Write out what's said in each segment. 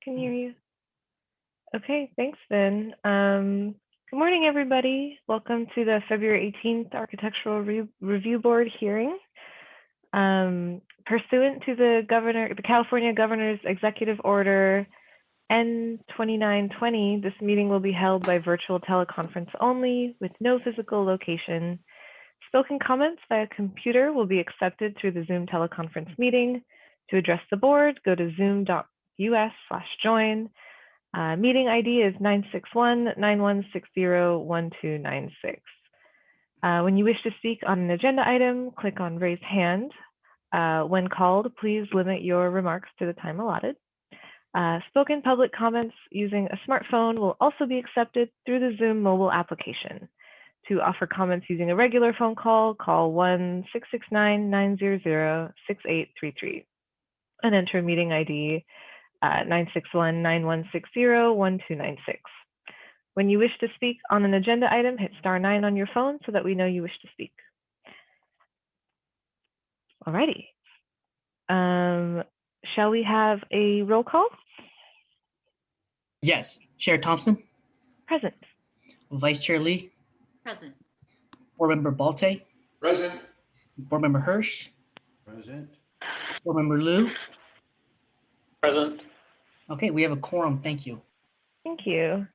Can hear you. Okay, thanks, Vin. Good morning, everybody. Welcome to the February 18th Architectural Review Board hearing. Pursuant to the California Governor's Executive Order N2920, this meeting will be held by virtual teleconference only with no physical location. Spoken comments via computer will be accepted through the Zoom teleconference meeting. To address the board, go to zoom.us/join. Meeting ID is 961-9160-1296. When you wish to speak on an agenda item, click on raise hand. When called, please limit your remarks to the time allotted. Spoken public comments using a smartphone will also be accepted through the Zoom mobile application. To offer comments using a regular phone call, call 1-669-900-6833 and enter meeting ID 961-9160-1296. When you wish to speak on an agenda item, hit *9 on your phone so that we know you wish to speak. Alrighty. Shall we have a roll call? Yes. Chair Thompson? Present. Vice Chair Lee? Present. Board Member Balte? Present. Board Member Hirsch? Present. Board Member Liu? Present. Okay, we have a quorum. Thank you. Thank you.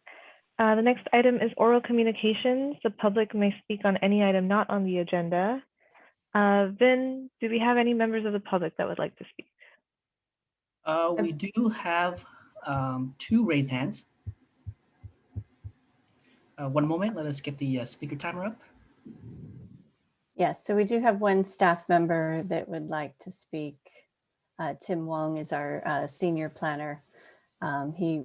The next item is oral communications. The public may speak on any item not on the agenda. Vin, do we have any members of the public that would like to speak? We do have 2 raised hands. One moment, let us get the speaker timer up. Yes, so we do have one staff member that would like to speak. Tim Wong is our senior planner. He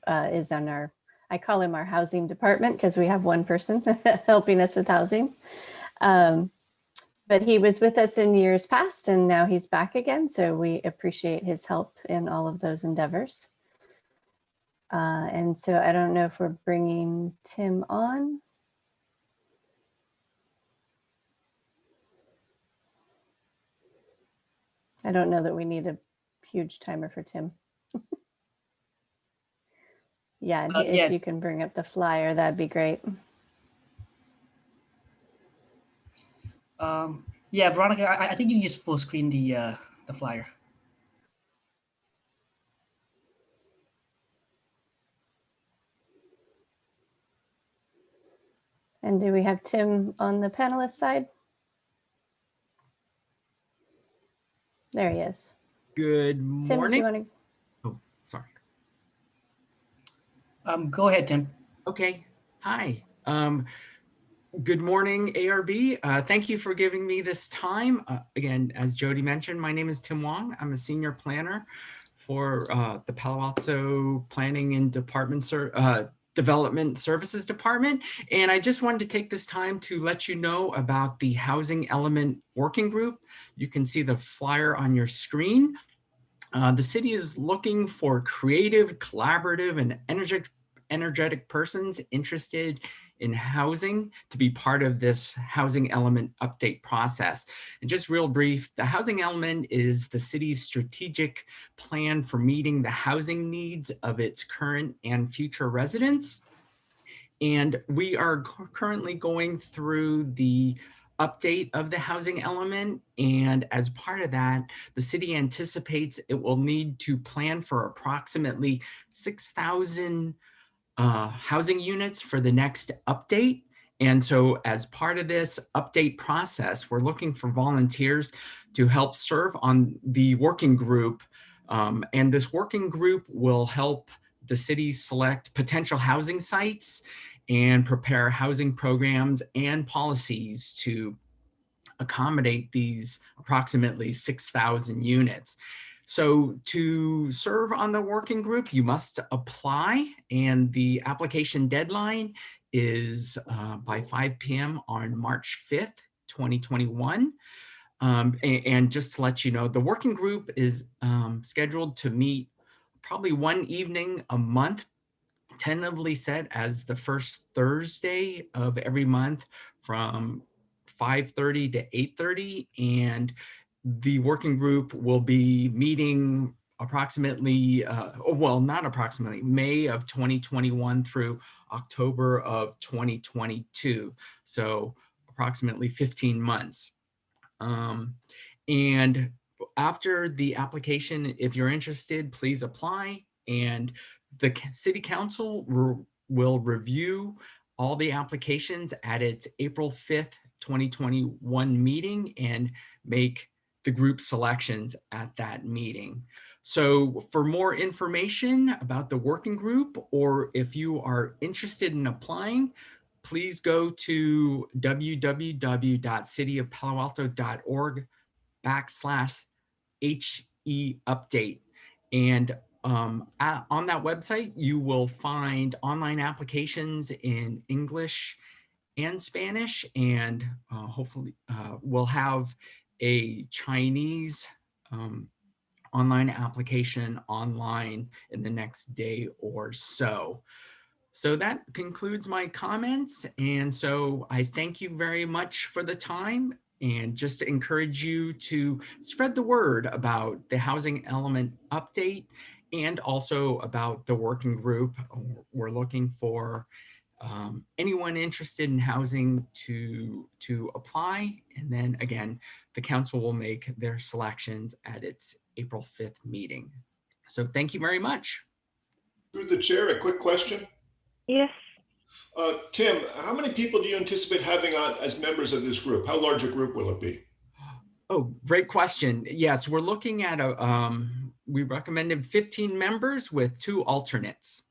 is on our, I call him our housing department because we have one person helping us with housing. But he was with us in years past and now he's back again. So we appreciate his help in all of those endeavors. And so I don't know if we're bringing Tim on. I don't know that we need a huge timer for Tim. Yeah, and if you can bring up the flyer, that'd be great. Yeah, Veronica, I think you can just full screen the flyer. And do we have Tim on the panelist side? There he is. Good Tim, morning. do you want to... Oh, sorry. Go ahead, Tim. Okay. Hi. Good morning, ARB. Thank you for giving me this time. Again, as Jody mentioned, my name is Tim Wong. I'm a senior planner for the Palo Alto Planning and Development Services Department. And I just wanted to take this time to let you know about the Housing Element Working Group. You can see the flyer on your screen. The city is looking for creative, collaborative, and energetic persons interested in housing to be part of this housing element update process. And just real brief, the housing element is the city's strategic plan for meeting the housing needs of its current and future residents. And we are currently going through the update of the housing element. And as part of that, the city anticipates it will need to plan for approximately 6,000 housing units for the next update. And so as part of this update process, we're looking for volunteers to help serve on the working group. And this working group will help the city select potential housing sites and prepare housing programs and policies to accommodate these approximately 6,000 units. So to serve on the working group, you must apply, and the application deadline is by 5 p.m. on March 5th, 2021. And just to let you know, the working group is scheduled to meet probably one evening a month, tentatively set as the first Thursday of every month from 5:30 to 8:30. And the working group will be meeting approximately, well, not approximately, May of 2021 through October of 2022. So approximately 15 months. And after the application, if you're interested, please apply. And the city council will review all the applications at its April 5th, 2021 meeting and make the group selections at that meeting. So for more information about the working group, or if you are interested in applying, please go to www.cityofpaloalto.org/HE update. And on that website, you will find online applications in English and Spanish, and hopefully we'll have a Chinese online application online in the next day or so. So that concludes my comments. And so I thank you very much for the time, and just to encourage you to spread the word about the housing element update and also about the working group. We're looking for anyone interested in housing to apply. And then again, the council will make their selections at its April 5th meeting. So thank you very much. Through the chair, a quick question. Yes. Tim, how many people do you anticipate having on as members of this group? How large a group will it be? Oh, great question. Yes, we're looking at we recommended 15 members with 2 alternates.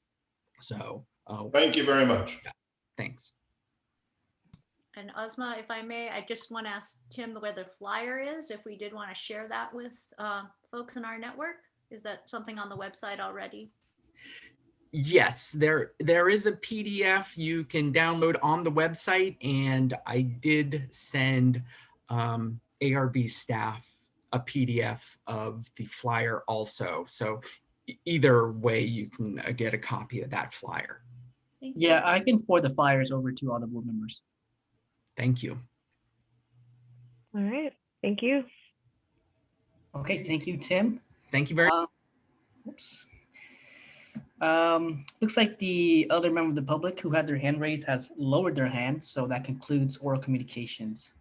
So Thank you very much. thanks. And Ozma, if I may, I just want to ask Tim where the flyer is, if we did want to share that with folks in our network. Is that something on the website already? Yes, there is a PDF you can download on the website, and I did send ARB staff a PDF of the flyer also. So either way, you can get a copy of that flyer. Thank you. Yeah, I can forward the flyers over to all the board members. Thank you. All right. Thank you. Okay, thank you, Tim. Thank you very much. Oops. Looks like the other member of the public who had their hand raised has lowered their hand, so that concludes oral communications.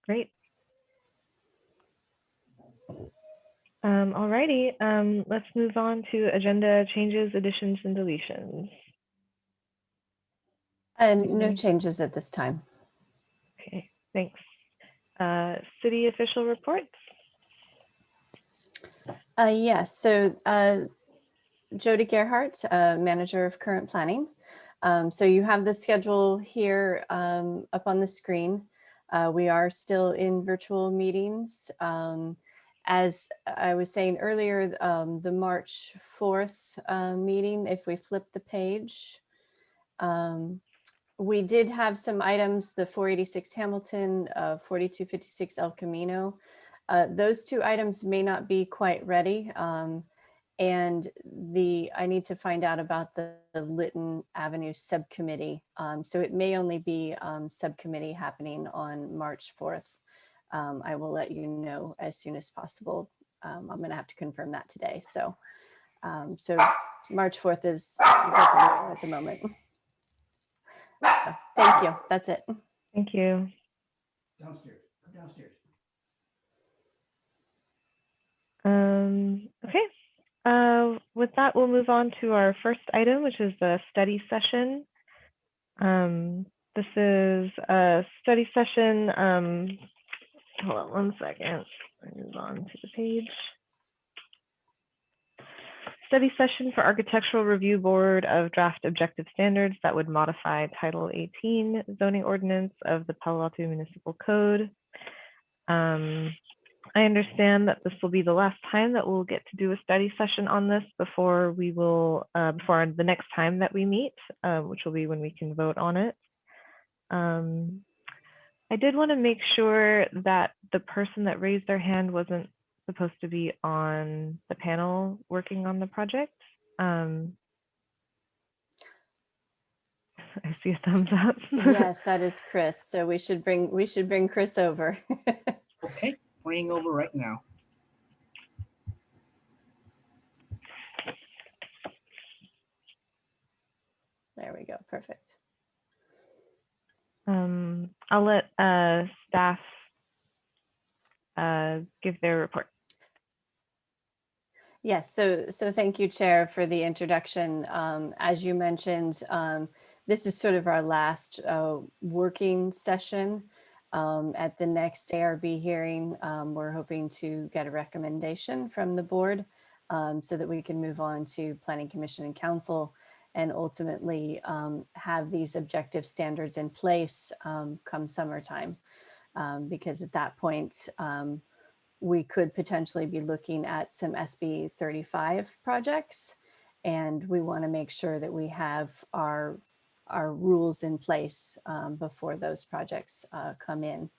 Great. All righty. Let's move on to agenda changes, additions, and deletions. And no changes at this time. Okay, thanks. City official reports. Yes, so Jody Gerhart, manager of current planning. So you have the schedule here up on the screen. We are still in virtual meetings. As I was saying earlier, the March 4th meeting, if we flip the page, we did have some items, the 486 Hamilton, 4256 El Camino. Those 2 items may not be quite ready. And I need to find out about the Lytton Avenue subcommittee. So it may only be subcommittee happening on March 4th. I will let you know as soon as possible. I'm going to have to confirm that today. So, so March 4th is at the moment. So, thank you. That's it. Thank you. Downstairs. Come downstairs. Okay. With that, we'll move on to our first item, which is the study session. This is a study session. Hold on one second. Move on to the page. Study session for Architectural Review Board of Draft Objective Standards that would modify Title 18 zoning ordinance of the Palo Alto Municipal Code. I understand that this will be the last time that we'll get to do a study session on this before we will, before the next time that we meet, which will be when we can vote on it. I did want to make sure that the person that raised their hand wasn't supposed to be on the panel working on the project. I see a thumbs up. Yes, that is Chris. So we should bring Chris over. Okay, bringing over right now. we go. Perfect. I'll let staff give their report. Yes, so thank you, Chair, for the introduction. As you mentioned, this is sort of our last working session. At the next ARB hearing, we're hoping to get a recommendation from the board so that we can move on to Planning Commission and Council and ultimately have these objective standards in place come summertime. Because at that point, we could potentially be looking at some SB 35 projects, and we want to make sure that we have our rules in place before those projects come in.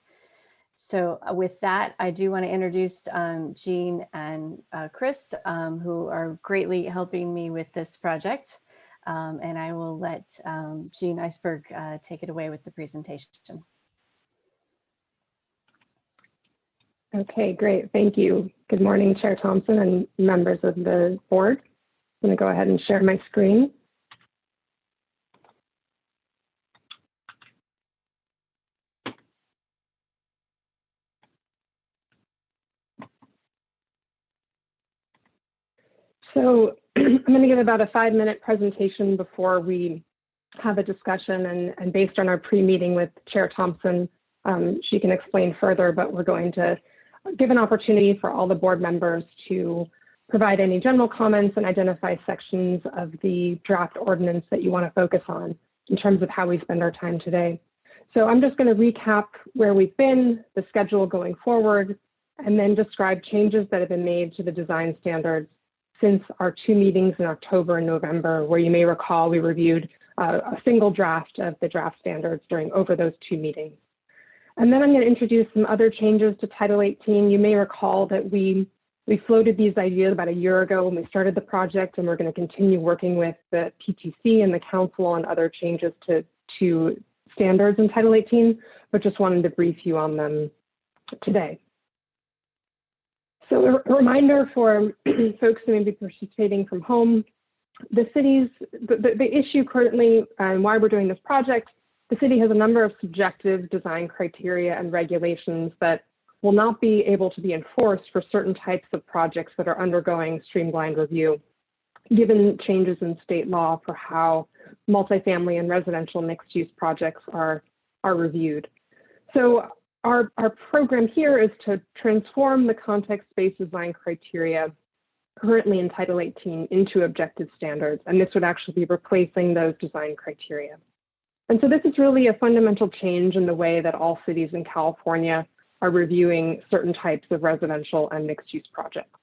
So with that, I do want to introduce Jean and Chris, who are greatly helping me with this project. And I will let Jean Iceberg take it away with the presentation. Okay, great. Thank you. Good morning, Chair Thompson and members of the board. I'm going to go ahead and share my screen. So I'm going to give about a 5-minute presentation before we have a discussion, and based on our pre-meeting with Chair Thompson, she can explain further, but we're going to give an opportunity for all the board members to provide any general comments and identify sections of the draft ordinance that you want to focus on in terms of how we spend our time today. So I'm just going to recap where we've been, the schedule going forward, and then describe changes that have been made to the design standards since our 2 meetings in October and November, where you may recall we reviewed a single draft of the draft standards over those 2 meetings. And then I'm going to introduce some other changes to Title 18. You may recall that we floated these ideas about a year ago when we started the project, and we're going to continue working with the PTC and the council on other changes to standards in Title 18, but just wanted to brief you on them today. So a reminder for folks who may be participating from home, the issue currently and why we're doing this project, the city has a number of subjective design criteria and regulations that will not be able to be enforced for certain types of projects that are undergoing streamlined review, given changes in state law for how multifamily and residential mixed-use projects are reviewed. So our program here is to transform the context-based design criteria currently in Title 18 into objective standards, and this would actually be replacing those design criteria. And so this is really a fundamental change in the way that all cities in California are reviewing certain types of residential and mixed-use projects.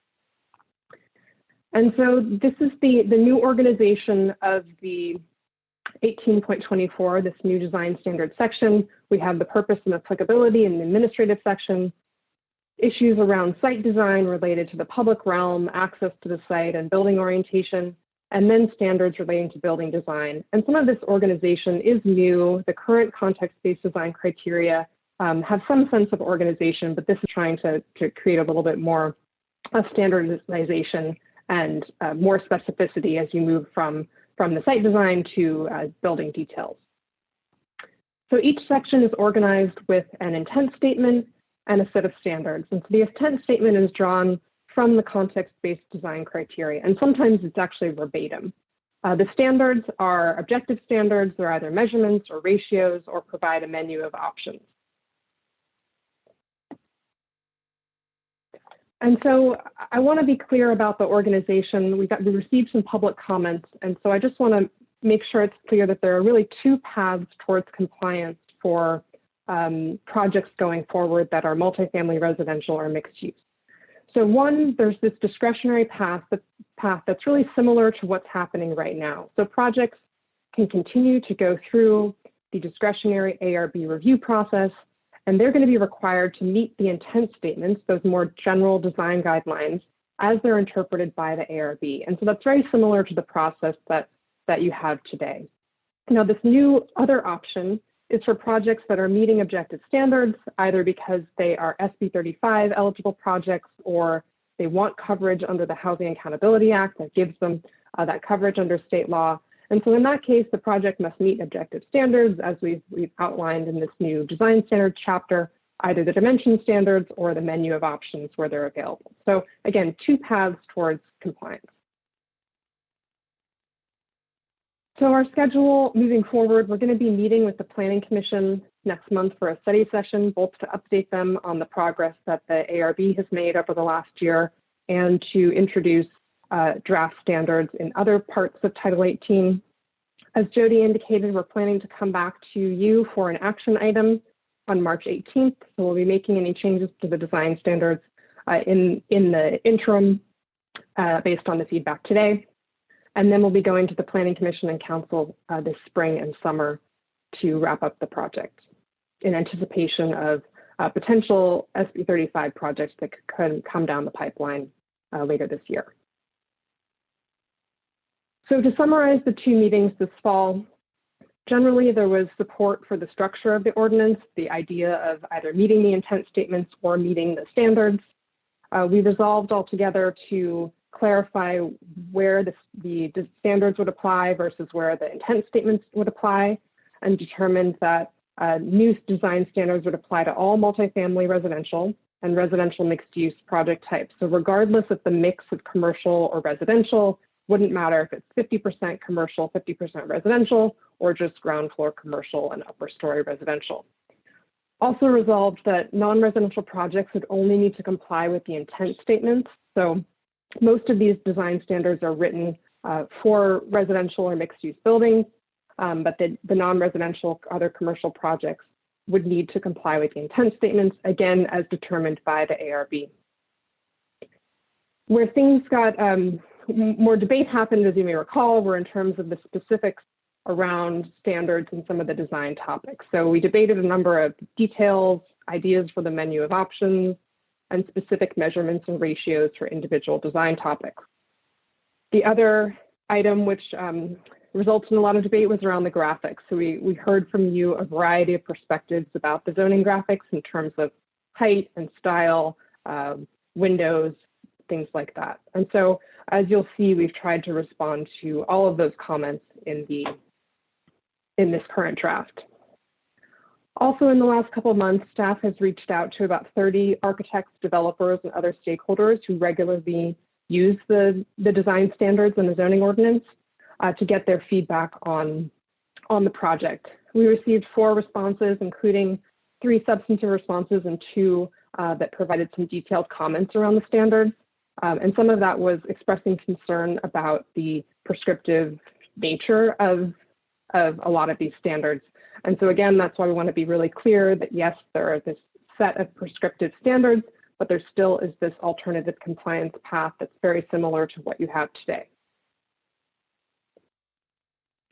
And so this is the new organization of the 18.24, this new design standard section. We have the purpose and applicability in the administrative section, issues around site design related to the public realm, access to the site, and building orientation, and then standards relating to building design. And some of this organization is new. The current context-based design criteria have some sense of organization, but this is trying to create a little bit more of standardization and more specificity as you move from the site design to building details. So each section is organized with an intent statement and a set of standards. And so the intent statement is drawn from the context-based design criteria, and sometimes it's actually verbatim. The standards are objective standards. They're either measurements or ratios or provide a menu of options. And so I want to be clear about the organization. We received some public comments, and so I just want to make sure it's clear that there are really 2 paths towards compliance for projects going forward that are multifamily, residential, or mixed use. So one, there's this discretionary path that's really similar to what's happening right now. So projects can continue to go through the discretionary ARB review process, and they're going to be required to meet the intent statements, those more general design guidelines, as they're interpreted by the ARB. And so that's very similar to the process that you have today. Now, this new other option is for projects that are meeting objective standards, either because they are SB 35 eligible projects or they want coverage under the Housing Accountability Act that gives them that coverage under state law. And so in that case, the project must meet objective standards as we've outlined in this new design standards chapter, either the dimension standards or the menu of options where they're available. So again, two paths towards compliance. So our schedule moving forward, we're going to be meeting with the Planning Commission next month for a study session, both to update them on the progress that the ARB has made over the last year and to introduce draft standards in other parts of Title 18. As Jody indicated, we're planning to come back to you for an action item on March 18th. So we'll be making any changes to the design standards in the interim based on the feedback today. And then we'll be going to the Planning Commission and Council this spring and summer to wrap up the project in anticipation of potential SB 35 projects that could come down the pipeline later this year. So to summarize the two meetings this fall, generally there was support for the structure of the ordinance, the idea of either meeting the intent statements or meeting the standards. We resolved altogether to clarify where the standards would apply versus where the intent statements would apply, and determined that new design standards would apply to all multifamily residential and residential mixed use project types. So regardless of the mix of commercial or residential, wouldn't matter if it's 50% commercial, 50% residential, or just ground floor commercial and upper story residential. Also resolved that non-residential projects would only need to comply with the intent statements. So most of these design standards are written for residential or mixed use buildings, but the non-residential other commercial projects would need to comply with the intent statements, again, as determined by the ARB. Where things got more debate happened, as you may recall, were in terms of the specifics around standards and some of the design topics. So we debated a number of details, ideas for the menu of options, and specific measurements and ratios for individual design topics. The other item which resulted in a lot of debate was around the graphics. So we heard from you a variety of perspectives about the zoning graphics in terms of height and style, windows, things like that. And so as you'll see, we've tried to respond to all of those comments in this current draft. Also, in the last couple of months, staff has reached out to about 30 architects, developers, and other stakeholders who regularly use the design standards and the zoning ordinance to get their feedback on the project. We received 4 responses, including 3 substantive responses and 2 that provided some detailed comments around the standards. And some of that was expressing concern about the prescriptive nature of a lot of these standards. And so again, that's why we want to be really clear that yes, there are this set of prescriptive standards, but there still is this alternative compliance path that's very similar to what you have today.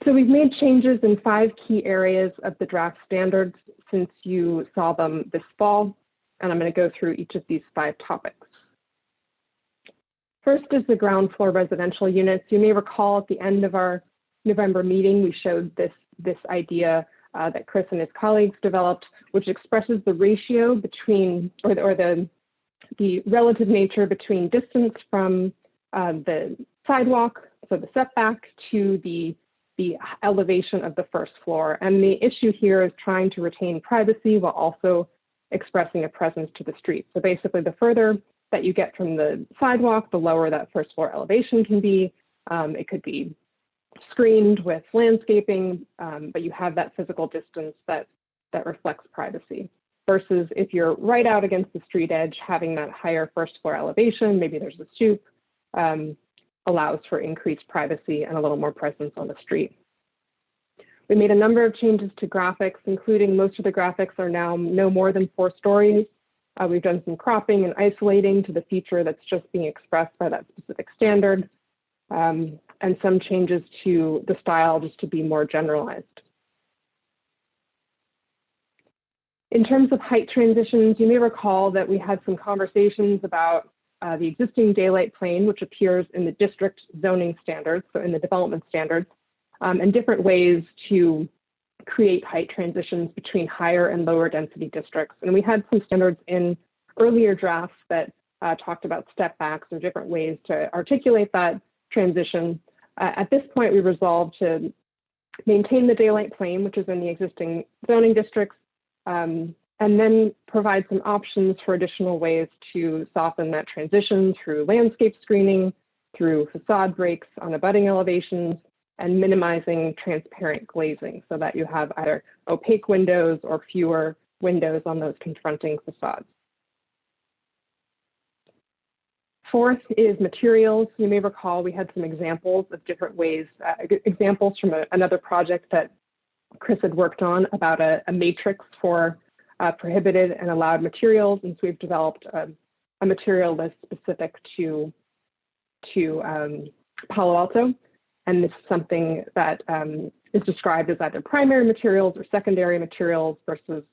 So we've made changes in 5 key areas of the draft standards since you saw them this fall, and I'm going to go through each of these 5 topics. First is the ground floor residential units. You may recall at the end of our November meeting, we showed this idea that Chris and his colleagues developed, which expresses the ratio between, or the relative nature between distance from the sidewalk, so the setback, to the elevation of the first floor. And the issue here is trying to retain privacy while also expressing a presence to the street. So basically, the further that you get from the sidewalk, the lower that first floor elevation can be. It could be screened with landscaping, but you have that physical distance that reflects privacy. Versus if you're right out against the street edge, having that higher first floor elevation, maybe there's a stoop, allows for increased privacy and a little more presence on the street. We made a number of changes to graphics, including most of the graphics are now no more than 4 stories. We've done some cropping and isolating to the feature that's just being expressed by that specific standard, and some changes to the style just to be more generalized. In terms of height transitions, you may recall that we had some conversations about the existing daylight plane, which appears in the district zoning standards, so in the development standards, and different ways to create height transitions between higher and lower density districts. And we had some standards in earlier drafts that talked about step backs or different ways to articulate that transition. At this point, we resolved to maintain the daylight plane, which is in the existing zoning districts, and then provide some options for additional ways to soften that transition through landscape screening, through facade breaks on abutting elevations, and minimizing transparent glazing so that you have either opaque windows or fewer windows on those confronting facades. Fourth is materials. You may recall we had some examples of different ways, examples from another project that Chris had worked on about a matrix for prohibited and allowed materials. And so we've developed a material list specific to Palo Alto. And this is something that is described as either primary materials or secondary materials versus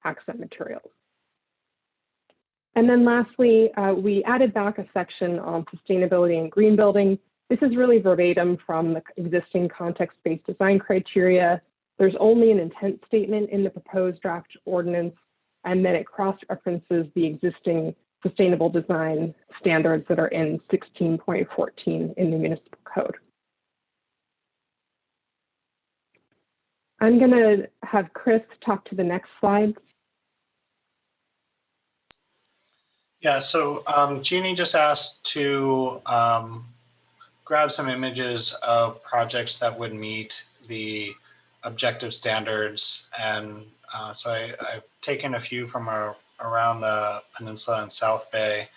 accent materials. And then lastly, we added back a section on sustainability and green building. This is really verbatim from the existing context-based design criteria. There's only an intent statement in the proposed draft ordinance, and then it cross-references the existing sustainable design standards that are in 16.14 in the municipal code. I'm going to have Chris talk to the next slide. Yeah, so Jeannie just asked to grab some images of projects that would meet the objective standards. And so I've taken a few from around the peninsula and South Bay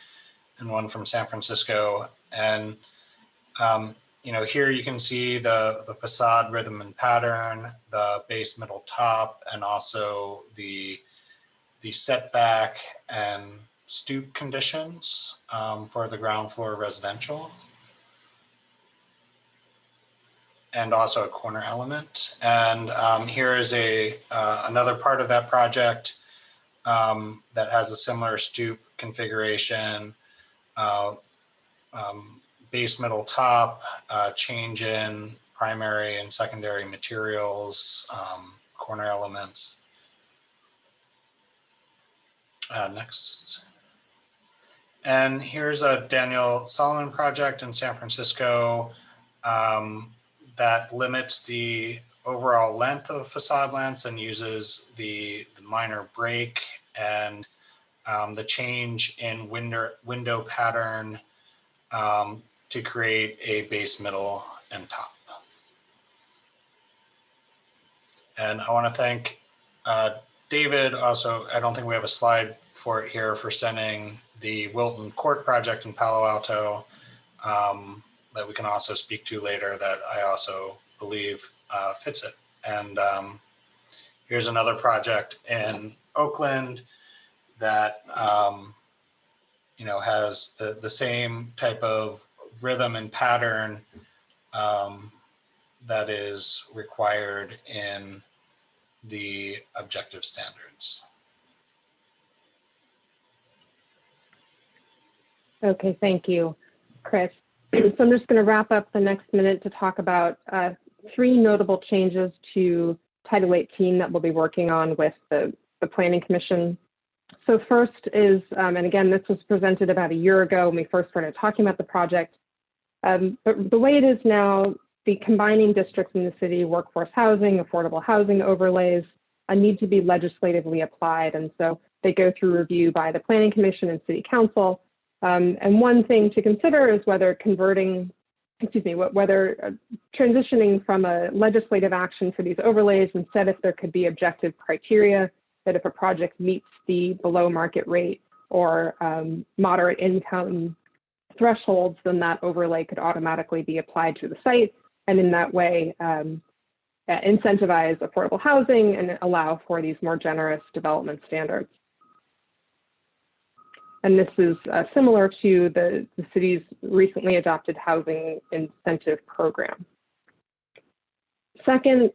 and one from San Francisco. And you know, here you can see the facade rhythm and pattern, the base, middle, top, and also the setback and stoop conditions for the ground floor residential. And also a corner element. And here is another part of that project that has a similar stoop configuration, base, middle, top, change in primary and secondary materials, corner elements. Next. And here's a Daniel Solomon project in San Francisco that limits the overall length of facade lengths and uses the minor break and the change in window pattern to create a base, middle, and top. And I want to thank David. Also, I don't think we have a slide for it here, for sending the Wilton Court project in Palo Alto that we can also speak to later, that I also believe fits it. And here's another project in Oakland that you know, has the same type of rhythm and pattern that is required in the objective standards. Okay, thank you, Chris. So I'm just going to wrap up the next minute to talk about 3 notable changes to Title 18 that we'll be working on with the Planning Commission. So first is, and again, this was presented about a year ago when we first started talking about the project. But the way it is now, the combining districts in the city, workforce housing, affordable housing overlays, need to be legislatively applied. And so they go through review by the Planning Commission and City Council. And one thing to consider is whether transitioning from a legislative action for these overlays, instead if there could be objective criteria that if a project meets the below market rate or moderate income thresholds, then that overlay could automatically be applied to the site. And in that way, incentivize affordable housing and allow for these more generous development standards. And this is similar to the city's recently adopted housing incentive program. Second,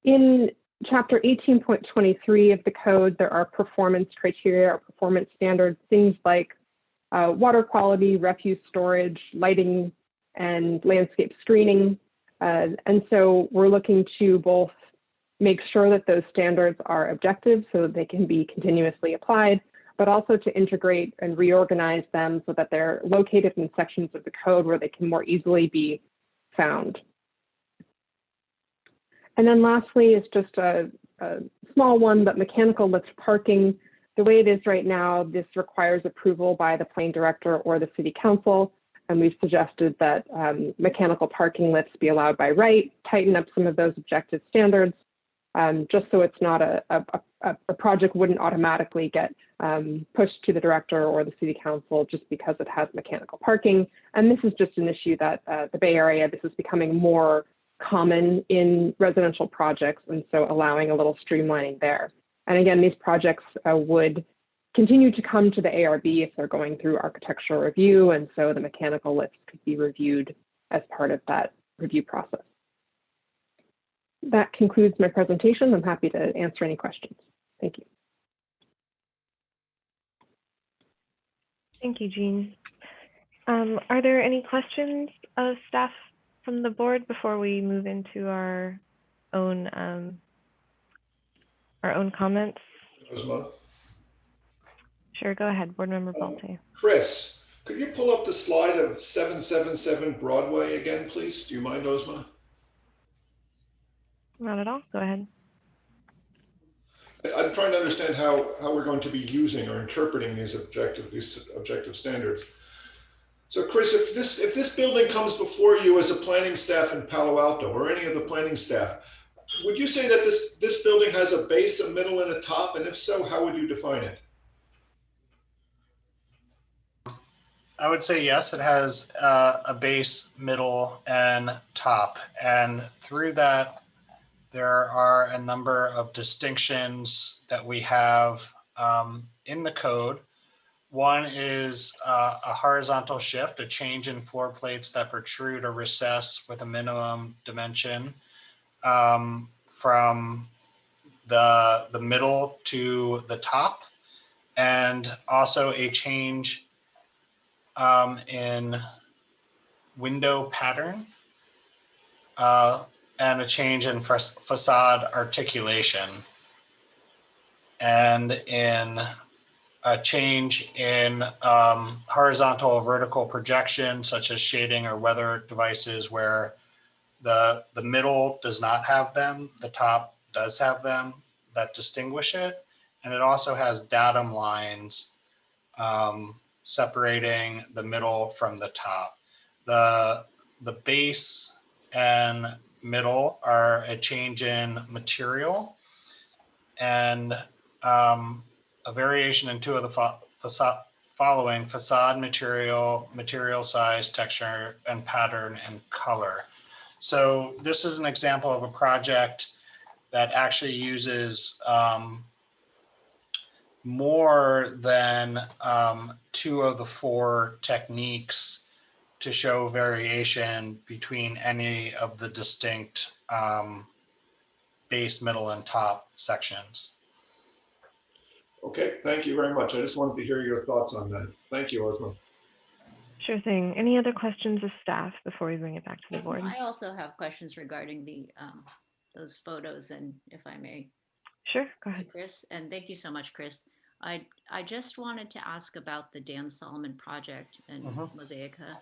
in Chapter 18.23 of the code, there are performance criteria or performance standards, things like water quality, refuse storage, lighting, and landscape screening. And so we're looking to both make sure that those standards are objective so that they can be continuously applied, but also to integrate and reorganize them so that they're located in sections of the code where they can more easily be found. And then lastly is just a small one, but mechanical lift parking. The way it is right now, this requires approval by the planning director or the city council. And we've suggested that mechanical parking lifts be allowed by right, tighten up some of those objective standards, just so it's not a project wouldn't automatically get pushed to the director or the city council just because it has mechanical parking. And this is just an issue that the Bay Area, this is becoming more common in residential projects, and so allowing a little streamlining there. And again, these projects would continue to come to the ARB if they're going through architectural review, and so the mechanical lifts could be reviewed as part of that review process. That concludes my presentation. I'm happy to answer any questions. Thank you. Thank you, Jean. Are there any questions of staff from the board before we move into our own comments? Ozma? Sure, go ahead, Board Member Balte. Chris, could you pull up the slide of 777 Broadway again, please? Do you mind, Ozma? Not at all, go ahead. I'm trying to understand how we're going to be using or interpreting these objective standards. So Chris, if this building comes before you as a planning staff in Palo Alto or any of the planning staff, would you say that this building has a base, a middle, and a top? And if so, how would you define it? I would say yes, it has a base, middle, and top. And through that, there are a number of distinctions that we have in the code. One is a horizontal shift, a change in floor plates that protrude or recess with a minimum dimension from the middle to the top, and also a change in window pattern and a change in facade articulation, and in a change in horizontal or vertical projection, such as shading or weather devices, where the middle does not have them, the top does have them, that distinguish it. And it also has datum lines separating the middle from the top. The base and middle are a change in material, and a variation in two of the following: facade material, material size, texture, and pattern and color. So this is an example of a project that actually uses more than two of the four techniques to show variation between any of the distinct base, middle, and top sections. Okay, thank you very much. I just wanted to hear your thoughts on that. Thank you, Ozma. Sure thing. Any other questions of staff before we bring it back to the Yes, board? I also have questions regarding the those photos, and if I may. Sure, go ahead. Chris, and thank you so much, Chris. I just wanted to ask about the Dan Solomon project and Mosaica,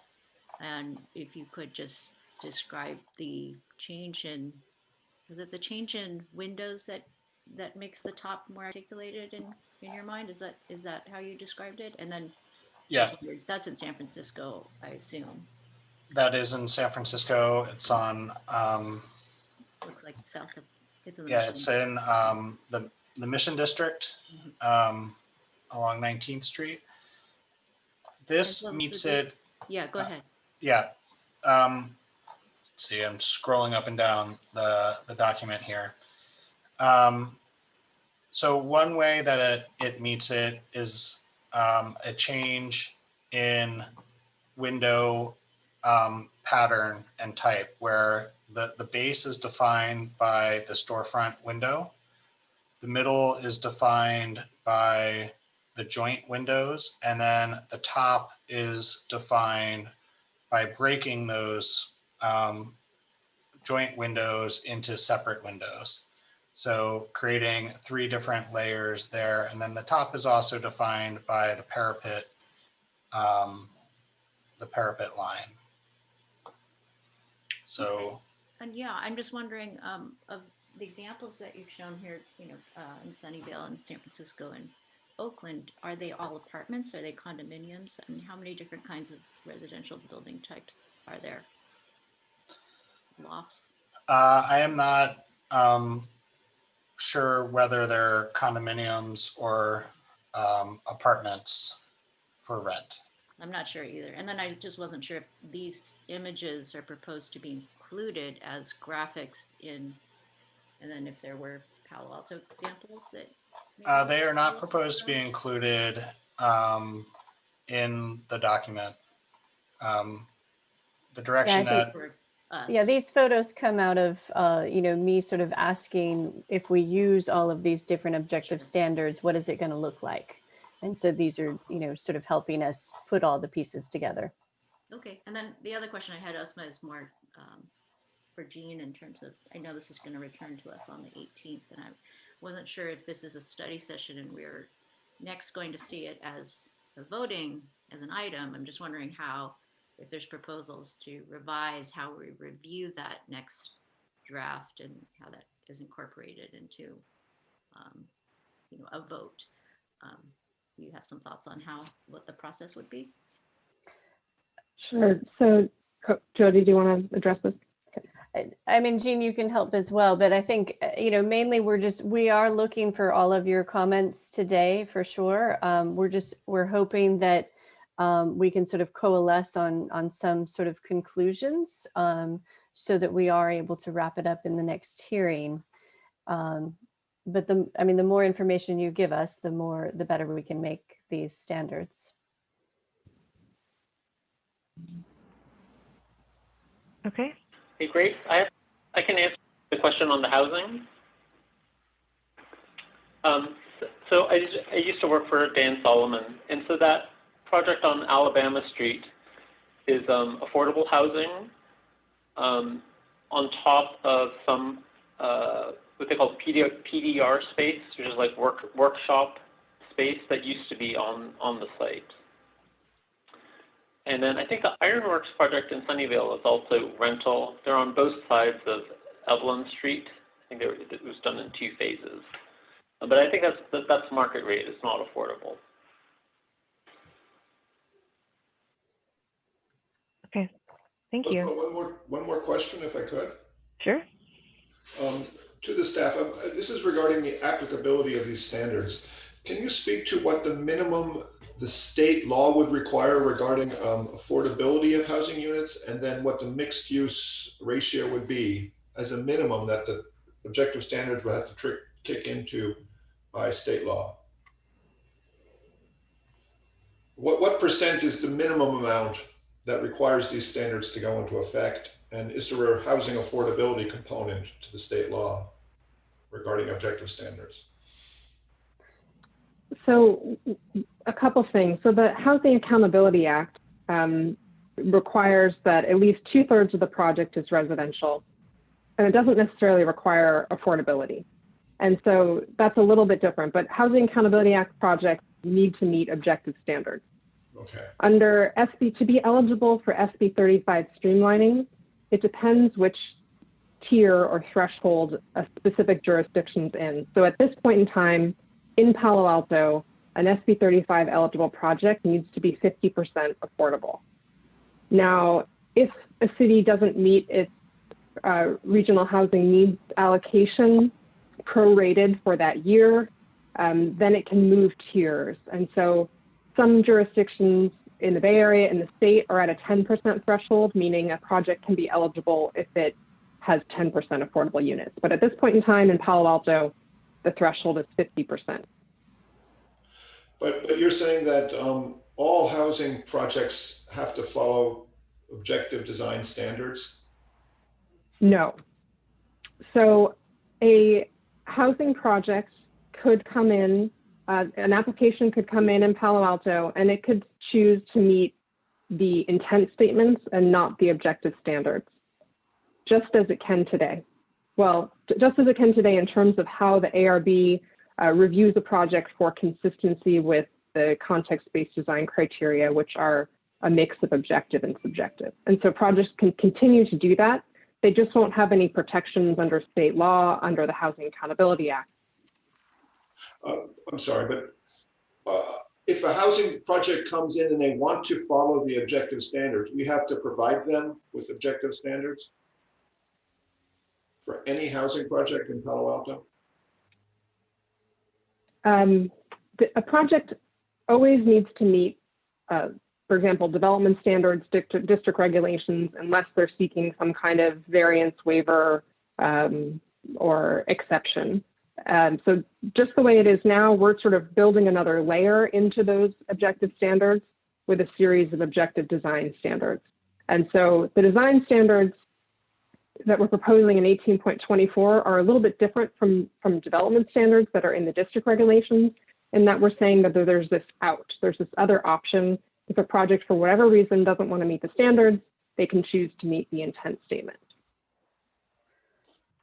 and if you could just describe the change in, was it the change in windows that makes the top more articulated in your mind? Is that how you described it? And then yeah, that's in San Francisco, I assume. That is in San Francisco. It's on Looks like south of, it's in the yeah, Mission. it's in the Mission District along 19th Street. This so meets it. Yeah, go ahead. Yeah. See, I'm scrolling up and down the document here. So one way that it meets it is a change in window pattern and type, where the base is defined by the storefront window. The middle is defined by the joint windows, and then the top is defined by breaking those joint windows into separate windows. So creating 3 different layers there. And then the top is also defined by the parapet line. So And yeah, I'm just wondering, of the examples that you've shown here, in Sunnyvale and San Francisco and Oakland, are they all apartments? Are they condominiums? And how many different kinds of residential building types are there? Lofts? I am not sure whether they're condominiums or apartments for rent. I'm not sure either. And then I just wasn't sure if these images are proposed to be included as graphics in, and then if there were Palo Alto examples that. maybe They are not you proposed to be found. included in the document. The direction think- that, For us. Yeah, these photos come out of, me sort of asking if we use all of these different objective Sure. standards, what is it going to look like? And so these are, sort of helping us put all the pieces together. Okay, and then the other question I had, Uzma, is more for Jean in terms of, I know this is going to return to us on the 18th, and I wasn't sure if this is a study session and we're next going to see it as a voting as an item. I'm just wondering how, if there's proposals to revise how we review that next draft and how that is incorporated into, a vote. Do you have some thoughts on what the process would be? Sure. So, Jody, do you want to address this? I mean, Jean, you can help as well, but I think, mainly we are looking for all of your comments today for sure. We're hoping that we can sort of coalesce on some sort of conclusions so that we are able to wrap it up in the next hearing. But the more information you give us, the better we can make these standards. Okay. Okay, great. I can answer the question on the housing. So I used to work for Dan Solomon, and so that project on Alabama Street is affordable housing on top of some what they call PDR space, which is like workshop space that used to be on the site. And then I think the Ironworks project in Sunnyvale is also rental. They're on both sides of Evelyn Street. I think it was done in 2 phases. But I think that's market rate. It's not affordable. Okay. Thank you. One more question, if I could. Sure. To the staff, this is regarding the applicability of these standards. Can you speak to what the minimum the state law would require regarding affordability of housing units, and then what the mixed use ratio would be as a minimum that the objective standards would have to kick into by state law? What percent is the minimum amount that requires these standards to go into effect? And is there a housing affordability component to the state law regarding objective standards? So a couple things. So the Housing Accountability Act requires that at least 2/3 of the project is residential, and it doesn't necessarily require affordability. And so that's a little bit different, but Housing Accountability Act projects need to meet objective standards. Okay. Under to be eligible for SB 35 streamlining, it depends which tier or threshold a specific jurisdiction's in. So at this point in time, in Palo Alto, an SB 35 eligible project needs to be 50% affordable. Now, if a city doesn't meet its regional housing needs allocation prorated for that year, then it can move tiers. And so some jurisdictions in the Bay Area and the state are at a 10% threshold, meaning a project can be eligible if it has 10% affordable units. But at this point in time in Palo Alto, the threshold is 50%. But you're saying that all housing projects have to follow objective design standards? No. So a housing project could come in, an application could come in Palo Alto, and it could choose to meet the intent statements and not the objective standards, just as it can today. Well, just as it can today in terms of how the ARB reviews a project for consistency with the context-based design criteria, which are a mix of objective and subjective. And so projects can continue to do that They just won't have any protections under state law, under the Housing Accountability Act. I'm sorry, but if a housing project comes in and they want to follow the objective standards, we have to provide them with objective standards for any housing project in Palo Alto? A project always needs to meet, for example, development standards, district regulations, unless they're seeking some kind of variance waiver or exception. So just the way it is now, we're sort of building another layer into those objective standards with a series of objective design standards. And so the design standards that we're proposing in 18.24 are a little bit different from development standards that are in the district regulations, in that we're saying that there's this there's this other option. If a project for whatever reason doesn't want to meet the standards, they can choose to meet the intent statement.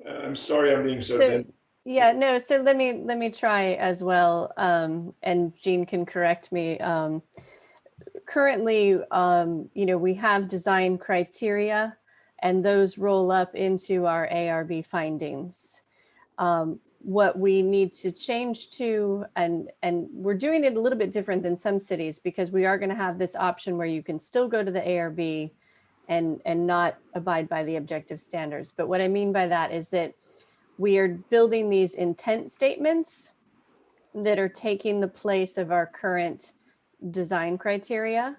I'm sorry I'm being so dense. Yeah, no, so let me try as well, and Jean can correct me. Currently, we have design criteria, and those roll up into our ARB findings. What we need to change to, and we're doing it a little bit different than some cities, because we are going to have this option where you can still go to the ARB and not abide by the objective standards. But what I mean by that is that we are building these intent statements that are taking the place of our current design criteria.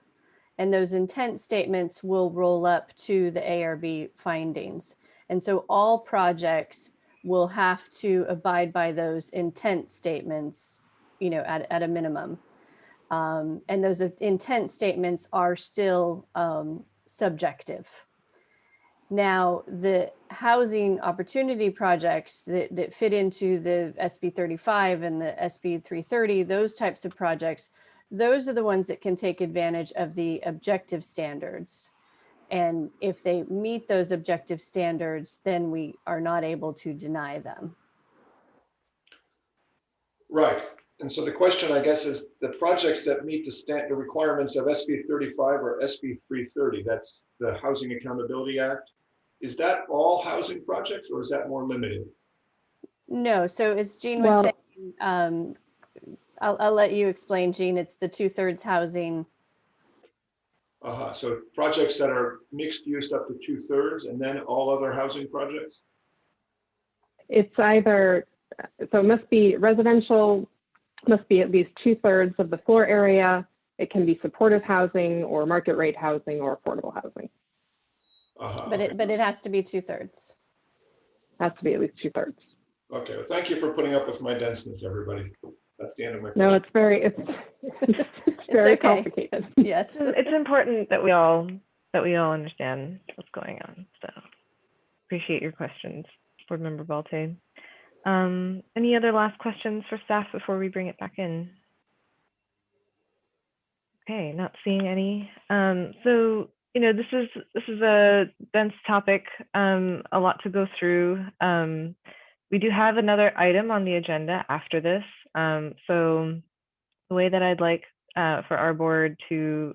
And those intent statements will roll up to the ARB findings. And so all projects will have to abide by those intent statements, at a minimum. And those intent statements are still subjective. Now, the housing opportunity projects that fit into the SB 35 and the SB 330, those types of projects, those are the ones that can take advantage of the objective standards. And if they meet those objective standards, then we are not able to deny them. Right. And so the question, I guess, is the projects that meet the requirements of SB 35 or SB 330, that's the Housing Accountability Act. Is that all housing projects, or is that more limited? No, so as Jean was saying, I'll let you explain, Jean. It's the 2/3 housing. So projects that are mixed use up to 2/3, and then all other housing projects? It's either, so it must be residential, must be at least 2/3 of the floor area. It can be supportive housing or market rate housing or affordable housing. But it has to be 2/3. Has to be at least 2/3. Okay, well, thank you for putting up with my denseness, everybody. That's the end of my question. No, it's very okay. complicated. Yes. It's important that we all understand what's going on. So appreciate your questions, Board Member Balte. Any other last questions for staff before we bring it back in? Okay, not seeing any. So this is a dense topic, a lot to go through. We do have another item on the agenda after this. So the way that I'd like for our board to,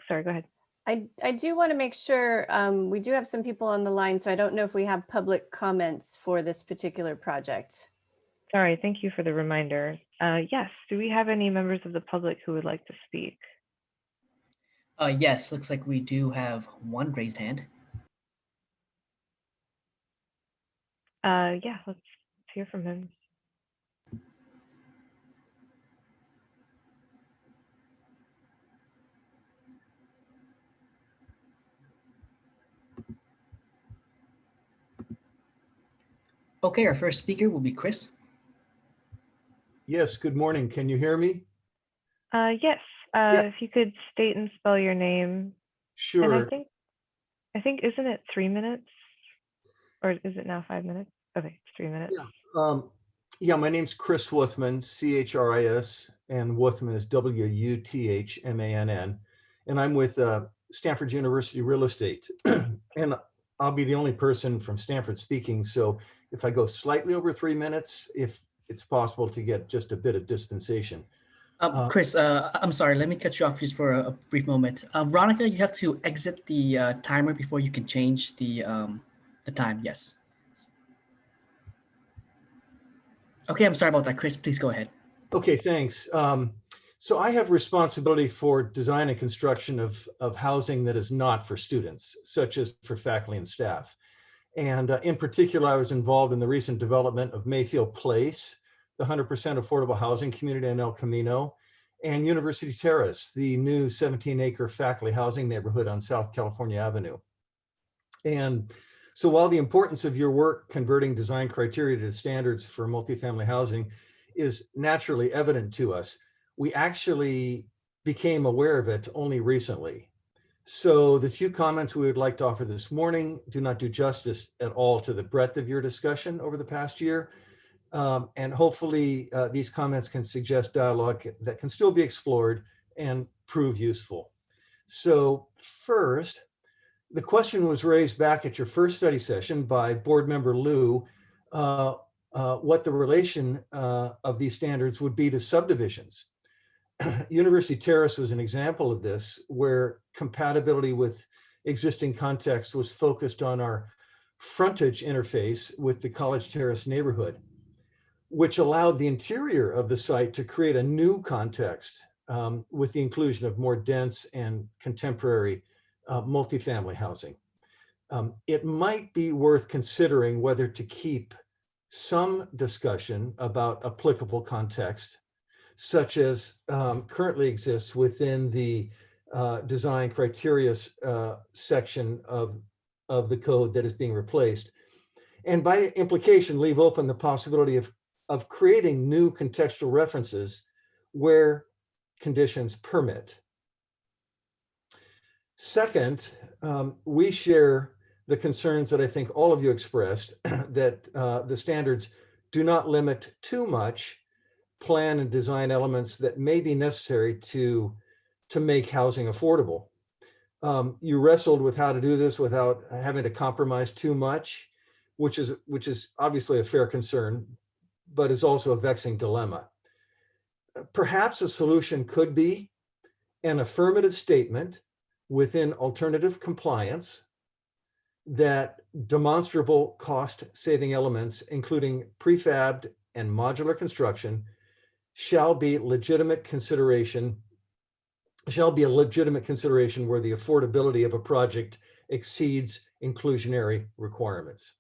sorry, go ahead. I do want to make sure, we do have some people on the line, so I don't know if we have public comments for this particular project. Sorry, thank you for the reminder. Yes, do we have any members of the public who would like to speak? Yes, looks like we do have one raised hand. Yeah, let's hear from him. Okay, our first speaker will be Chris. Yes, good morning. Can you hear me? Yes, if you could state and spell your name. Sure. And I think, isn't it 3 minutes? Or is it now 5 minutes? Okay, it's 3 minutes. Yeah, my name's Chris Wuthmann, C-H-R-I-S, and Wuthmann is W-U-T-H-M-A-N-N. And I'm with Stanford University Real Estate. And I'll be the only person from Stanford speaking. So if I go slightly over 3 minutes, if it's possible to get just a bit of dispensation. Chris, I'm sorry, let me cut you off just for a brief moment. Veronica, you have to exit the timer before you can change the The time, yes. Okay, I'm sorry about that. Chris, please go ahead. Okay, thanks. So I have responsibility for design and construction of housing that is not for students, such as for faculty and staff. And in particular, I was involved in the recent development of Mayfield Place, the 100% affordable housing community in El Camino, and University Terrace, the new 17-acre faculty housing neighborhood on South California Avenue. And so while the importance of your work converting design criteria to standards for multifamily housing is naturally evident to us, we actually became aware of it only recently. So the few comments we would like to offer this morning do not do justice at all to the breadth of your discussion over the past year. And hopefully these comments can suggest dialogue that can still be explored and prove useful. So first, the question was raised back at your first study session by board member Lou, what the relation of these standards would be to subdivisions. University Terrace was an example of this, where compatibility with existing context was focused on our frontage interface with the College Terrace neighborhood, which allowed the interior of the site to create a new context with the inclusion of more dense and contemporary multifamily housing. It might be worth considering whether to keep some discussion about applicable context, such as currently exists within the design criteria section of the code that is being replaced. And by implication, leave open the possibility of creating new contextual references where conditions permit. Second, we share the concerns that I think all of you expressed that the standards do not limit too much plan and design elements that may be necessary to make housing affordable. You wrestled with how to do this without having to compromise too much, which is obviously a fair concern, but is also a vexing dilemma. Perhaps a solution could be an affirmative statement within alternative compliance that demonstrable cost-saving elements, including prefabbed and modular construction, shall be a legitimate consideration where the affordability of a project exceeds inclusionary requirements.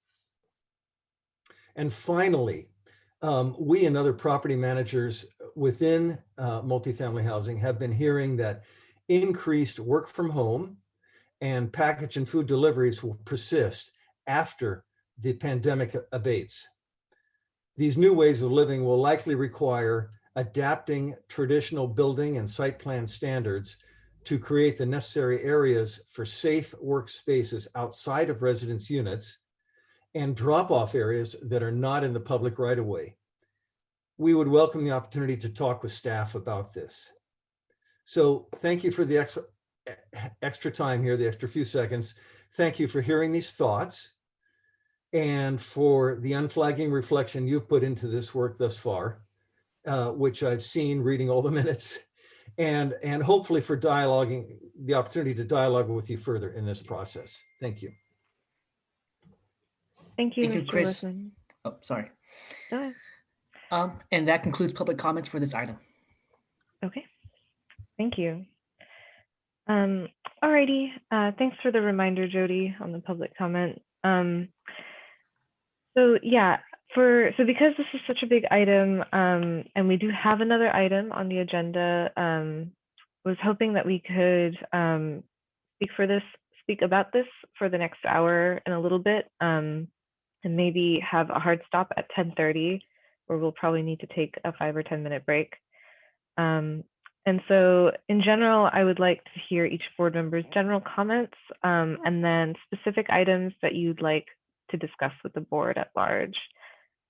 And finally, we and other property managers within multifamily housing have been hearing that increased work from home and package and food deliveries will persist after the pandemic abates. These new ways of living will likely require adapting traditional building and site plan standards to create the necessary areas for safe workspaces outside of residence units and drop-off areas that are not in the public right-of-way. We would welcome the opportunity to talk with staff about this. So thank you for the extra time here, the extra few seconds. Thank you for hearing these thoughts and for the unflagging reflection you've put into this work thus far, which I've seen reading all the minutes, and hopefully for dialoguing, the opportunity to dialogue with you further in this process. Thank you. Thank you, Thank you, Mr. Chris. Whitman. Oh, sorry. Go ahead. And that concludes public comments for this item. Okay, thank you. Alrighty, thanks for the reminder, Jody, on the public comment. So yeah, because this is such a big item, and we do have another item on the agenda, was hoping that we could speak about this for the next hour and a little bit, and maybe have a hard stop at 10:30, where we'll probably need to take a 5 or 10 minute break. And so in general, I would like to hear each board member's general comments, and then specific items that you'd like to discuss with the board at large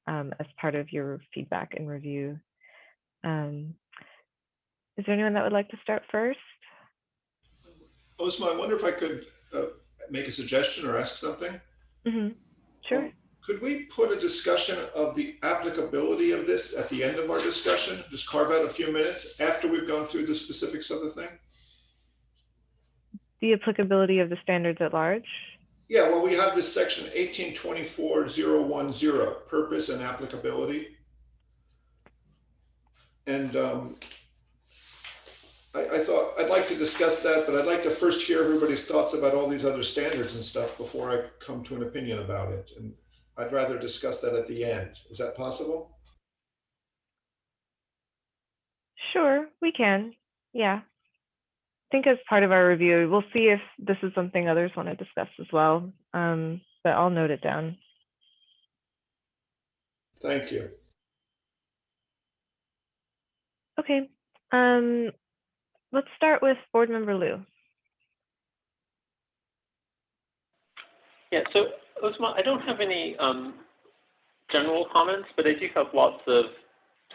as part of your feedback and review. Is there anyone that would like to start first? Osma, I wonder if I could make a suggestion or ask something. Mm-hmm. Sure. Could we put a discussion of the applicability of this at the end of our discussion? Just carve out a few minutes after we've gone through the specifics of the thing? The applicability of the standards at large? Yeah, well, we have this section 1824.010, purpose and applicability. And I thought I'd like to discuss that, but I'd like to first hear everybody's thoughts about all these other standards and stuff before I come to an opinion about it. And I'd rather discuss that at the end. Is that possible? Sure, we can. Yeah. I think as part of our review, we'll see if this is something others want to discuss as well. But I'll note it down. Thank you. Okay. Let's start with Board Member Liu. Yeah, so Uzma, I don't have any general comments, but I do have lots of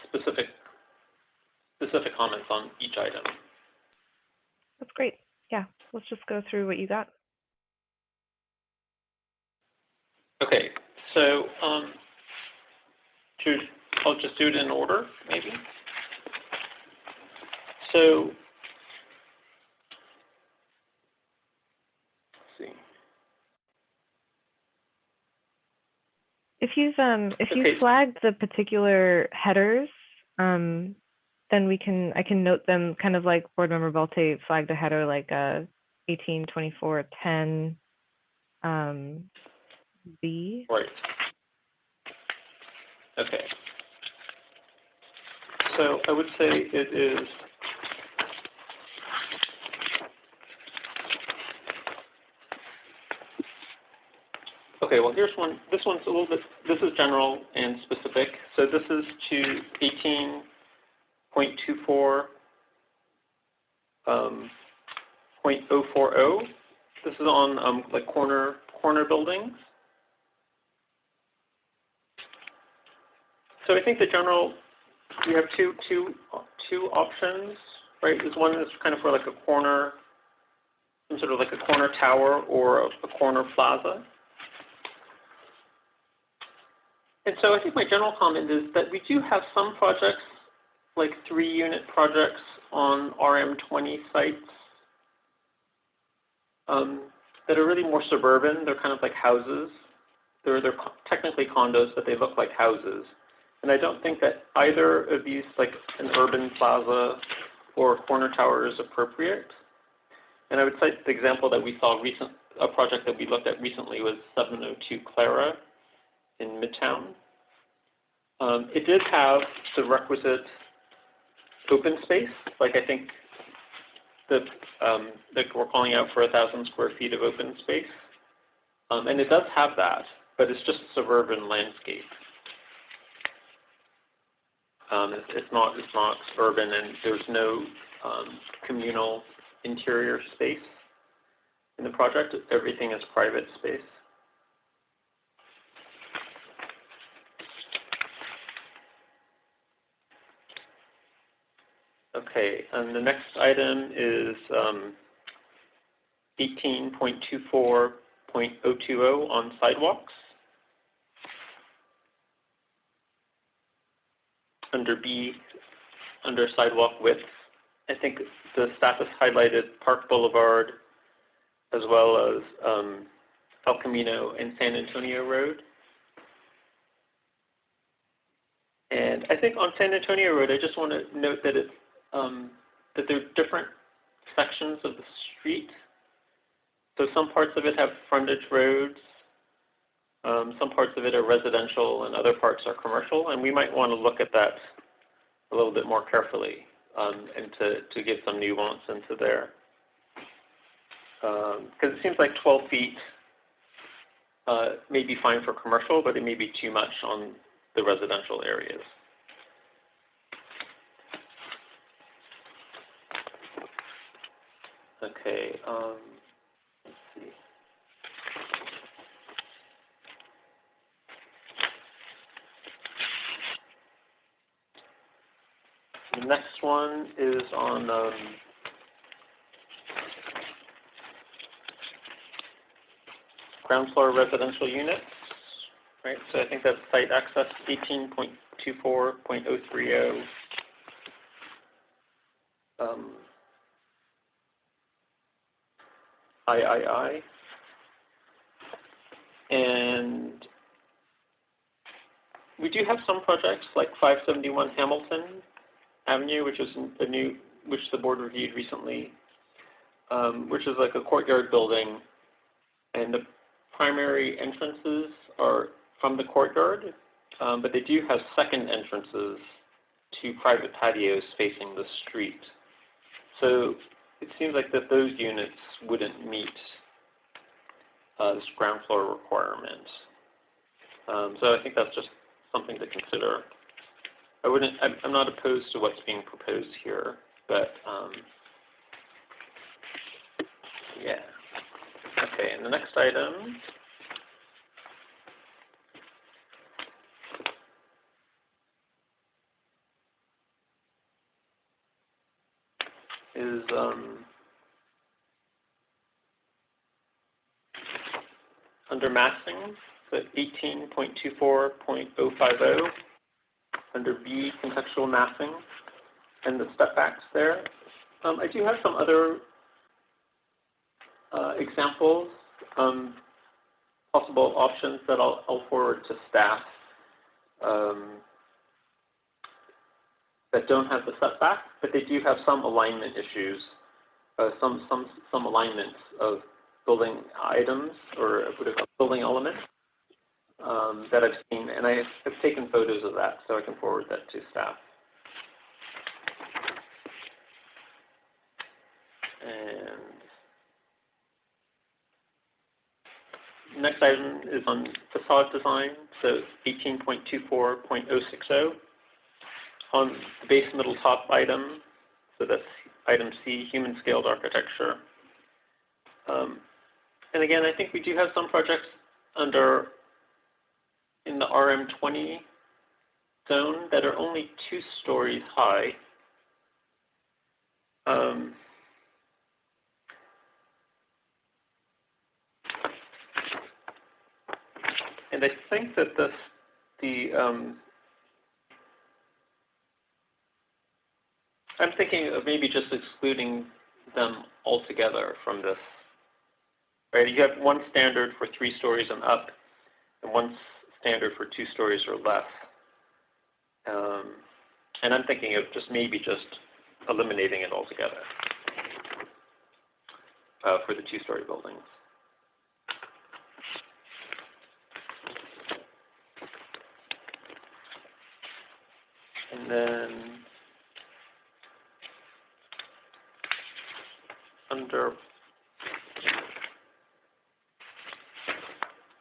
specific comments on each item. That's great. Yeah, let's just go through what you got. Okay, so I'll just do it in order, maybe. So let's see. If you Okay. flagged the particular headers, then I can note them kind of like Board Member Balte flagged a header like 1824.10 B. Right. Okay. So I would say it is okay, well here's one. This one's a little bit, this is general and specific. So this is to 18.24 .040. This is on like corner buildings. So I think the general, we have two options, right? There's one that's kind of for like a corner, some sort of like a corner tower or a corner plaza. And so I think my general comment is that we do have some projects, like 3-unit projects on RM20 sites that are really more suburban. They're kind of like houses. They're technically condos, but they look like houses. And I don't think that either of these, like an urban plaza or a corner tower, is appropriate. And I would cite the example that we saw a project that we looked at recently was 702 Clara in Midtown. It did have the requisite open space, like I think that we're calling out for 1,000 square feet of open space. And it does have that, but it's just suburban landscape. It's not urban, and there's no communal interior space in the project. Everything is private space. Okay, and the next item is 18.24.020 on sidewalks. Under B, under sidewalk width, I think the staff has highlighted Park Boulevard as well as El Camino and San Antonio Road. And I think on San Antonio Road, I just want to note that it's that there are different sections of the street. So some parts of it have frontage roads, some parts of it are residential, and other parts are commercial. And we might want to look at that a little bit more carefully and to get some nuance into there. Because it seems like 12 feet may be fine for commercial, but it may be too much on the residential areas. Okay, let's see. The next one is on ground floor residential units, right? So I think that's site access 18.24.030. III. And we do have some projects like 571 Hamilton Avenue, which is which the board reviewed recently, which is like a courtyard building, and the primary entrances are from the courtyard, but they do have second entrances to private patios facing the street. So it seems like that those units wouldn't meet this ground floor requirement. So I think that's just something to consider. I'm not opposed to what's being proposed here, but yeah. Okay, and the next item is under massing, so 18.24.050, under B, contextual massing, and the step backs there. I do have some other examples, possible options that I'll forward to staff that don't have the setback, but they do have some alignment issues, some alignments of building items or building elements that I've seen, and I have taken photos of that, so I can forward that to staff. And next item is on facade design, so 18.24.060. On the base middle top item, so that's item C, human scaled architecture. And again, I think we do have some projects in the RM20 zone that are only 2 stories high. And I think that I'm thinking of maybe just excluding them altogether from this. Right? You have one standard for 3 stories and up, and one standard for 2 stories or less. And I'm thinking of maybe just eliminating it altogether for the 2-story buildings. And then under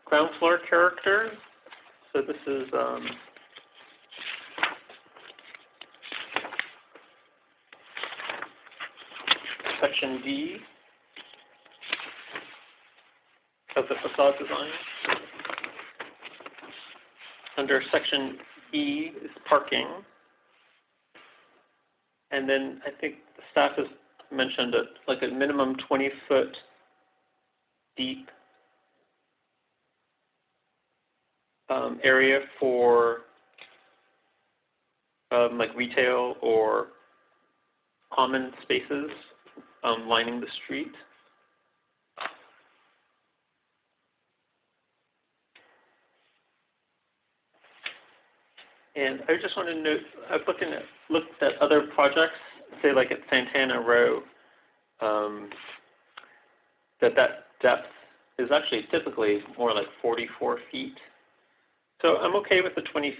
ground floor character, so this is section D of the facade design. Under section E is parking. And then I think the staff has mentioned like a minimum 20-foot deep area for like retail or common spaces lining the street. And I just want to note, I've looked at other projects, say like at Santana Row, that depth is actually typically more like 44 feet. So I'm okay with the 20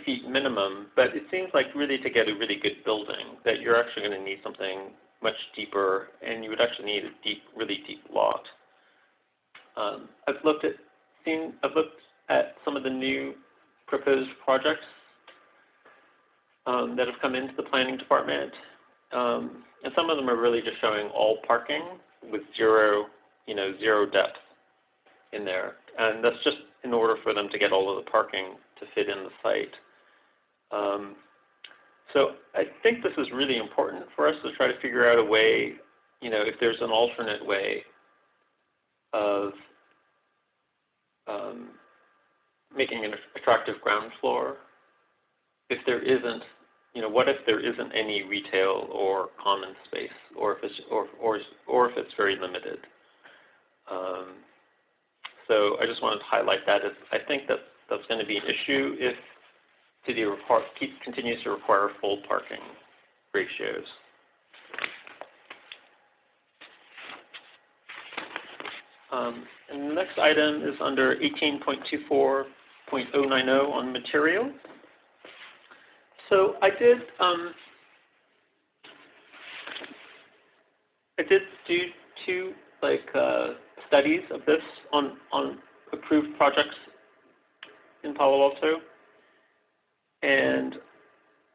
feet minimum, but it seems like really to get a really good building that you're actually going to need something much deeper, and you would actually need a really deep lot. I've looked at some of the new proposed projects that have come into the planning department, and some of them are really just showing all parking with zero depth in there, and that's just in order for them to get all of the parking to fit in the site. So I think this is really important for us to try to figure out a way, if there's an alternate way of making an attractive ground floor. If there isn't, what if there isn't any retail or common space, or if it's very limited? So so I just wanted to highlight that as I think that that's going to be an issue if city continues to require full parking ratios. And the next item is under 18.24.090 on materials. So I did do two studies of this on approved projects in Palo Alto, and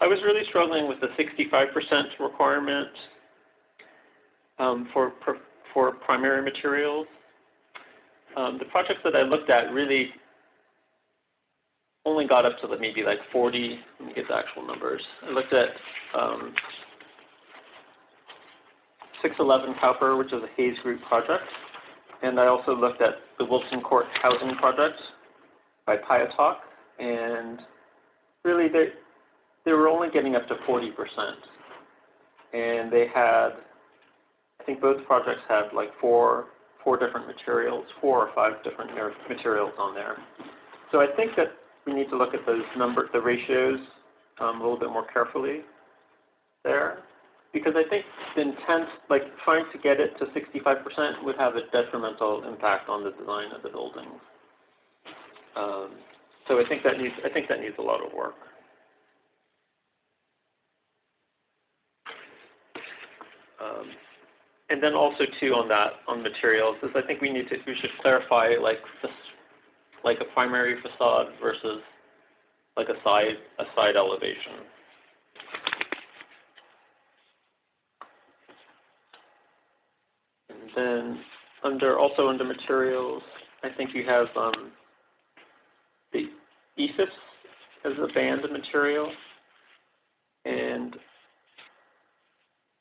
I was really struggling with the 65% requirement for primary materials. The projects that I looked at really only got up to maybe like 40. Let me get the actual numbers. I looked at 611 Cowper, which is a Hayes Group project, and I also looked at the Wilson Court housing project by Piatalk, and really they were only getting up to 40%, and they had, I think both projects had like four different materials, 4 or 5 different materials on there. So I think that we need to look at those the ratios a little bit more carefully there, because I think the intent, like trying to get it to 65%, would have a detrimental impact on the design of the buildings. So I think that needs a lot of work. And then also too on materials is I think we should clarify like a primary facade versus like a side elevation. And then also under materials, I think you have the EFIS as a band of material, and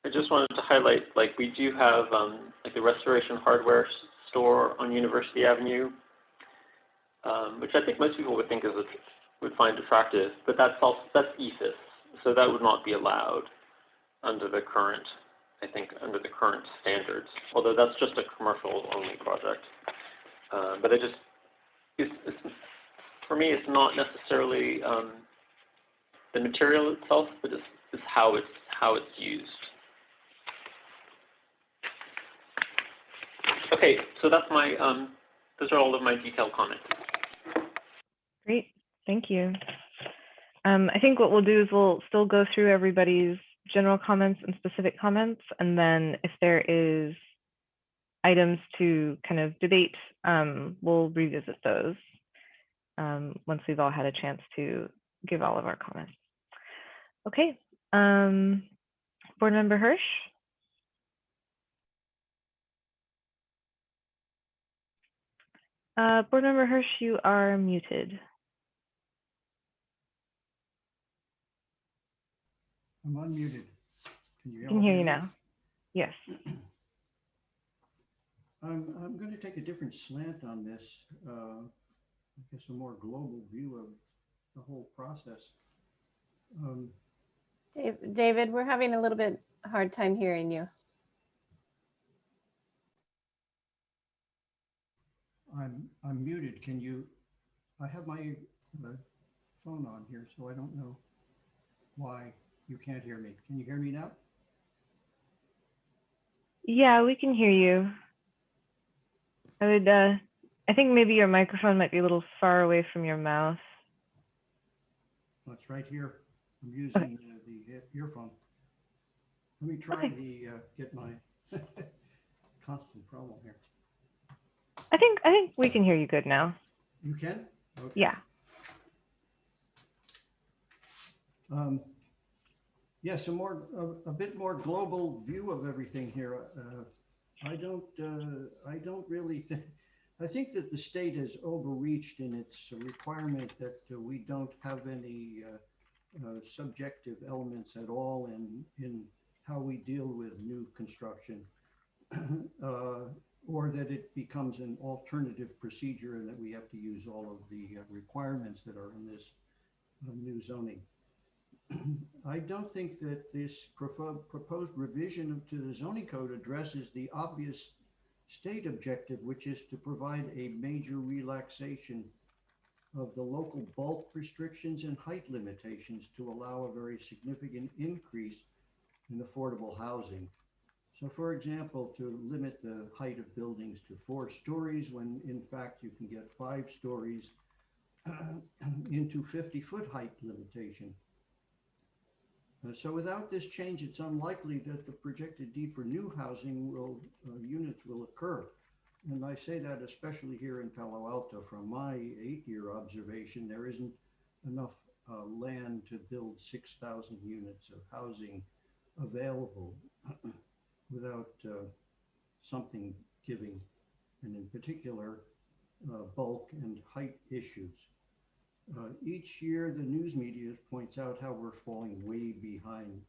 I just wanted to highlight, like we do have like the Restoration Hardware store on University Avenue, which I think most people would find attractive, but that's EFIS, so that would not be allowed under the current standards. Although that's just a commercial only project, but for me, it's not necessarily the material itself, but it's how it's used. Okay, so that's those are all of my detailed comments. Great, thank you. I think what we'll do is we'll still go through everybody's general comments and specific comments, and then if there is items to kind of debate, we'll revisit those once we've all had a chance to give all of our comments. Okay, Board Member Hirsch. Board Member Hirsch, you are muted. I'm unmuted. Can hear you now. Yes. I'm going to take a different slant on this. I guess a more global view of the whole process. David, we're having a little bit hard time hearing you. I'm muted. Can you? I have my phone on here, so I don't know why you can't hear me. Can you hear me now? Yeah, we can hear you. I think maybe your microphone might be a little far away from your mouth. Well, it's right here. I'm using the earphone. Let me try get my constant problem here. I think we can hear you good now. You can? Okay. Yeah. Yes, a bit more global view of everything here. I don't really think. I think that the state has overreached in its requirement that we don't have any subjective elements at all in how we deal with new construction, or that it becomes an alternative procedure and that we have to use all of the requirements that are in this new zoning. I don't think that this proposed revision to the zoning code addresses the obvious state objective, which is to provide a major relaxation of the local bulk restrictions and height limitations to allow a very significant increase in affordable housing. So for example, to limit the height of buildings to 4 stories when in fact you can get 5 stories into 50-foot height limitation. So without this change, it's unlikely that the projected need for new housing units will occur. And I say that especially here in Palo Alto. From my 8-year observation, there isn't enough land to build 6,000 units of housing available without something giving, and in particular, bulk and height issues. Each year, the news media points out how we're falling way behind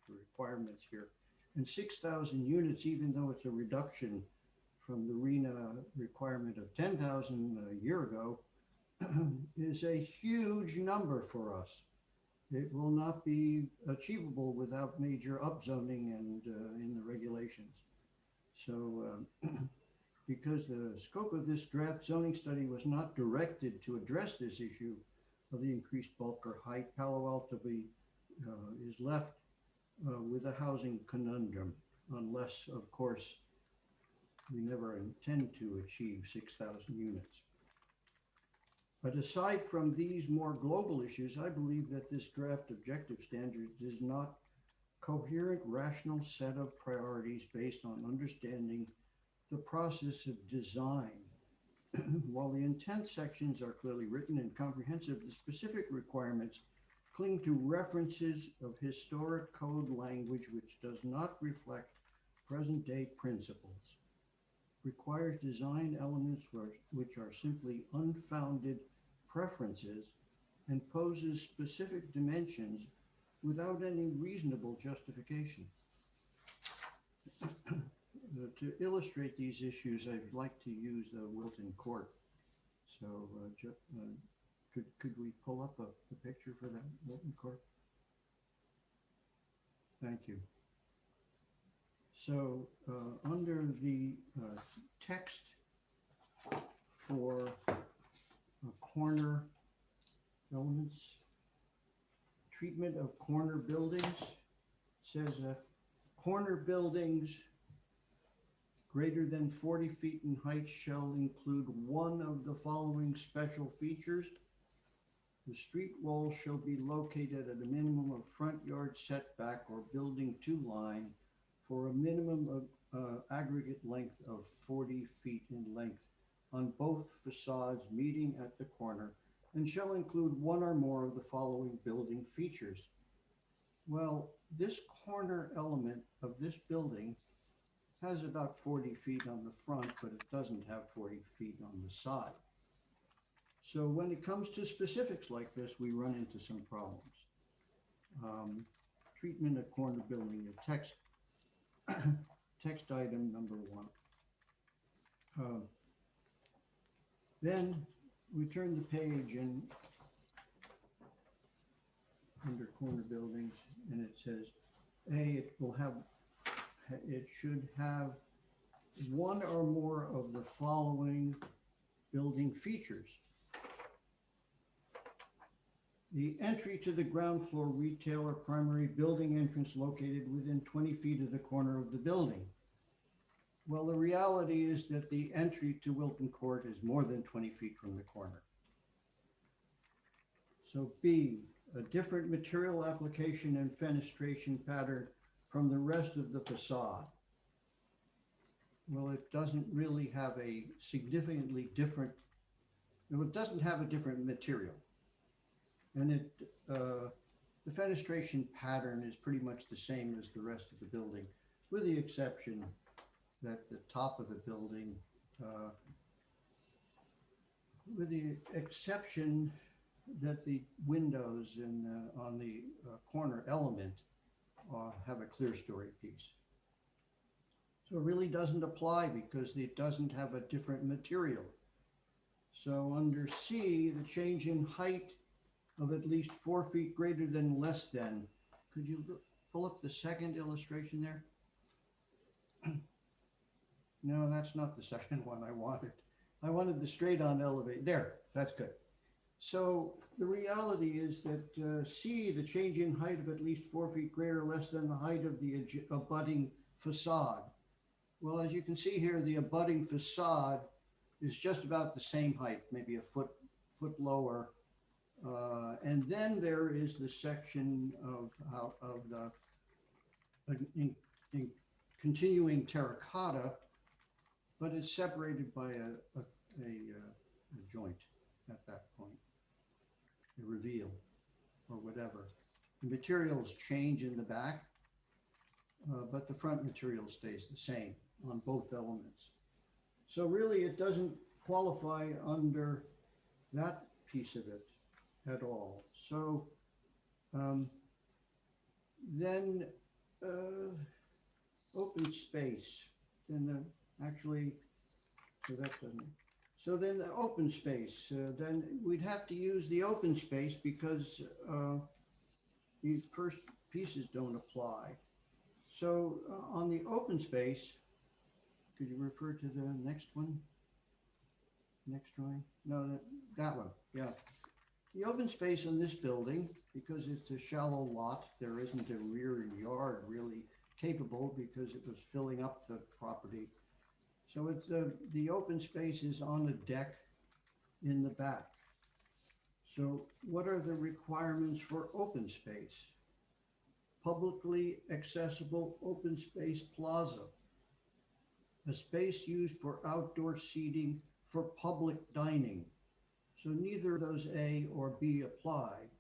the requirements here. And 6,000 units, even though it's a reduction from the RENA requirement of 10,000 a year ago, is a huge number for us. It will not be achievable without major upzoning and in the regulations. So because the scope of this draft zoning study was not directed to address this issue of the increased bulk or height, Palo Alto is left with a housing conundrum, unless, of course, we never intend to achieve 6,000 units. But aside from these more global issues, I believe that this draft objective standards is not coherent, rational set of priorities based on understanding the process of design. While the intent sections are clearly written and comprehensive, the specific requirements cling to references of historic code language which does not reflect present day principles, requires design elements which are simply unfounded preferences, and poses specific dimensions without any reasonable justification. To illustrate these issues, I'd like to use Wilton Court. So could we pull up a picture for that Wilton Court? Thank you. So under the text for corner elements, treatment of corner buildings, says corner buildings greater than 40 feet in height shall include one of the following special features. The street wall shall be located at a minimum of front yard setback or building to line for a minimum of aggregate length of 40 feet in length on both facades meeting at the corner, and shall include one or more of the following building features. Well, this corner element of this building has about 40 feet on the front, but it doesn't have 40 feet on the side. So when it comes to specifics like this, we run into some problems. Treatment of corner building, the text, text item number 1. Then we turn the page and under corner buildings, and it says, it should have one or more of the following building features. The entry to the ground floor retail or primary building entrance located within 20 feet of the corner of the building. Well, the reality is that the entry to Wilton Court is more than 20 feet from the corner. So B, a different material application and fenestration pattern from the rest of the facade. Well, it doesn't really have a significantly different, it doesn't have a different material. And the fenestration pattern is pretty much the same as the rest of the building, with the exception that the top of the building, with the exception that the windows on the corner element have a clear story piece. So it really doesn't apply because it doesn't have a different material. So under C, the change in height of at least 4 feet greater than less than. Could you pull up the second illustration there? No, that's not the second one I wanted. I wanted the straight on elevate. There, that's good. So the reality is that C, the change in height of at least 4 feet greater or less than the height of the abutting facade. Well, as you can see here, the abutting facade is just about the same height, maybe a foot lower. And then there is the section of the continuing terracotta, but it's separated by a joint at that point, a reveal or whatever. The materials change in the back, but the front material stays the same on both elements. So really it doesn't qualify under that piece of it at all. So then open space, then so then the open space, then we'd have to use the open space because these first pieces don't apply. So on the open space, could you refer to the next one? Next drawing? No, that one, yeah. The open space in this building, because it's a shallow lot, there isn't a rear yard really capable because it was filling up the property. So it's the open space is on the deck in the back. So what are the requirements for open space? Publicly accessible open space plaza. A space used for outdoor seating for public dining. So neither of those A or B apply.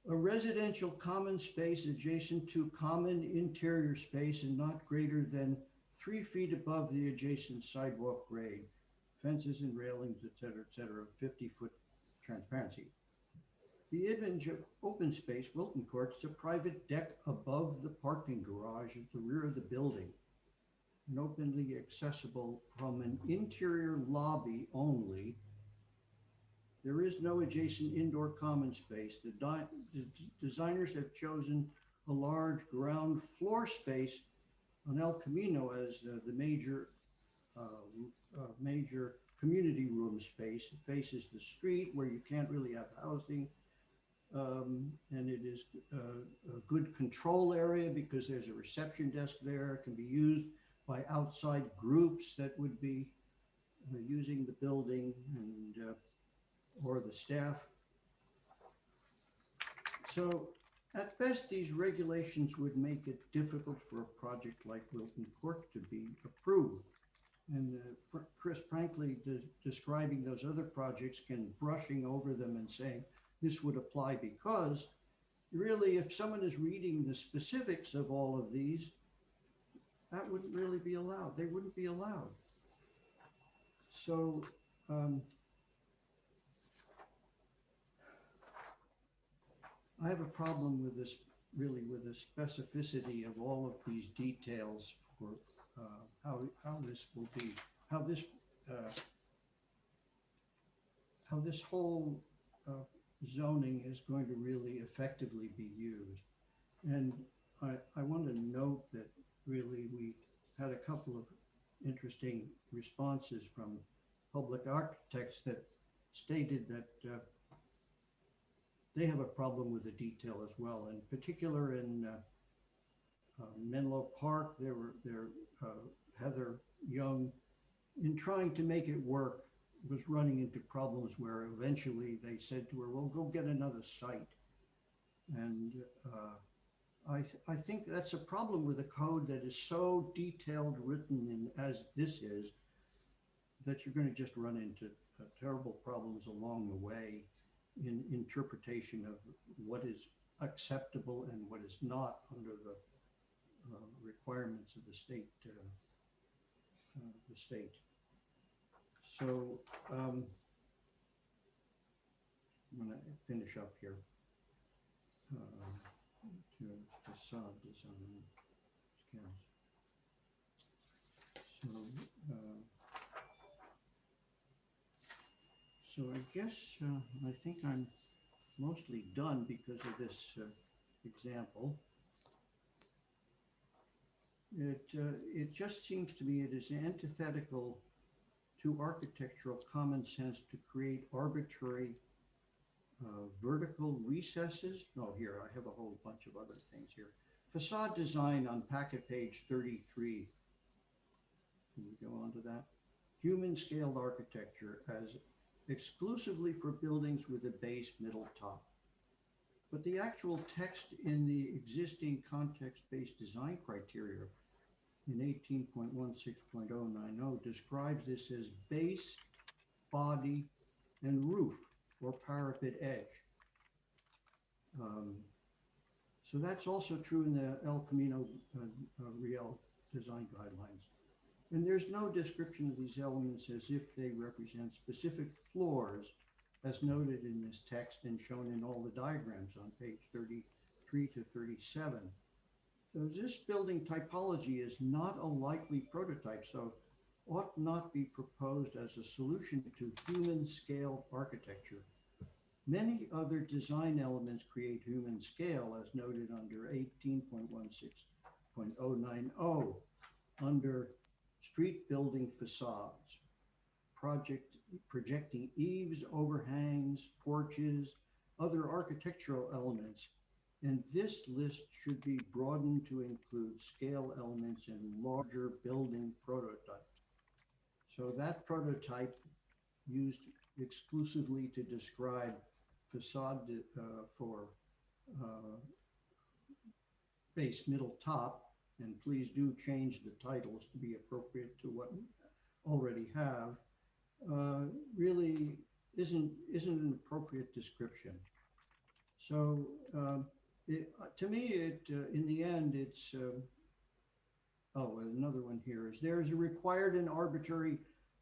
A residential common space adjacent to common interior space and not greater than 3 feet above the adjacent sidewalk grade, fences and railings, et cetera, 50-foot transparency. The image of open space, Wilton Court, is a private deck above the parking garage at the rear of the building and openly accessible from an interior lobby only. There is no adjacent indoor common space. The designers have chosen a large ground floor space on El Camino as the major community room space. It faces the street where you can't really have housing. And it is a good control area because there's a reception desk there. It can be used by outside groups that would be using the building and or the staff. So at best, these regulations would make it difficult for a project like Wilton Court to be approved. And Chris, frankly, describing those other projects and brushing over them and saying this would apply because really, if someone is reading the specifics of all of these, that wouldn't really be allowed. They wouldn't be allowed. So I have a problem with this, really, with the specificity of all of these details for how this will be, how this whole zoning is going to really effectively be used. And I want to note that really we had a couple of interesting responses from public architects that stated that they have a problem with the detail as well. In particular, in Menlo Park, Heather Young, in trying to make it work, was running into problems where eventually they said to her, well, go get another site. And I think that's a problem with a code that is so detailed written in, as this is, that you're going to just run into terrible problems along the way in interpretation of what is acceptable and what is not under the requirements of the state. So I'm going to finish up here to facade design scales. So I guess I think I'm mostly done because of this example. It just seems to me it is antithetical to architectural common sense to create arbitrary vertical recesses. No, here, I have a whole bunch of other things here. Facade design on packet page 33. Can we go on to that? Human scaled architecture as exclusively for buildings with a base middle top. But the actual text in the existing context-based design criteria in 18.16.090 describes this as base, body, and roof or parapet edge. So that's also true in the El Camino Real design guidelines. And there's no description of these elements as if they represent specific floors as noted in this text and shown in all the diagrams on page 33 to 37. So this building typology is not a likely prototype, so ought not be proposed as a solution to human scale architecture. Many other design elements create human scale as noted under 18.16.090 under street building facades, projecting eaves, overhangs, porches, other architectural elements. And this list should be broadened to include scale elements in larger building prototypes. So that prototype used exclusively to describe facade for base, middle, top, and please do change the titles to be appropriate to what we already have, really isn't an appropriate description. So to me, in the end, it's, oh, another one here is there's a required and arbitrary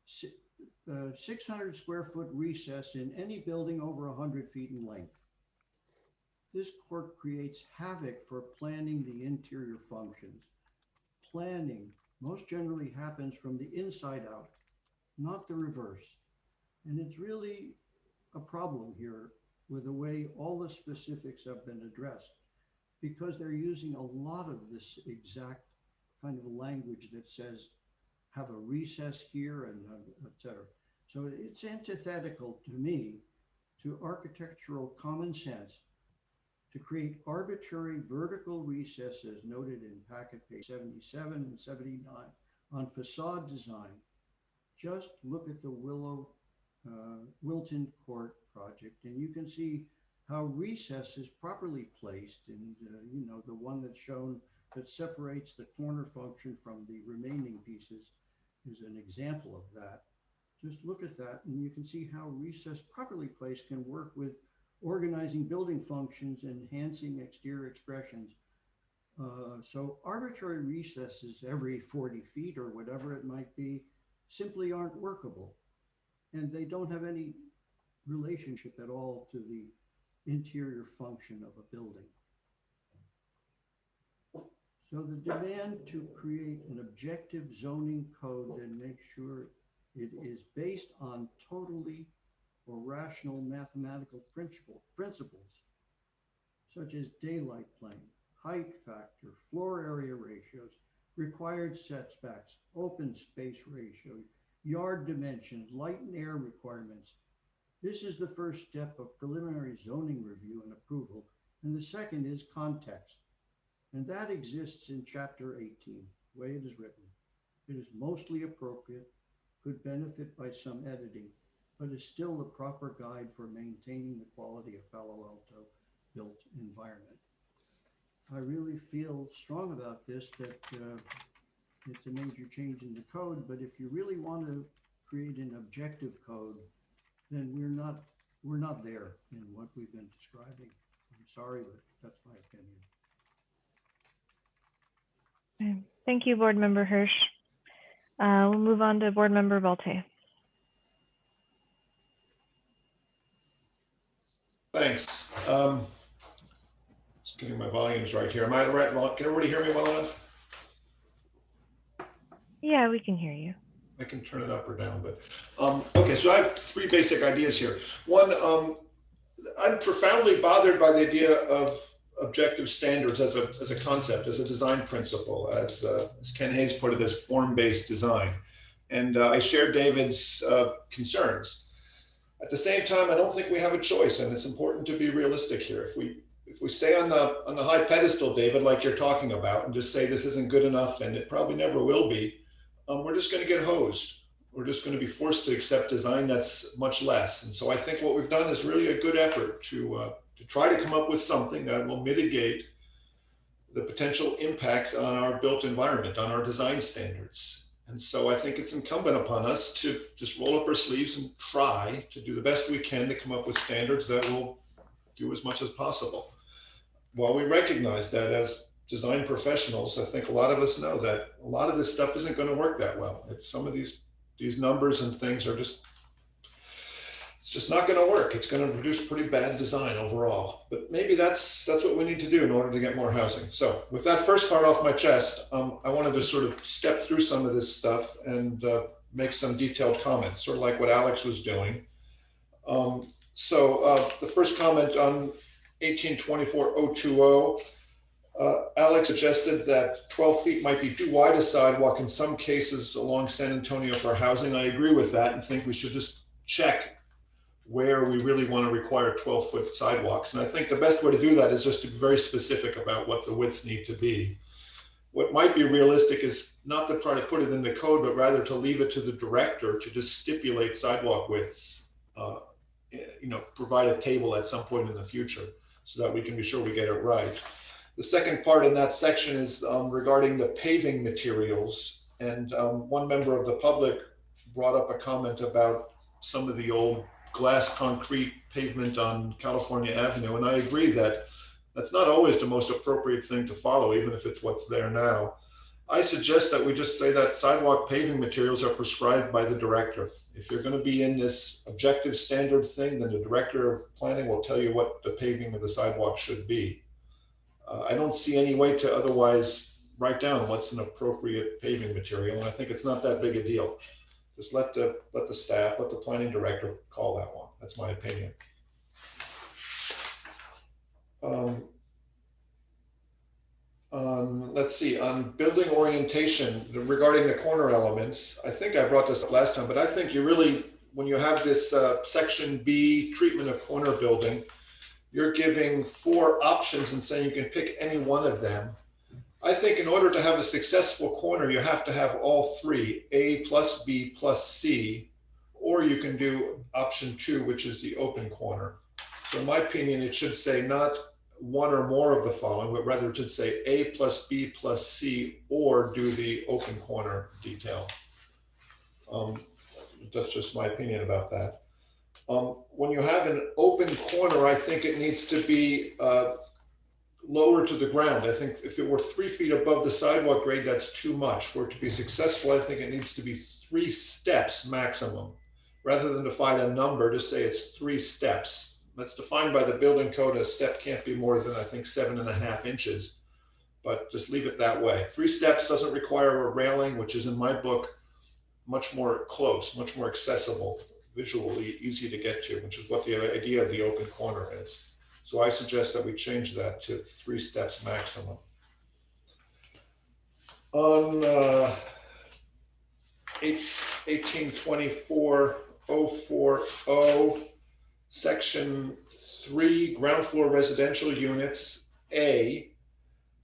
600 square foot recess in any building over 100 feet in length. This court creates havoc for planning the interior functions. Planning most generally happens from the inside out, not the reverse. And it's really a problem here with the way all the specifics have been addressed, because they're using a lot of this exact kind of language that says have a recess here and et cetera. So it's antithetical to me to architectural common sense to create arbitrary vertical recesses noted in packet page 77 and 79 on facade design. Just look at the Wilton Court project and you can see how recess is properly placed, and you know, the one that's shown that separates the corner function from the remaining pieces is an example of that. Just look at that and you can see how recess properly placed can work with organizing building functions, enhancing exterior expressions. So arbitrary recesses every 40 feet or whatever it might be simply aren't workable. And they don't have any relationship at all to the interior function of a building. So the demand to create an objective zoning code that makes sure it is based on totally or rational mathematical principles, such as daylight plane, height factor, floor area ratios, required setbacks, open space ratio, yard dimensions, light and air requirements. This is the first step of preliminary zoning review and approval, and the second is context. And that exists in chapter 18, the way it is written. It is mostly appropriate, could benefit by some editing, but is still the proper guide for maintaining the quality of Palo Alto built environment. I really feel strong about this, that it's a major change in the code, but if you really want to create an objective code, then we're not there in what we've been describing. I'm sorry, but that's my opinion. Okay. Thank you, Board Member Hirsch. We'll move on to Board Member Valte. Thanks. Just getting my volumes right here. Am I right? Can everybody hear me well enough? Yeah, we can hear you. I can turn it up or down, but okay. So I have three basic ideas here. One, I'm profoundly bothered by the idea of objective standards as a concept, as a design principle, as Ken Hayes put it, as form-based design. And I share David's concerns. At the same time, I don't think we have a choice, and it's important to be realistic here. If we stay on the high pedestal, David, like you're talking about, and just say this isn't good enough, and it probably never will be, we're just going to get hosed. We're just going to be forced to accept design that's much less. And so I think what we've done is really a good effort to try to come up with something that will mitigate the potential impact on our built environment, on our design standards. And so I think it's incumbent upon us to just roll up our sleeves and try to do the best we can to come up with standards that will do as much as possible. While we recognize that as design professionals, I think a lot of us know that a lot of this stuff isn't going to work that well. It's some of these numbers and things are just, it's just not going to work. It's going to produce pretty bad design overall. But maybe that's what we need to do in order to get more housing. So with that first part off my chest, I wanted to sort of step through some of this stuff and make some detailed comments, sort of like what Alex was doing. The first comment on 1824-020, Alex suggested that 12 feet might be too wide a sidewalk in some cases along San Antonio for housing. I agree with that and think we should just check where we really want to require 12-foot sidewalks. And I think the best way to do that is just to be very specific about what the widths need to be. What might be realistic is not to try to put it in the code, but rather to leave it to the director to just stipulate sidewalk widths, provide a table at some point in the future so that we can be sure we get it right. The second part in that section is regarding the paving materials. And one member of the public brought up a comment about some of the old glass concrete pavement on California Avenue. And I agree that that's not always the most appropriate thing to follow, even if it's what's there now. I suggest that we just say that sidewalk paving materials are prescribed by the director. If you're going to be in this objective standard thing, then the director of planning will tell you what the paving of the sidewalk should be. I don't see any way to otherwise write down what's an appropriate paving material, and I think it's not that big a deal. Just let the staff, let the planning director call that one. That's my opinion. Let's see, on building orientation regarding the corner elements, I think I brought this up last time, but I think you really, when you have this section B, treatment of corner building, you're giving 4 options and saying you can pick any one of them. I think in order to have a successful corner, you have to have all 3, A plus B plus C, or you can do option 2, which is the open corner. So in my opinion, it should say not one or more of the following, but rather it should say A plus B plus C, or do the open corner detail. That's just my opinion about that. When you have an open corner, I think it needs to be lower to the ground. I think if it were 3 feet above the sidewalk grade, that's too much. For it to be successful, I think it needs to be 3 steps maximum. Rather than define a number, just say it's 3 steps. That's defined by the building code. A step can't be more than, I think, 7.5 inches, but just leave it that way. 3 steps doesn't require a railing, which is in my book, much more close, much more accessible, visually easy to get to, which is what the idea of the open corner is. So I suggest that we change that to 3 steps maximum. On 1824-040, section 3, ground floor residential units, A,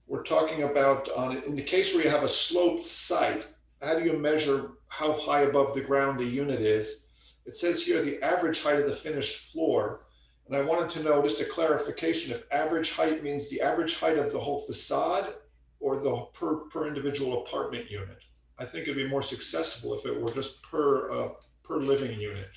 we're talking about in the case where you have a sloped site, how do you measure how high above the ground the unit is? It says here the average height of the finished floor. And I wanted to know, just a clarification, if average height means the average height of the whole facade or the per individual apartment unit. I think it'd be more successful if it were just per living unit,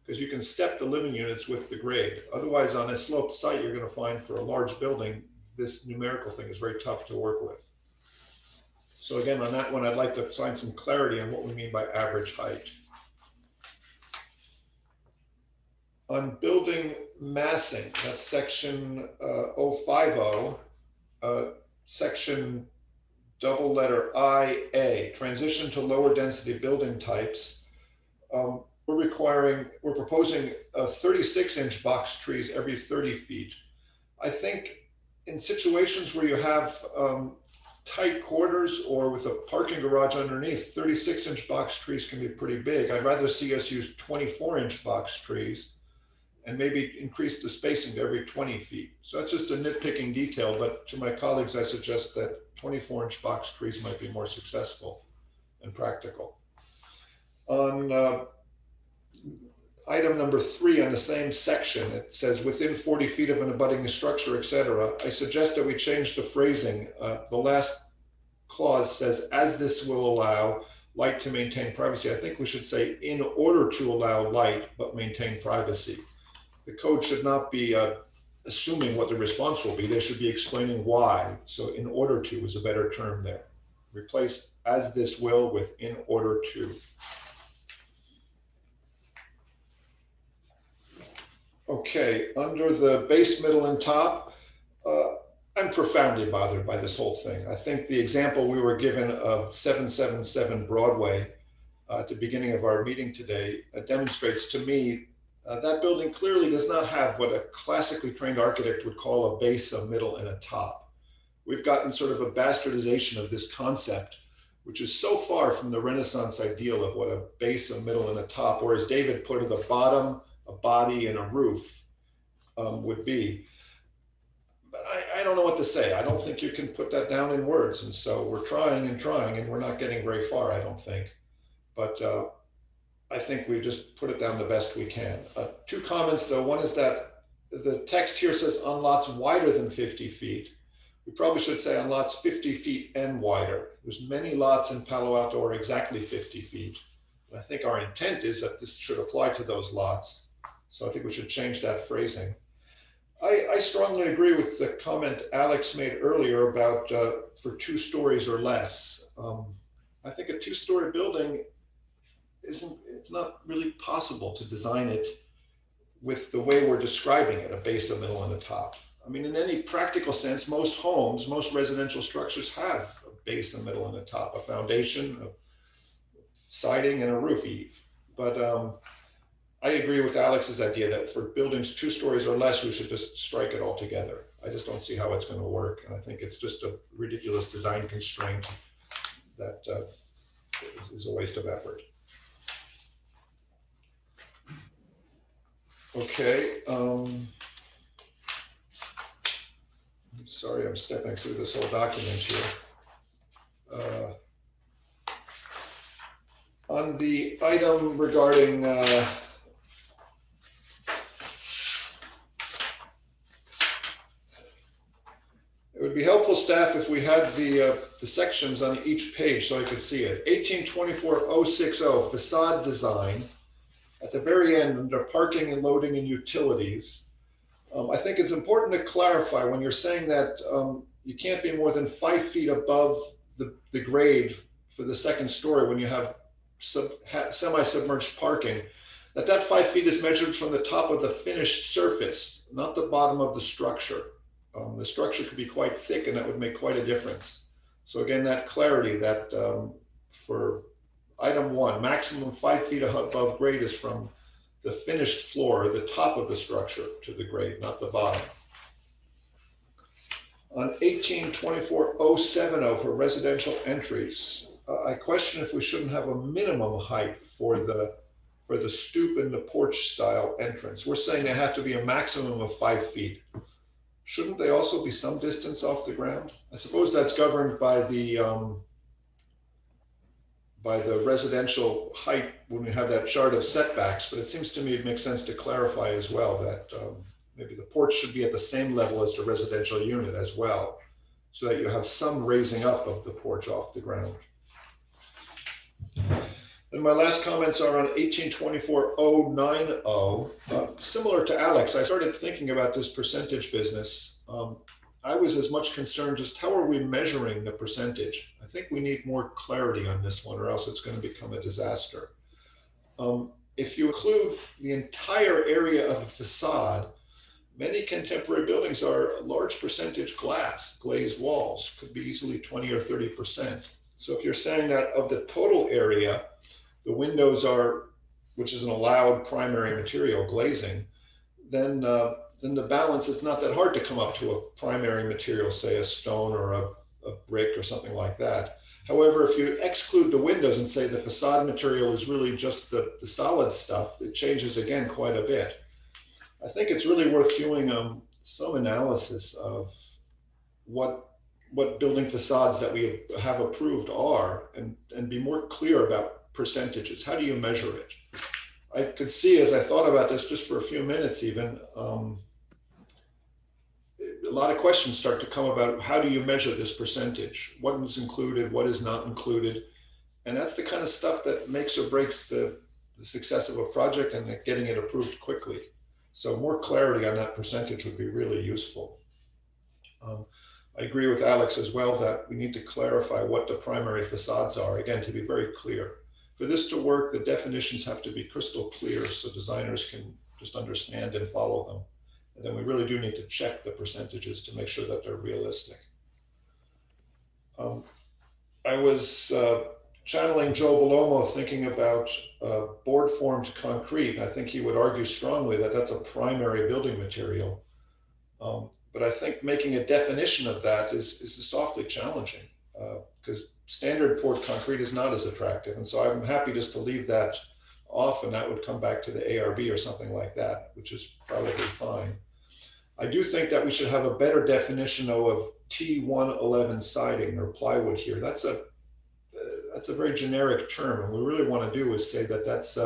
because you can step the living units with the grade. Otherwise, on a sloped site, you're going to find for a large building, this numerical thing is very tough to work with. So again, on that one, I'd like to find some clarity on what we mean by average height. On building massing, that's section 050, section double letter IA, transition to lower density building types. We're proposing 36-inch box trees every 30 feet. I think in situations where you have tight quarters or with a parking garage underneath, 36-inch box trees can be pretty big. I'd rather see us use 24-inch box trees and maybe increase the spacing to every 20 feet. So that's just a nitpicking detail, but to my colleagues, I suggest that 24-inch box trees might be more successful and practical. On item number 3 on the same section, it says within 40 feet of an abutting structure, etc. I suggest that we change the phrasing. The last clause says, as this will allow light to maintain privacy. I think we should say in order to allow light, but maintain privacy. The code should not be assuming what the response will be. They should be explaining why. So in order to is a better term there. Replace as this will with in order to. Okay, under the base, middle, and top, I'm profoundly bothered by this whole thing. I think the example we were given of 777 Broadway at the beginning of our meeting today demonstrates to me that building clearly does not have what a classically trained architect would call a base, a middle, and a top. We've gotten sort of a bastardization of this concept, which is so far from the Renaissance ideal of what a base, a middle, and a top, or as David put it, a bottom, a body, and a roof would be. But I don't know what to say. I don't think you can put that down in words. And so we're trying, and we're not getting very far, I don't think. But I think we just put it down the best we can. 2 comments though. One is that the text here says on lots wider than 50 feet. We probably should say on lots 50 feet and wider. There's many lots in Palo Alto are exactly 50 feet. And I think our intent is that this should apply to those lots. So I think we should change that phrasing. I strongly agree with the comment Alex made earlier about for 2 stories or less. I think a 2-story building it's not really possible to design it with the way we're describing it, a base, a middle, and a top. I mean, in any practical sense, most homes, most residential structures have a base, a middle, and a top, a foundation, a siding, and a roof eave. But I agree with Alex's idea that for buildings 2 stories or less, we should just strike it altogether. I just don't see how it's going to work. And I think it's just a ridiculous design constraint that is a waste of effort. Okay. I'm sorry, I'm stepping through this whole document here. On the item regarding it would be helpful, staff, if we had the sections on each page so I could see it. 1824-060 facade design. At the very end, under parking and loading and utilities, I think it's important to clarify when you're saying that you can't be more than 5 feet above the grade for the 2nd story when you have semi-submerged parking, that 5 feet is measured from the top of the finished surface, not the bottom of the structure. The structure could be quite thick and that would make quite a difference. So again, that clarity that for item 1, maximum 5 feet above grade is from the finished floor, the top of the structure to the grade, not the bottom. On 1824-070 for residential entries, I question if we shouldn't have a minimum height for the stoop and the porch style entrance. We're saying they have to be a maximum of 5 feet. Shouldn't they also be some distance off the ground? I suppose that's governed by the residential height when we have that chart of setbacks, but it seems to me it makes sense to clarify as well that maybe the porch should be at the same level as the residential unit as well, so that you have some raising up of the porch off the ground. And my last comments are on 1824-090. Similar to Alex, I started thinking about this percentage business. I was as much concerned just how are we measuring the percentage? I think we need more clarity on this one or else it's going to become a disaster. If you include the entire area of a facade, many contemporary buildings are a large percentage glass, glazed walls, could be easily 20 or 30%. So if you're saying that of the total area, the windows are, which is an allowed primary material, glazing, then then the balance, it's not that hard to come up to a primary material, say a stone or a brick or something like that. However, if you exclude the windows and say the facade material is really just the solid stuff, it changes again quite a bit. I think it's really worth doing some analysis of what building facades that we have approved are, and be more clear about percentages. How do you measure it? I could see, as I thought about this just for a few minutes even, a lot of questions start to come about how do you measure this percentage? What is included, what is not included? And that's the kind of stuff that makes or breaks the success of a project and getting it approved quickly. So more clarity on that percentage would be really useful. I agree with Alex as well that we need to clarify what the primary facades are, again, to be very clear. For this to work, the definitions have to be crystal clear so designers can just understand and follow them. And then we really do need to check the percentages to make sure that they're realistic. I was channeling Joe Bellomo thinking about board formed concrete. And I think he would argue strongly that that's a primary building material. But I think making a definition of that is awfully challenging because standard poured concrete is not as attractive. And so I'm happy just to leave that off, and that would come back to the ARB or something like that, which is probably fine. I do think that we should have a better definition though of T111 siding or plywood here. That's a very generic term, and what we really want to do is say that that's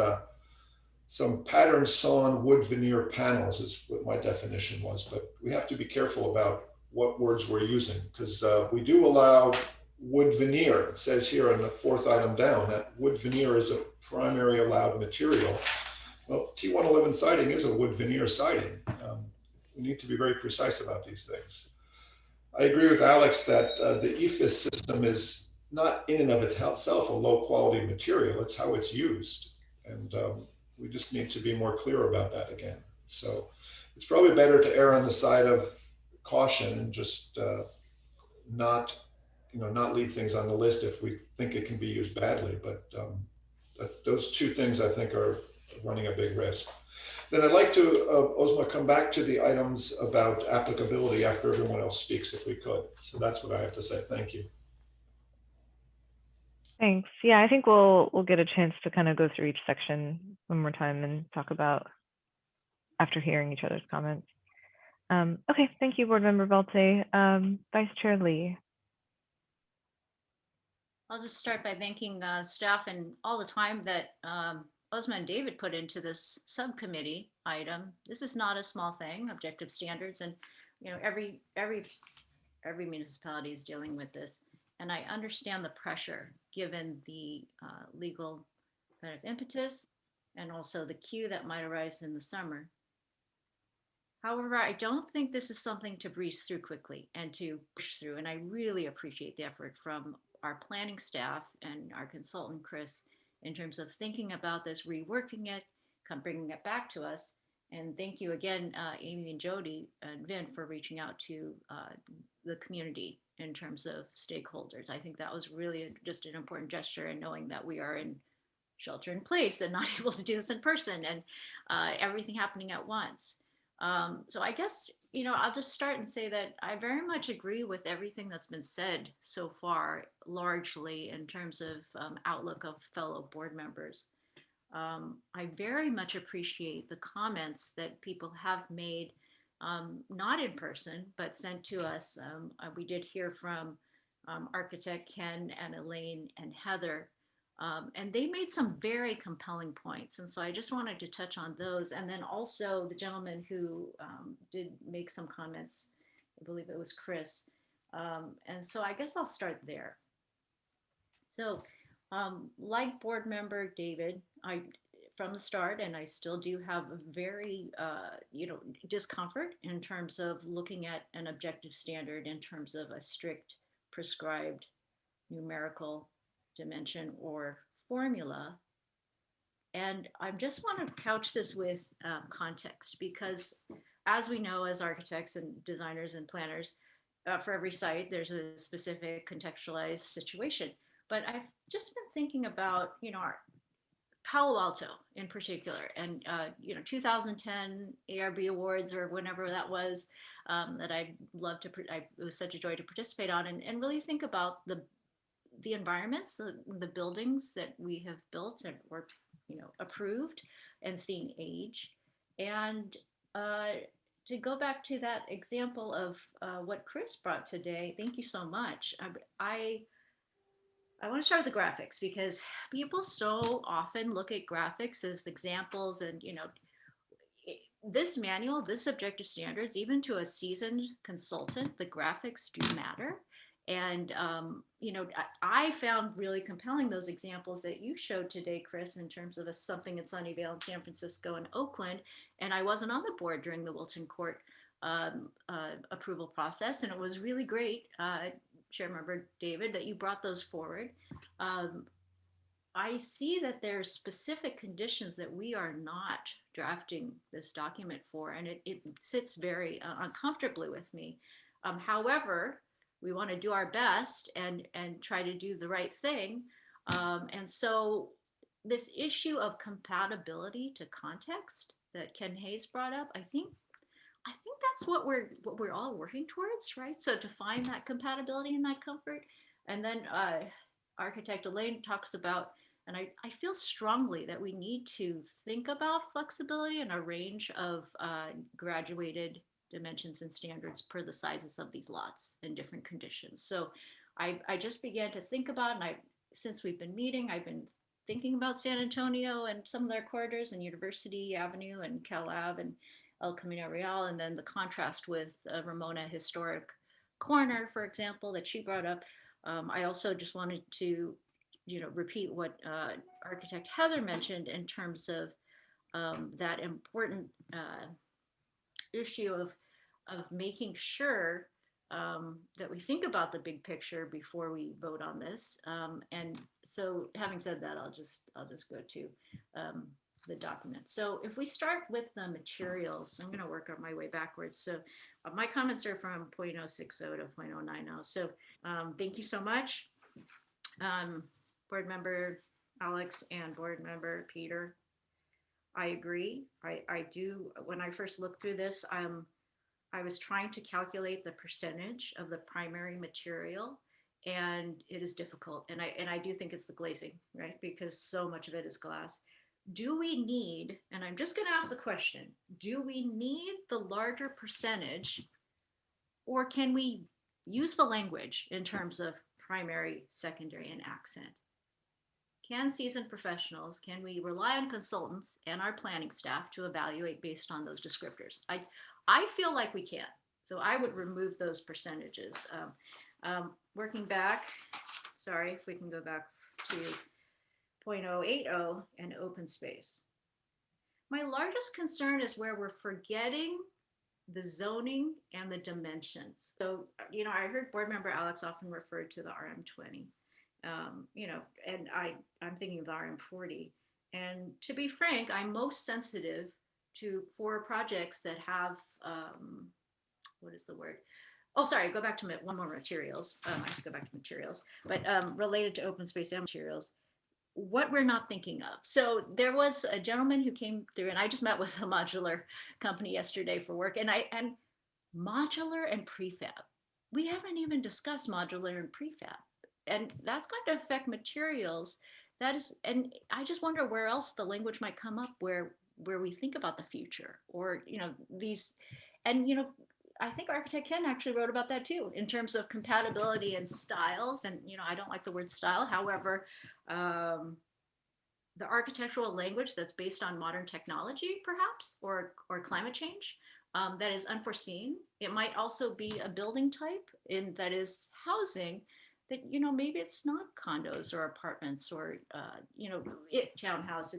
some pattern sawn wood veneer panels is what my definition was, but we have to be careful about what words we're using because we do allow wood veneer. It says here in the fourth item down that wood veneer is a primary allowed material. Well, T111 siding is a wood veneer siding. We need to be very precise about these things. I agree with Alex that the EFIS system is not in and of itself a low quality material. It's how it's used. And we just need to be more clear about that again. So it's probably better to err on the side of caution and just not leave things on the list if we think it can be used badly. But those two things I think are running a big risk. Then I'd like to, Ozma, come back to the items about applicability after everyone else speaks, if we could. So that's what I have to say. Thank you. Thanks. Yeah, I think we'll get a chance to kind of go through each section one more time and talk about after hearing each other's comments. Okay, thank you, Board Member Velte. Vice Chair Lee. I'll just start by thanking staff and all the time that Ozma and David put into this subcommittee item. This is not a small thing, objective standards, and every municipality is dealing with this. And I understand the pressure given the legal kind of impetus and also the queue that might arise in the summer. However, I don't think this is something to breeze through quickly and to push through. And I really appreciate the effort from our planning staff and our consultant, Chris, in terms of thinking about this, reworking it, bringing it back to us. And thank you again, Amy and Jody and Vin, for reaching out to the community in terms of stakeholders. I think that was really just an important gesture, and knowing that we are in shelter in place and not able to do this in person, and everything happening at once. So I guess, I'll just start and say that I very much agree with everything that's been said so far, largely in terms of outlook of fellow board members. I very much appreciate the comments that people have made, not in person, but sent to us. We did hear from architect Ken and Elaine and Heather, and they made some very compelling points. And so I just wanted to touch on those. And then also the gentleman who did make some comments, I believe it was Chris. And so I guess I'll start there. So like board member David, from the start, and I still do have a very, discomfort in terms of looking at an objective standard in terms of a strict prescribed numerical dimension or formula. And I just want to couch this with context, because as we know, as architects and designers and planners, for every site, there's a specific contextualized situation. But I've just been thinking about, Palo Alto in particular, and 2010 ARB Awards or whenever that was, that I love to. It was such a joy to participate on, and really think about the environments, the buildings that we have built and were approved, and seeing age, and to go back to that example of what Chris brought today. Thank you so much. I want to start with the graphics because people so often look at graphics as examples, and this manual, this objective standards, even to a seasoned consultant, the graphics do matter. And I found really compelling those examples that you showed today, Chris, in terms of something in Sunnyvale and San Francisco and Oakland. And I wasn't on the board during the Wilton Court approval process, and it was really great. Chairmember David, that you brought those forward. I see that there's specific conditions that we are not drafting this document for, and it sits very uncomfortably with me. However, we want to do our best and try to do the right thing. And so this issue of compatibility to context that Ken Hayes brought up, I think that's what we're all working towards, right? So to find that compatibility and that comfort. And then Architect Elaine talks about, and I feel strongly that we need to think about flexibility and a range of graduated dimensions and standards per the sizes of these lots and different conditions. So I just began to think about, and since we've been meeting, I've been thinking about San Antonio and some of their corridors and University Avenue and Cal Ave and El Camino Real, and then the contrast with Ramona Historic Corner, for example, that she brought up. I also just wanted to, repeat what Architect Heather mentioned in terms of that important issue of making sure that we think about the big picture before we vote on this. And so, having said that, I'll just go to the document. So if we start with the materials, I'm going to work my way backwards. So my comments are from 0.060 to 0.090. So thank you so much, Board Member Alex and Board Member Peter. I agree. I do. When I first looked through this, I was trying to calculate the percentage of the primary material, and it is difficult. And I do think it's the glazing, right? Because so much of it is glass. Do we need, and I'm just going to ask the question, do we need the larger percentage, or can we use the language in terms of primary, secondary, and accent? Can seasoned professionals, can we rely on consultants and our planning staff to evaluate based on those descriptors? I feel like we can. So I would remove those percentages. Working back, sorry, if we can go back to 0.080 and open space. My largest concern is where we're forgetting the zoning and the dimensions. So, I heard Board Member Alex often referred to the RM20, and I'm thinking of the RM40. And to be frank, I'm most sensitive for projects that have, what is the word? Oh, sorry, go back to one more materials. I have to go back to materials, but related to open space and materials, what we're not thinking of. So there was a gentleman who came through, and I just met with a modular company yesterday for work, and modular and prefab. We haven't even discussed modular and prefab, and that's going to affect materials. And I just wonder where else the language might come up where we think about the future, or these, and I think Architect Ken actually wrote about that too, in terms of compatibility and styles. And, I don't like the word style. However, the architectural language that's based on modern technology, perhaps, or climate change, that is unforeseen. It might also be a building type that is housing that, maybe it's not condos or apartments or, townhouse.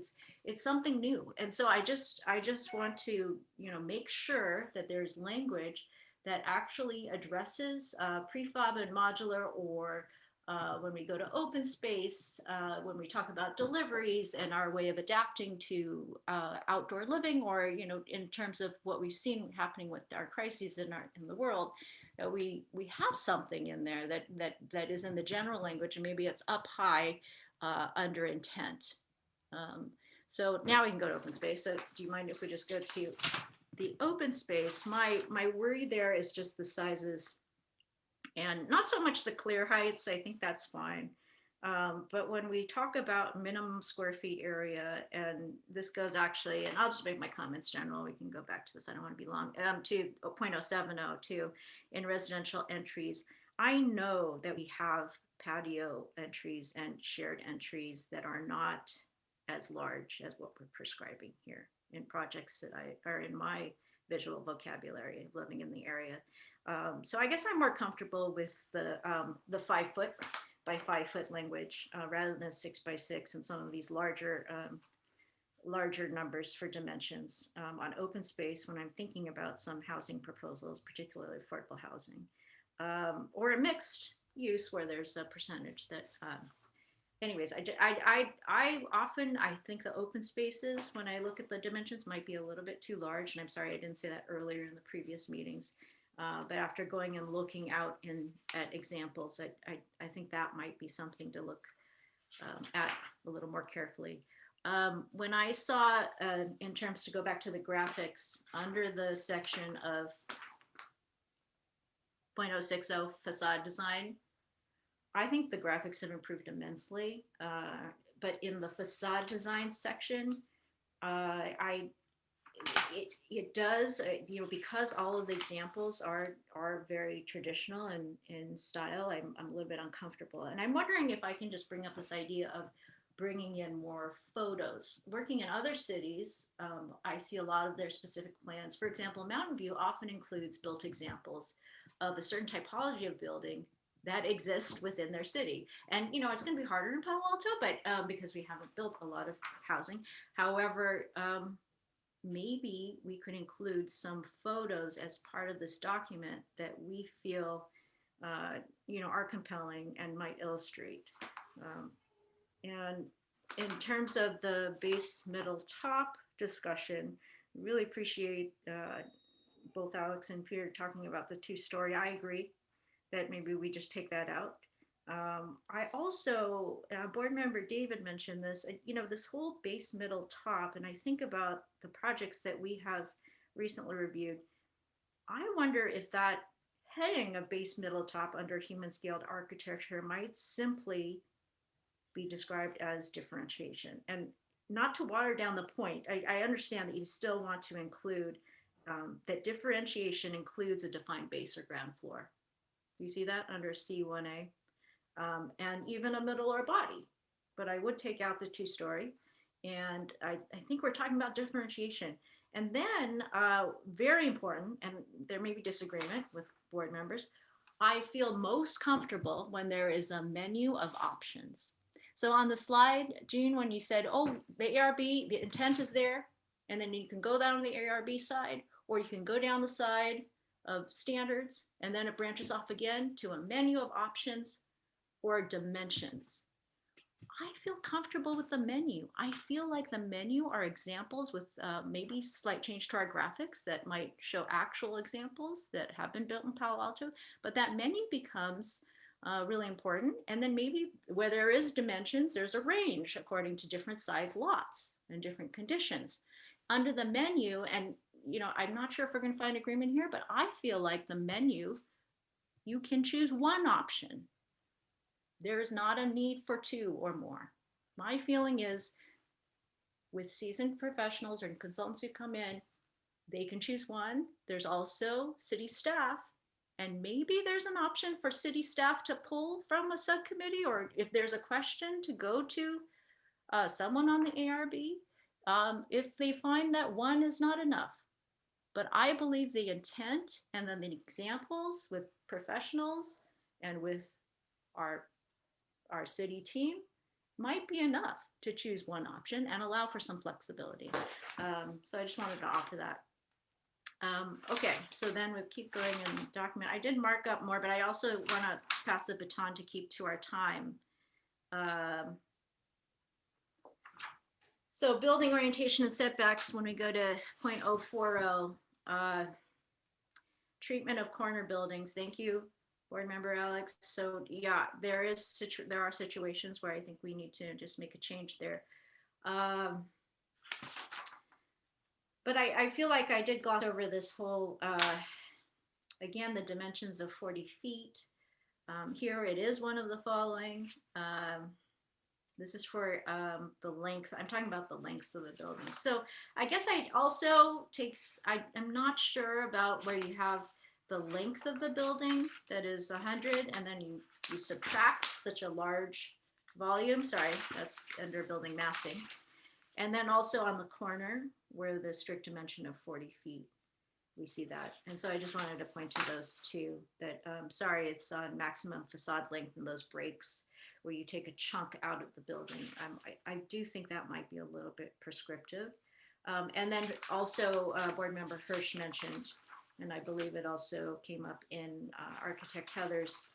It's something new. And so I just want to, make sure that there's language that actually addresses prefab and modular, or when we go to open space, when we talk about deliveries and our way of adapting to outdoor living, or, in terms of what we've seen happening with our crises in the world, that we have something in there that is in the general language, and maybe it's up high under intent. So now we can go to open space. So do you mind if we just go to the open space? My worry there is just the sizes and not so much the clear heights. I think that's fine. But when we talk about minimum square feet area, and this goes actually, and I'll just make my comments general, we can go back to this, I don't want to be long, to 0.070 too, in residential entries. I know that we have patio entries and shared entries that are not as large as what we're prescribing here in projects that are in my visual vocabulary living in the area. So I guess I'm more comfortable with the 5 foot by 5 foot language rather than 6 by 6 and some of these larger numbers for dimensions on open space when I'm thinking about some housing proposals, particularly affordable housing, or a mixed use where there's a percentage that. Anyways, I often think the open spaces when I look at the dimensions might be a little bit too large, and I'm sorry I didn't say that earlier in the previous meetings. But after going and looking out at examples, I think that might be something to look at a little more carefully. When I saw, in terms to go back to the graphics, under the section of 0.060 facade design, I think the graphics have improved immensely. But in the facade design section, it does, because all of the examples are very traditional and in style, I'm a little bit uncomfortable. And I'm wondering if I can just bring up this idea of bringing in more photos. Working in other cities, I see a lot of their specific plans. For example, Mountain View often includes built examples of a certain typology of building that exist within their city. And, it's going to be harder in Palo Alto, but because we haven't built a lot of housing. However, maybe we could include some photos as part of this document that we feel, are compelling and might illustrate. And in terms of the base, middle, top discussion, really appreciate both Alex and Peter talking about the 2-story. I agree that maybe we just take that out. I also, board member David mentioned this, this whole base, middle, top, and I think about the projects that we have recently reviewed. I wonder if that heading of base, middle, top under human scaled architecture might simply be described as differentiation. And not to water down the point, I understand that you still want to include that differentiation includes a defined base or ground floor. Do you see that under C1A? And even a middle or body, but I would take out the 2-story. And I think we're talking about differentiation. And then very important, and there may be disagreement with board members, I feel most comfortable when there is a menu of options. So on the slide, Jean, when you said, oh, the ARB, the intent is there, and then you can go down the ARB side, or you can go down the side of standards, and then it branches off again to a menu of options or dimensions. I feel comfortable with the menu. I feel like the menu are examples with maybe slight change to our graphics that might show actual examples that have been built in Palo Alto, but that menu becomes really important. And then maybe where there is dimensions, there's a range according to different size lots and different conditions. Under the menu, and I'm not sure if we're going to find agreement here, but I feel like the menu, you can choose one option. There is not a need for 2 or more. My feeling is with seasoned professionals or consultants who come in, they can choose one. There's also city staff, and maybe there's an option for city staff to pull from a subcommittee, or if there's a question to go to someone on the ARB, if they find that one is not enough. But I believe the intent and then the examples with professionals and with our city team might be enough to choose one option and allow for some flexibility. So I just wanted to offer that. Okay, so then we'll keep going in document. I did mark up more, but I also want to pass the baton to keep to our time. So building orientation and setbacks, when we go to 0.040, treatment of corner buildings. Thank you, board member Alex. So yeah, there are situations where I think we need to just make a change there. But I feel like I did gloss over this whole, again, the dimensions of 40 feet. Here it is one of the following. This is for the length. I'm talking about the lengths of the building. So I guess I also I'm not sure about where you have the length of the building that is 100 and then you subtract such a large volume. Sorry, that's under building massing. And then also on the corner where the strict dimension of 40 feet, we see that. And so I just wanted to point to those two that, sorry, it's on maximum facade length and those breaks where you take a chunk out of the building. I do think that might be a little bit prescriptive. And then also board member Hirsch mentioned, and I believe it also came up in architect Heather's,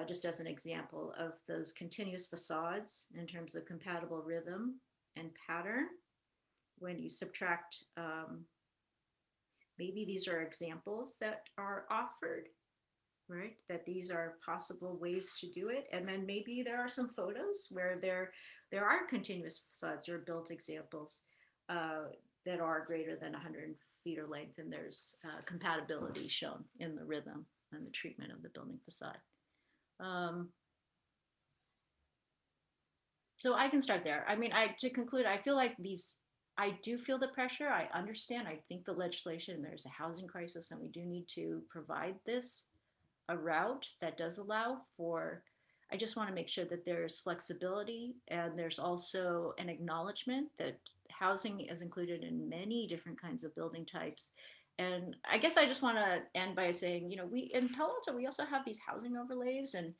just as an example of those continuous facades in terms of compatible rhythm and pattern. When you subtract, maybe these are examples that are offered, right? That these are possible ways to do it. And then maybe there are some photos where there are continuous facades or built examples that are greater than 100 feet or length, and there's compatibility shown in the rhythm and the treatment of the building facade. So I can start there. I mean, to conclude, I feel like I do feel the pressure. I understand. I think the legislation, there's a housing crisis, and we do need to provide a route that does allow for, I just want to make sure that there's flexibility and there's also an acknowledgement that housing is included in many different kinds of building types. And I guess I just want to end by saying, we in Palo Alto, we also have these housing overlays, and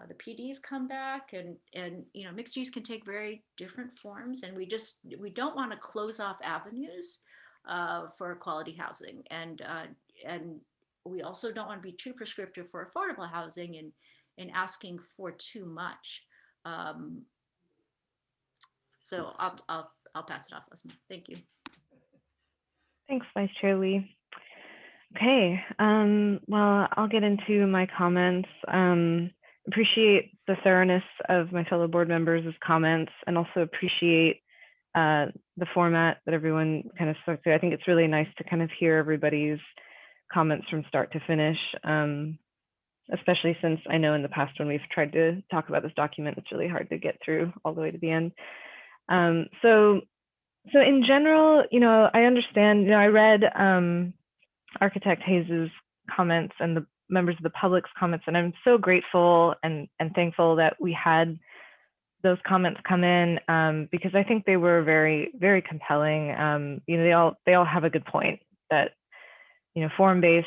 the PDs come back, and mixed use can take very different forms, and we don't want to close off avenues for quality housing, and we also don't want to be too prescriptive for affordable housing and asking for too much. So I'll pass it off, Osman. Thank you. Thanks, Vice Chair Lee. Okay, well, I'll get into my comments. Appreciate the thoroughness of my fellow board members' comments, and also appreciate the format that everyone kind of spoke through. I think it's really nice to kind of hear everybody's comments from start to finish, especially since I know in the past when we've tried to talk about this document, it's really hard to get through all the way to the end. So in general, I understand, I read Architect Hayes's comments and the members of the public's comments, and I'm so grateful and thankful that we had those comments come in, because I think they were very, very compelling. They all have a good point that form-based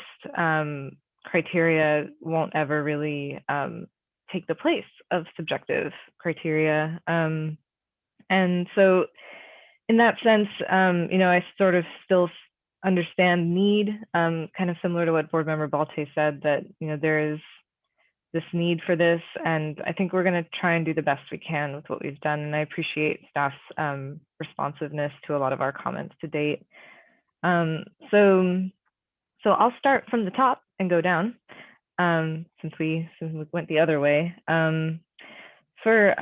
criteria won't ever really take the place of subjective criteria. And so in that sense, I sort of still understand need, kind of similar to what board member Balte said, that there is this need for this, and I think we're going to try and do the best we can with what we've done, and I appreciate staff's responsiveness to a lot of our comments to date. So I'll start from the top and go down, since we went the other way. For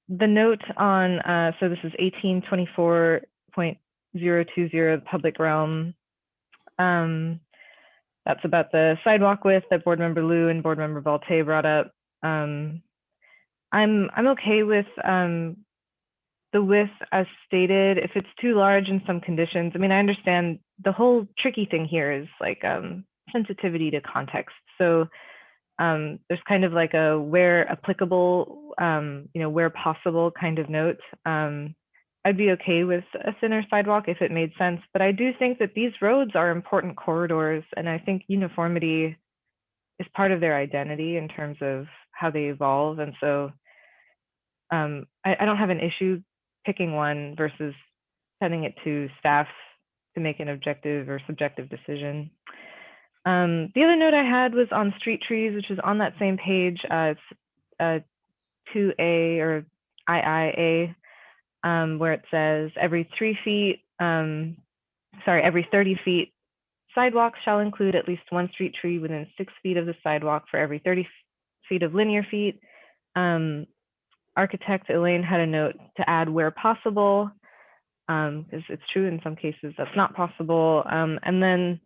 the note on, so this is 1824.020 public realm. That's about the sidewalk width that board member Liu and board member Balte brought up. I'm okay with the width as stated. If it's too large in some conditions, I mean, I understand the whole tricky thing here is like sensitivity to context. So there's kind of like a where applicable, where possible kind of note. I'd be okay with a thinner sidewalk if it made sense, but I do think that these roads are important corridors, and I think uniformity is part of their identity in terms of how they evolve. And so I don't have an issue picking one versus sending it to staff to make an objective or subjective decision. The other note I had was on street trees, which is on that same page. It's 2A or IIA, where it says every 30 feet, sidewalks shall include at least one street tree within 6 feet of the sidewalk for every 30 feet of linear feet. architect Elaine had a note to add where possible, because it's true in some cases that's not possible. And then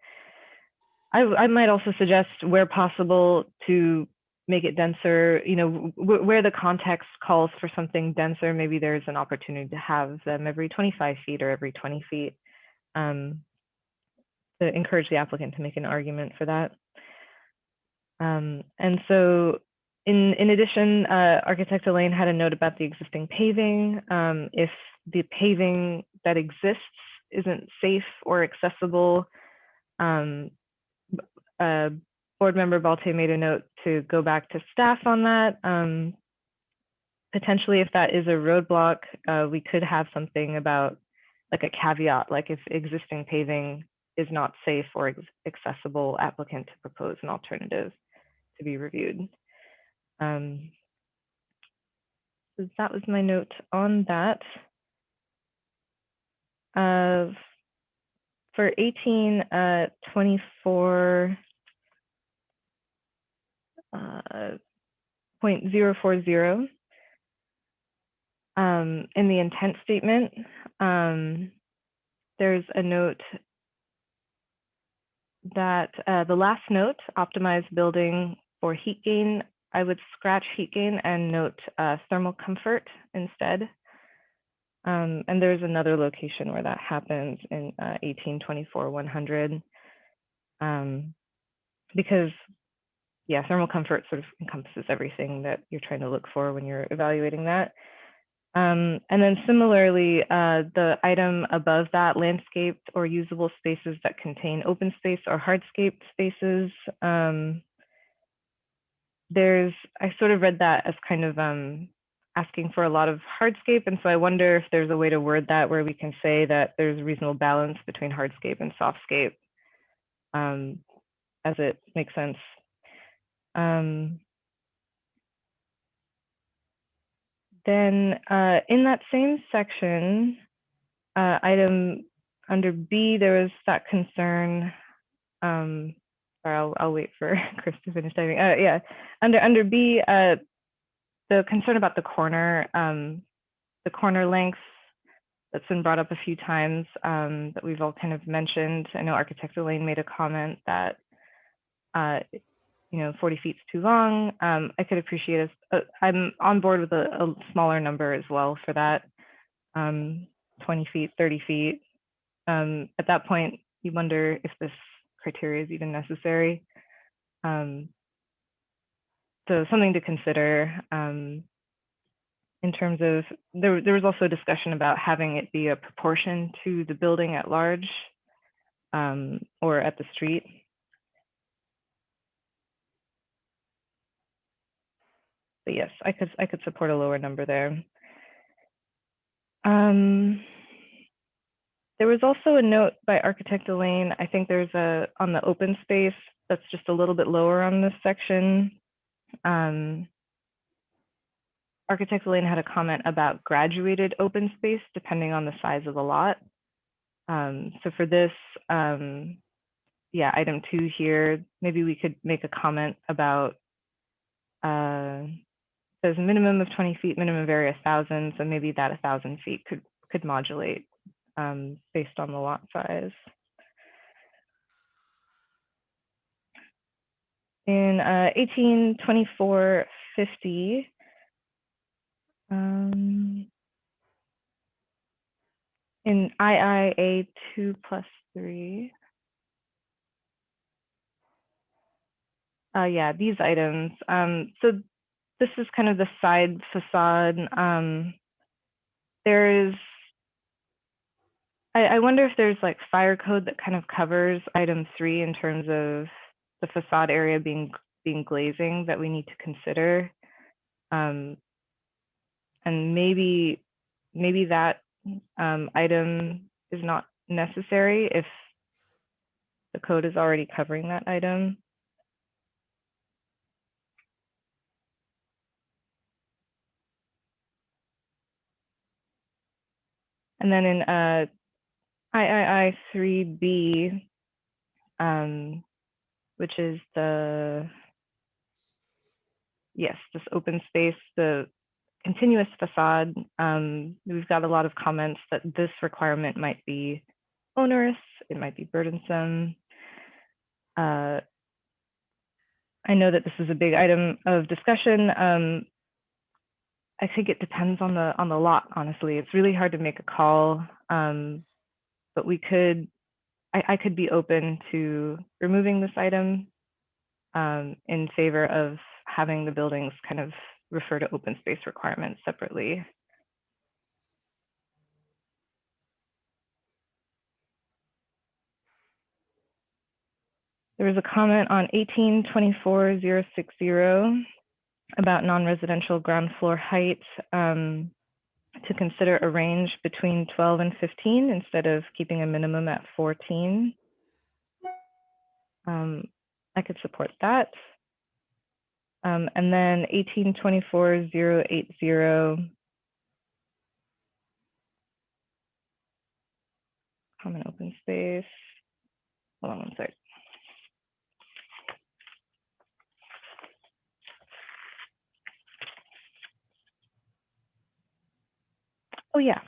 I might also suggest where possible to make it denser, you know, where the context calls for something denser, maybe there's an opportunity to have them every 25 feet or every 20 feet, to encourage the applicant to make an argument for that. And so in addition, architect Elaine had a note about the existing paving. If the paving that exists isn't safe or accessible, board member Balte made a note to go back to staff on that. Potentially, if that is a roadblock, we could have something about like a caveat, like if existing paving is not safe or accessible, applicant to propose an alternative to be reviewed. So that was my note on that. For 1824, 0.040, in the intent statement, there's a note that the last note, optimize building for heat gain, I would scratch heat gain and note thermal comfort instead. And there's another location where that happens in 1824-100, because yeah, thermal comfort sort of encompasses everything that you're trying to look for when you're evaluating that. And then similarly, the item above that, landscaped or usable spaces that contain open space or hardscape spaces. I sort of read that as kind of asking for a lot of hardscape. And so I wonder if there's a way to word that where we can say that there's a reasonable balance between hardscape and softscape, as it makes sense. Then in that same section, item under B, there was that concern. Sorry, I'll wait for Chris to finish typing. Yeah, under B, the concern about the corner length that's been brought up a few times, that we've all kind of mentioned. I know architect Elaine made a comment that 40 feet is too long. I could appreciate I'm on board with a smaller number as well for that, 20 feet, 30 feet. At that point, you wonder if this criteria is even necessary. So something to consider in terms of, there was also a discussion about having it be a proportion to the building at large, or at the street. But yes, I could support a lower number there. There was also a note by architect Elaine. I think there's on the open space that's just a little bit lower on this section. Architect Elaine had a comment about graduated open space depending on the size of the lot. So for this, yeah, item 2 here, maybe we could make a comment about there's a minimum of 20 feet, minimum area 1,000. So maybe that 1,000 feet could modulate based on the lot size. In 1824-50, in IIA 2+3, yeah, these items. So this is kind of the side facade. I wonder if there's like fire code that kind of covers item 3 in terms of the facade area being glazing that we need to consider. And maybe that item is not necessary if the code is already covering that item. And then in III 3B, which is this open space, the continuous facade. We've got a lot of comments that this requirement might be onerous, it might be burdensome. I know that this is a big item of discussion. I think it depends on the lot, honestly. It's really hard to make a call, but I could be open to removing this item in favor of having the buildings kind of refer to open space requirements separately. There was a comment on 1824060 about non-residential ground floor height, to consider a range between 12 and 15 instead of keeping a minimum at 14. I could support that. And then 1824080, common open space. Hold on one sec. Oh yeah.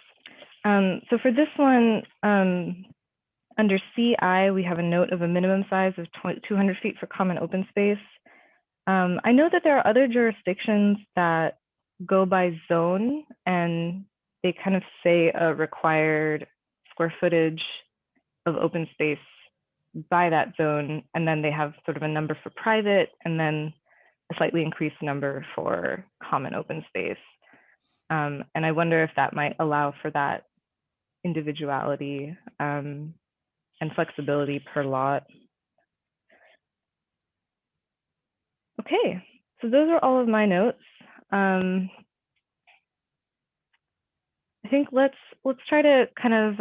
So for this one, under CI, we have a note of a minimum size of 200 feet for common open space. I know that there are other jurisdictions that go by zone and they kind of say a required square footage of open space by that zone, and then they have sort of a number for private and then a slightly increased number for common open space. And I wonder if that might allow for that individuality and flexibility per lot. Okay, so those are all of my notes. I think let's try to kind of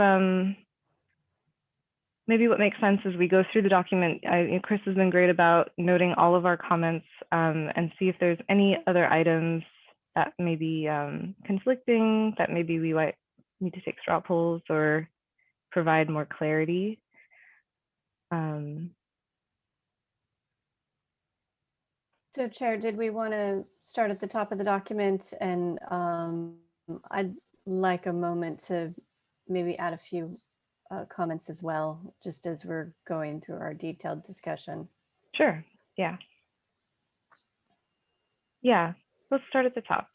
maybe what makes sense is we go through the document. Chris has been great about noting all of our comments and see if there's any other items that may be conflicting, that maybe we might need to take straw polls or provide more clarity. So Chair, did we want to start at the top of the document? And I'd like a moment to maybe add a few comments as well, just as we're going through our detailed discussion. Sure, yeah. Yeah, let's start at the top.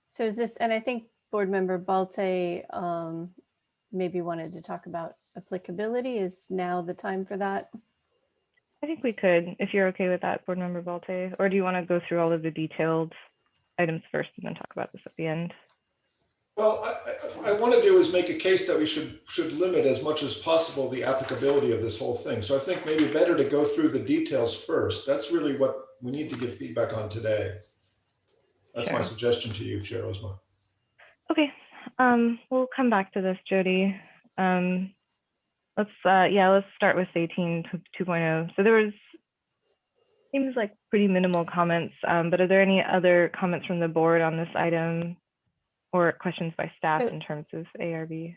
So is this, and I think Board Member Balte maybe wanted to talk about applicability. Is now the time for that? I think we could, if you're okay with that, Board Member Balte, or do you want to go through all of the detailed items first and then talk about this at the end? Well, I want to do is make a case that we should limit as much as possible the applicability of this whole thing. So I think maybe better to go through the details first. That's really what we need to give feedback on today. That's my suggestion to you, Chair Osma. Okay, we'll come back to this, Jody. Let's start with 18.2.0. So there was, seems like pretty minimal comments, but are there any other comments from the board on this item or questions by staff in terms of ARB?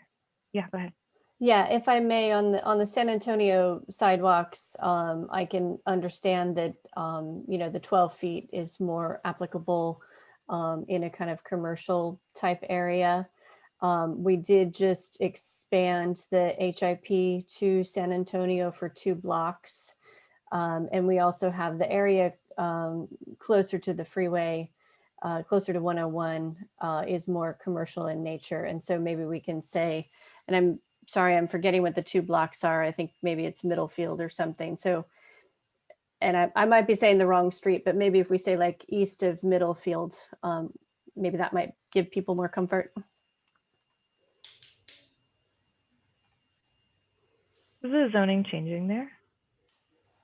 Yeah, go ahead. Yeah, if I may, on the San Antonio sidewalks, I can understand that the 12 feet is more applicable in a kind of commercial type area. We did just expand the HIP to San Antonio for 2 blocks. And we also have the area closer to the freeway, closer to 101 is more commercial in nature. And so maybe we can say, and I'm sorry, I'm forgetting what the 2 blocks are. I think maybe it's Middlefield or something. So, and I might be saying the wrong street, but maybe if we say like east of Middlefield, maybe that might give people more comfort. Is the zoning changing there?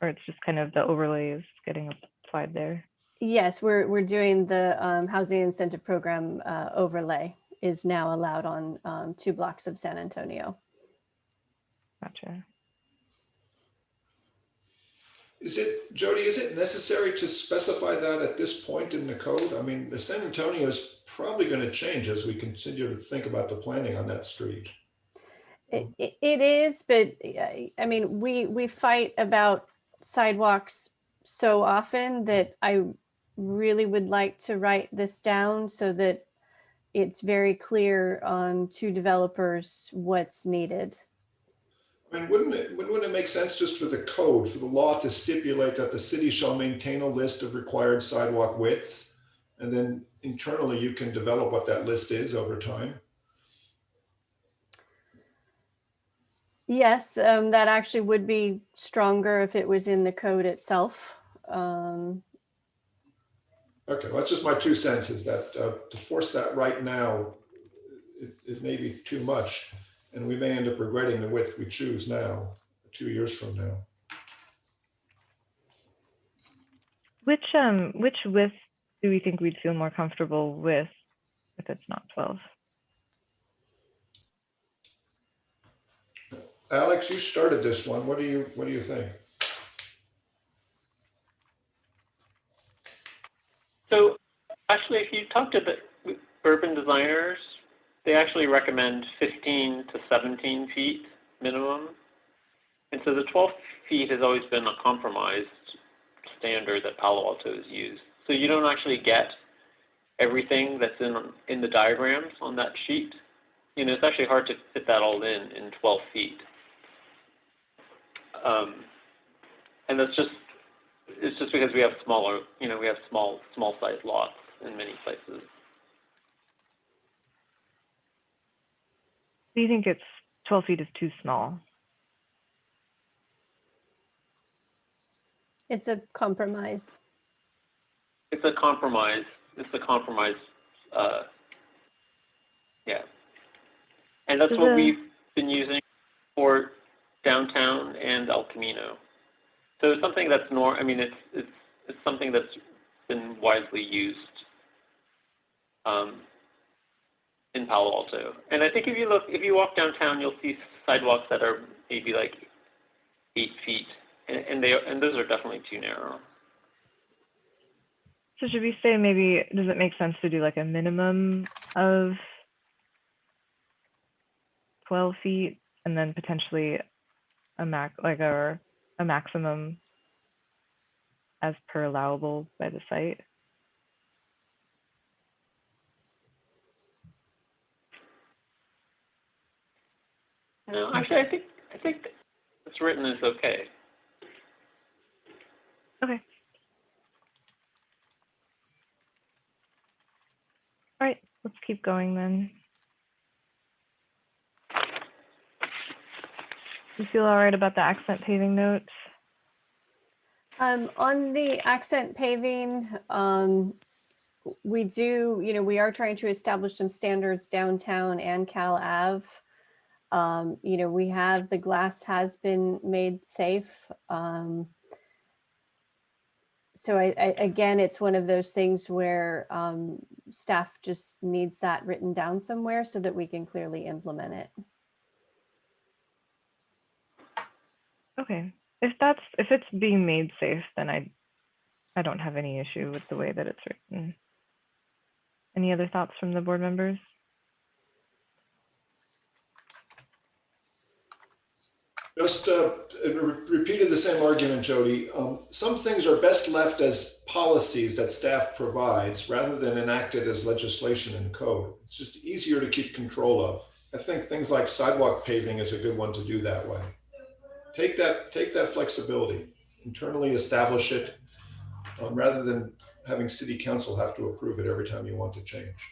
Or it's just kind of the overlay is getting applied there? Yes, we're doing the housing incentive program overlay is now allowed on 2 blocks of San Antonio. Gotcha. Jody, is it necessary to specify that at this point in the code? I mean, the San Antonio is probably going to change as we continue to think about the planning on that street. It is, but I mean, we fight about sidewalks so often that really would like to write this down so that it's very clear to developers what's needed. I mean, wouldn't it make sense just for the code, for the law to stipulate that the city shall maintain a list of required sidewalk widths? And then internally you can develop what that list is over time. Yes, that actually would be stronger if it was in the code itself. Okay, well, that's just my 2 cents, is that to force that right now, it may be too much, and we may end up regretting the width we choose now, 2 years from now. Which width do we think we'd feel more comfortable with if it's not 12? Alex, you started this one. What do you think? So actually, if you talk to the urban designers, they actually recommend 15 to 17 feet minimum. And so the 12 feet has always been a compromised standard that Palo Alto has used. So you don't actually get everything that's in the diagrams on that sheet. You know, it's actually hard to fit that all in 12 feet. And it's just because we have smaller, you know, we have small size lots in many places. Do you think it's 12 feet is too small? It's a compromise. It's a compromise. It's a compromise. Yeah. And that's what we've been using for downtown and El Camino. So it's something that's it's something that's been widely used in Palo Alto. And I think if you walk downtown, you'll see sidewalks that are maybe like 8 feet, and those are definitely too narrow. So should we say maybe, does it make sense to do like a minimum of 12 feet and then potentially a maximum as per allowable by the site? No, actually, I think what's written is okay. Okay. All right, let's keep going then. You feel all right about the accent paving notes? On the accent paving, we are trying to establish some standards downtown and Cal Ave. We have, the glass has been made safe. So again, it's one of those things where staff just needs that written down somewhere so that we can clearly implement it. Okay, if it's being made safe, then I don't have any issue with the way that it's written. Any other thoughts from the board members? Just repeated the same argument, Jody. Some things are best left as policies that staff provides rather than enacted as legislation and code. It's just easier to keep control of. I think things like sidewalk paving is a good one to do that way. Take that flexibility, internally establish it, rather than having city council have to approve it every time you want to change.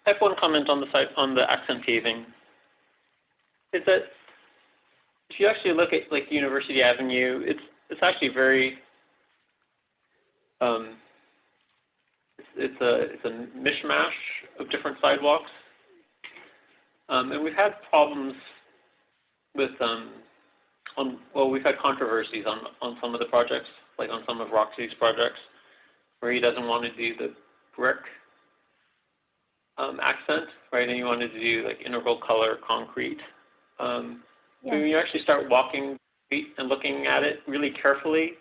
I have one comment on the accent paving. Is that if you actually look at like University Avenue, it's actually very it's a mishmash of different sidewalks, and we've had problems with we've had controversies on some of the projects, like on some of Roxy's projects, where he doesn't want to do the brick accent, right? And you wanted to do like integral color concrete. So when you actually start walking and looking at it really carefully,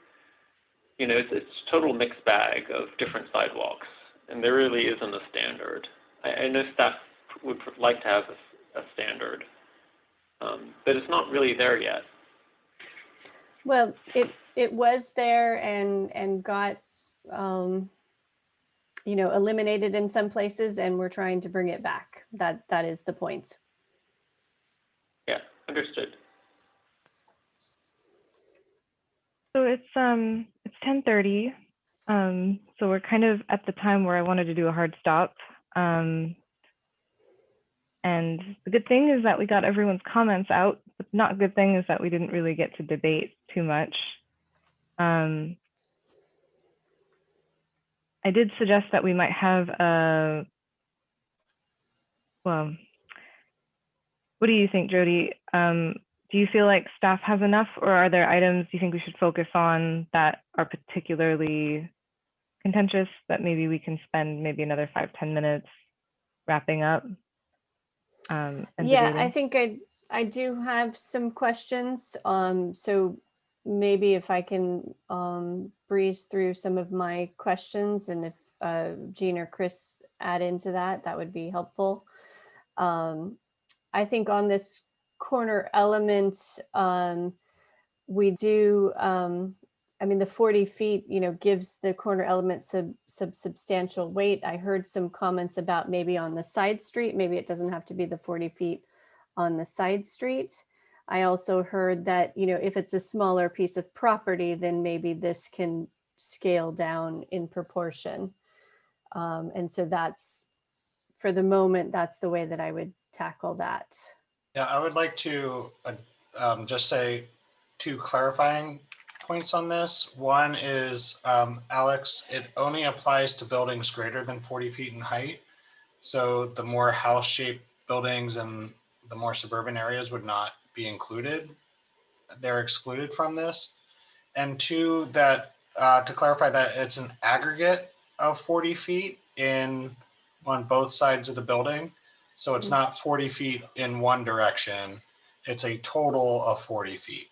it's a total mixed bag of different sidewalks, and there really isn't a standard. I know staff would like to have a standard, but it's not really there yet. Well, it was there and got, you know, eliminated in some places, and we're trying to bring it back. That is the point. Yeah, understood. So it's 10:30. So we're kind of at the time where I wanted to do a hard stop. And the good thing is that we got everyone's comments out. The not good thing is that we didn't really get to debate too much. I did suggest that we might have a, well, what do you think, Jody? Do you feel like staff has enough, or are there items you think we should focus on that are particularly contentious that maybe we can spend maybe another 5-10 minutes wrapping up? And Yeah, debating? I think I do have some questions. So maybe if I can breeze through some of my questions, and if Jean or Chris add into that, that would be helpful. I think on this corner element, we do, I mean, the 40 feet, you know, gives the corner element some substantial weight. I heard some comments about maybe on the side street, maybe it doesn't have to be the 40 feet on the side street. I also heard that, you know, if it's a smaller piece of property, then maybe this can scale down in proportion. And so that's, for the moment, that's the way that I would tackle that. Yeah, I would like to just say 2 clarifying points on this. One is, Alex, it only applies to buildings greater than 40 feet in height. So the more house-shaped buildings and the more suburban areas would not be included. They're excluded from this. And 2, that to clarify that it's an aggregate of 40 feet on both sides of the building. So it's not 40 feet in one direction. It's a total of 40 feet.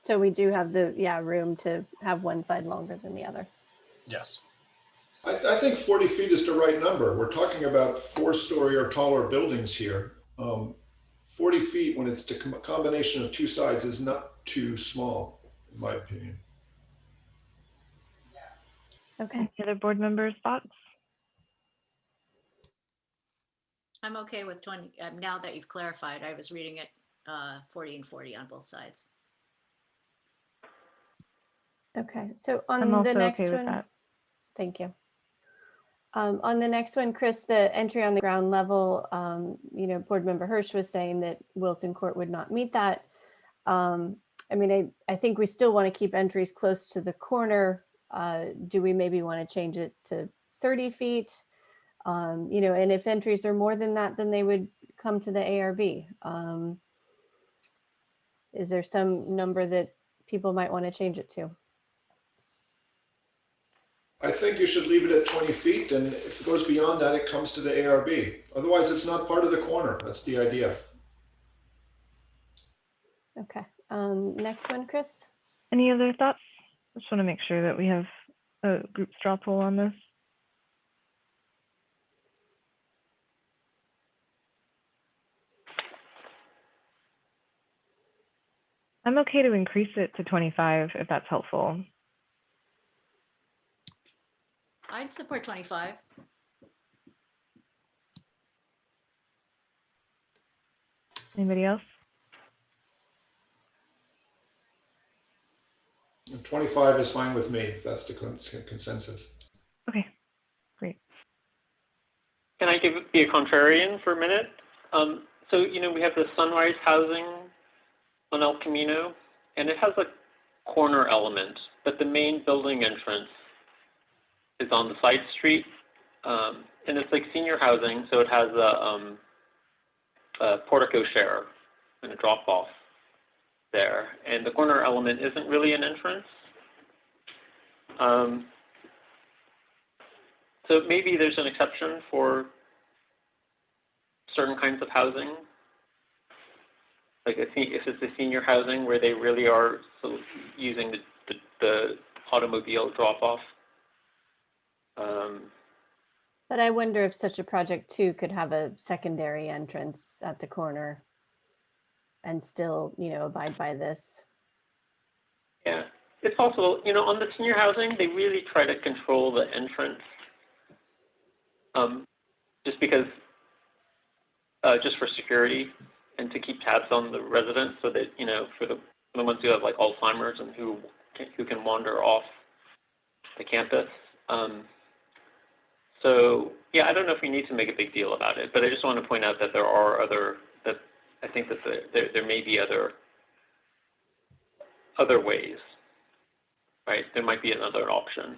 So we do have the, room to have one side longer than the other. Yes. I think 40 feet is the right number. We're talking about 4-story or taller buildings here. 40 feet, when it's the combination of 2 sides, is not too small, in my opinion. Okay. Any other board members' thoughts? I'm okay with 20. Now that you've clarified, I was reading it 40 and 40 on both sides. Okay, so on I'm also the next okay with one, that. thank you. On the next one, Chris, the entry on the ground level, you know, Board Member Hirsch was saying that Wilton Court would not meet that. I mean, I think we still want to keep entries close to the corner. Do we maybe want to change it to 30 feet? You know, and if entries are more than that, then they would come to the ARB. Is there some number that people might want to change it to? I think you should leave it at 20 feet, and if it goes beyond that, it comes to the ARB. Otherwise, it's not part of the corner. That's the idea. Okay, next one, Chris. Any other thoughts? I just want to make sure that we have a group straw poll on this. I'm okay to increase it to 25 if that's helpful. I'd support 25. Anybody else? And 25 is fine with me, if that's the consensus. Okay, great. Can I be a contrarian for a minute? So, you know, we have the Sunrise housing on El Camino, and it has a corner element, but the main building entrance is on the side street, and it's like senior housing, so it has a portico share and a drop-off there, and the corner element isn't really an entrance. So maybe there's an exception for certain kinds of housing, like if it's a senior housing where they really are using the automobile drop-off. But I wonder if such a project too could have a secondary entrance at the corner. and still, abide by this. Yeah, it's also, on the senior housing, they really try to control the entrance. Just because, just for security and to keep tabs on the residents so that, for the ones who have like Alzheimer's and who can wander off the campus. So yeah, I don't know if we need to make a big deal about it, but I just want to point out that there are that I think that there may be other ways, right? There might be another option.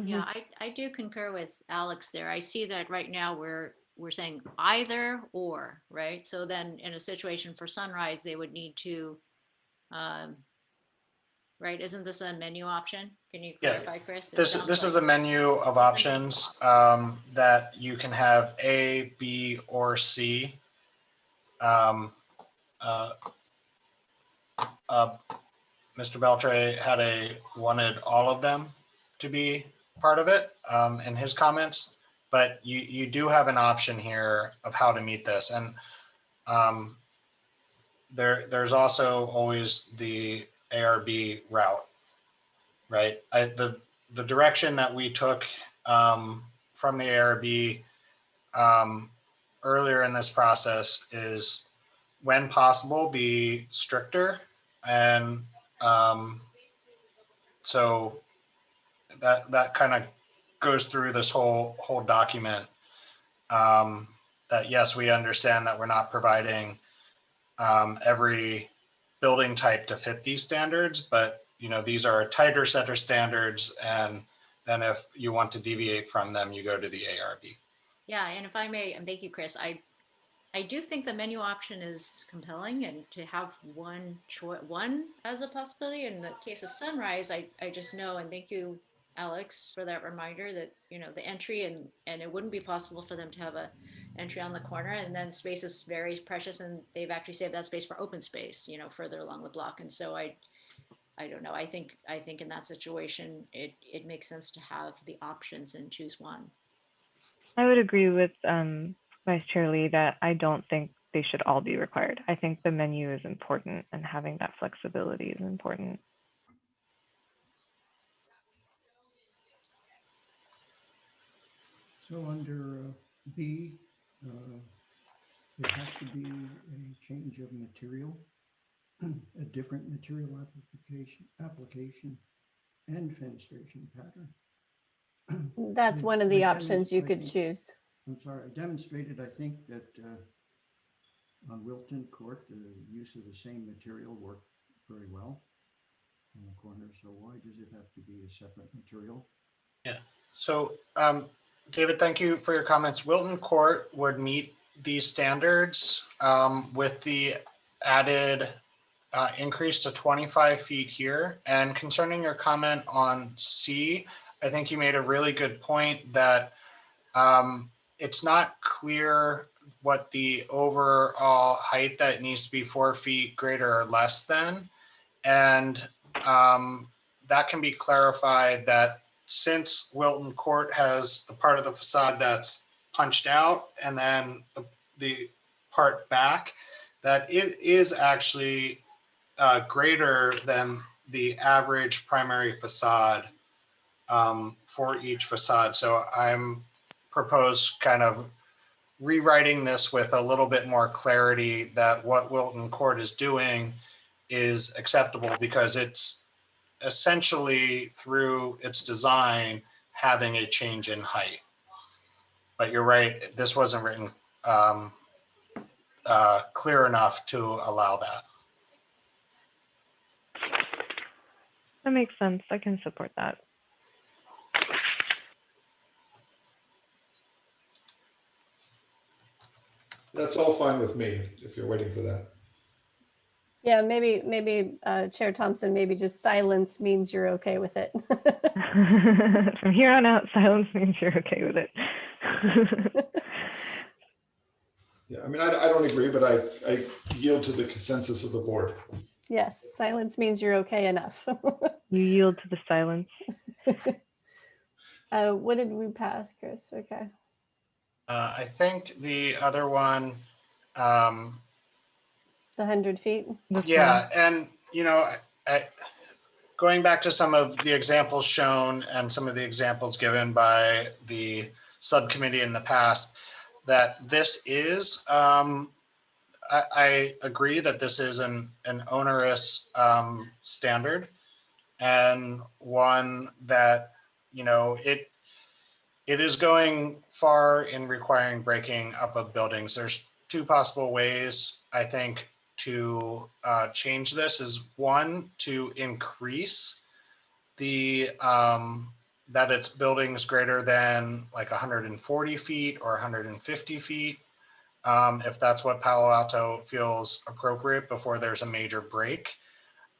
Yeah, I do concur with Alex there. I see that right now we're saying either or, right? So then in a situation for Sunrise, they would need to, right? Isn't this a menu option? Can you clarify, Chris? This is a menu of options that you can have A, B, or C. Mr. Beltre wanted all of them to be part of it in his comments, but you do have an option here of how to meet this. And there's also always the ARB route, right? The direction that we took from the ARB earlier in this process is, when possible, be stricter. And so that kind of goes through this whole document, that yes, we understand that we're not providing every building type to fit these standards, but these are a tighter set of standards, and then if you want to deviate from them, you go to the ARB. Yeah, and if I may, and thank you, Chris, I do think the menu option is compelling, and to have one as a possibility. In the case of Sunrise, I just know, and thank you, Alex, for that reminder that, the entry and it wouldn't be possible for them to have a entry on the corner, and then space is very precious, and they've actually saved that space for open space, further along the block. And so I don't know. I think in that situation, it makes sense to have the options and choose one. I would agree with Vice Chair Lee that I don't think they should all be required. I think the menu is important, and having that flexibility is important. So under B, there has to be a change of material, a different material application and fenestration pattern. That's one of the options you could choose. I'm sorry, I demonstrated, I think, that on Wilton Court, the use of the same material worked very well on the corner. So why does it have to be a separate material? Yeah. So David, thank you for your comments. Wilton Court would meet these standards with the added increase to 25 feet here. And concerning your comment on C, I think you made a really good point that it's not clear what the overall height that needs to be 4 feet greater or less than. And that can be clarified that since Wilton Court has the part of the facade that's punched out and then the part back, that it is actually greater than the average primary facade for each facade. So I'm proposed kind of rewriting this with a little bit more clarity that what Wilton Court is doing is acceptable, because it's essentially, through its design, having a change in height. But you're right, this wasn't written clear enough to allow that. That makes sense. I can support that. That's all fine with me if you're waiting for that. Yeah, maybe Chair Thompson, maybe just silence means you're okay with it. From here on out, silence means you're okay with it. Yeah, I mean, I don't agree, but I yield to the consensus of the board. Yes, silence means you're okay enough. You yield to the silence. What did we pass, Chris? Okay. I think the other one the 100 feet? this Yeah, plan? and going back to some of the examples shown and some of the examples given by the subcommittee in the past, that this is, I agree that this is an onerous standard, and one that, it is going far in requiring breaking up of buildings. There's two possible ways, I think, to change this. Is one, to increase the that it's buildings greater than like 140 feet or 150 feet, if that's what Palo Alto feels appropriate before there's a major break.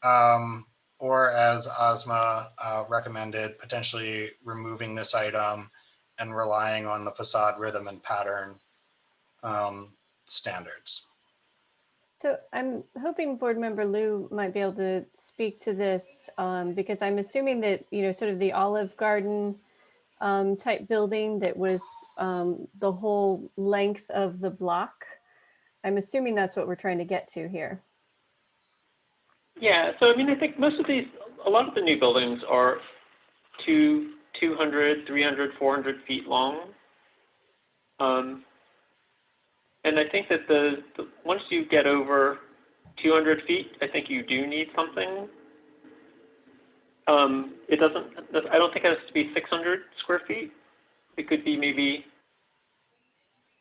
Or as Ozma recommended, potentially removing this item and relying on the facade rhythm and pattern standards. So I'm hoping Board Member Liu might be able to speak to this because I'm assuming that, sort of the Olive Garden type building that was the whole length of the block. I'm assuming that's what we're trying to get to here. Yeah, so I mean, I think most of these, a lot of the new buildings are 200, 300, 400 feet long. And I think that once you get over 200 feet, I think you do need something. It doesn't, I don't think it has to be 600 square feet. It could be maybe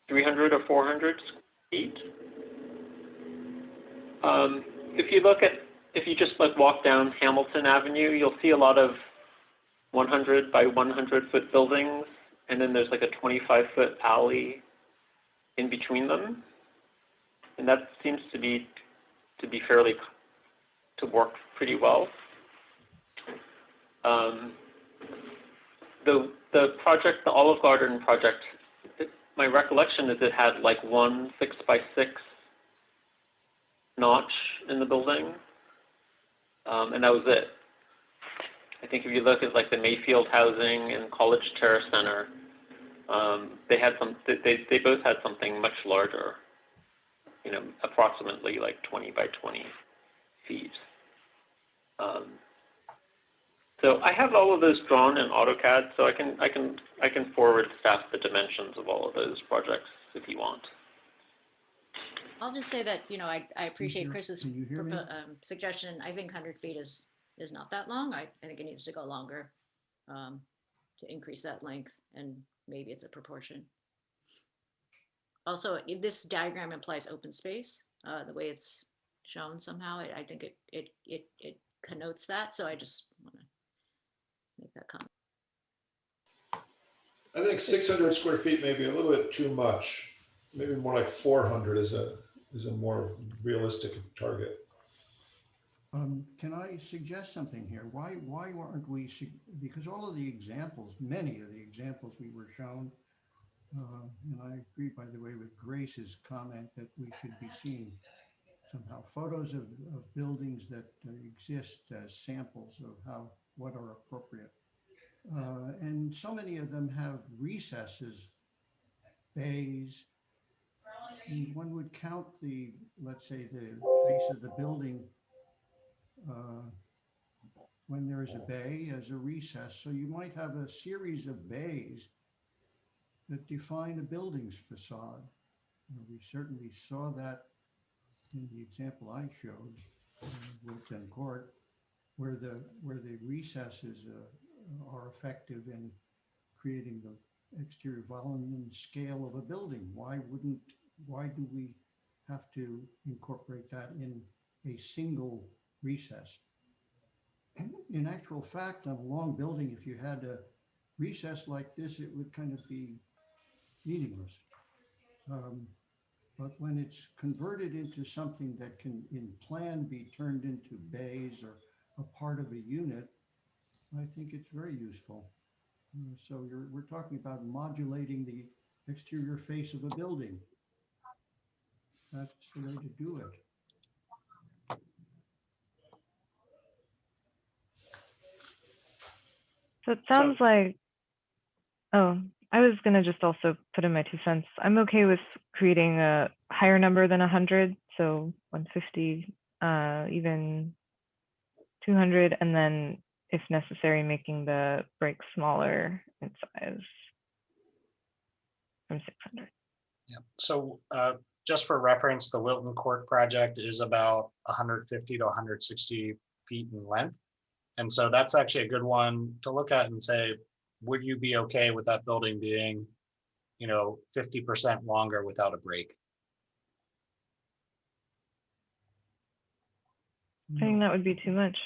300 or 400 square feet. If you just like walk down Hamilton Avenue, you'll see a lot of 100 by 100 foot buildings, and then there's like a 25-foot alley in between them, and that seems to work pretty well. The project, the Olive Garden project, my recollection is it had like one 6x6 notch in the building, and that was it. I think if you look at like the Mayfield Housing and College Terrace Center, they both had something much larger, approximately like 20 by 20 feet. So I have all of those drawn in AutoCAD, so I can forward staff the dimensions of all of those projects if you want. I'll just say that, I appreciate Chris's Can you hear me? suggestion. I think 100 feet is not that long. I think it needs to go longer to increase that length, and maybe it's a proportion. Also, this diagram implies open space, the way it's shown somehow. I think it connotes that, so I just want to make that comment. I think 600 square feet may be a little bit too much. Maybe more like 400 is a more realistic target. Can I suggest something here? Why aren't we, because all of the examples, many of the examples we were shown, and I agree, by the way, with Grace's comment that we should be seeing somehow photos of buildings that exist as samples of what are appropriate. And so many of them have recesses, bays, and one would count let's say the face of the building when there's a bay as a recess. So you might have a series of bays that define a building's facade. We certainly saw that in the example I showed, Wilton Court, where the recesses are effective in creating the exterior volume and scale of a building. Why do we have to incorporate that in a single recess? In actual fact, on a long building, if you had a recess like this, it would kind of be meaningless. But when it's converted into something that can in plan be turned into bays or a part of a unit, I think it's very useful. So we're talking about modulating the exterior face of a building. That's the way to do it. So it sounds like, I was going to just also put in my 2 cents. I'm okay with creating a higher number than 100. So 150, even 200, and then if necessary, making the break smaller in size from 600. Yeah. So just for reference, the Wilton Court project is about 150 to 160 feet in length. And so that's actually a good one to look at and say, would you be okay with that building being, 50% longer without a break? I think that would be too much.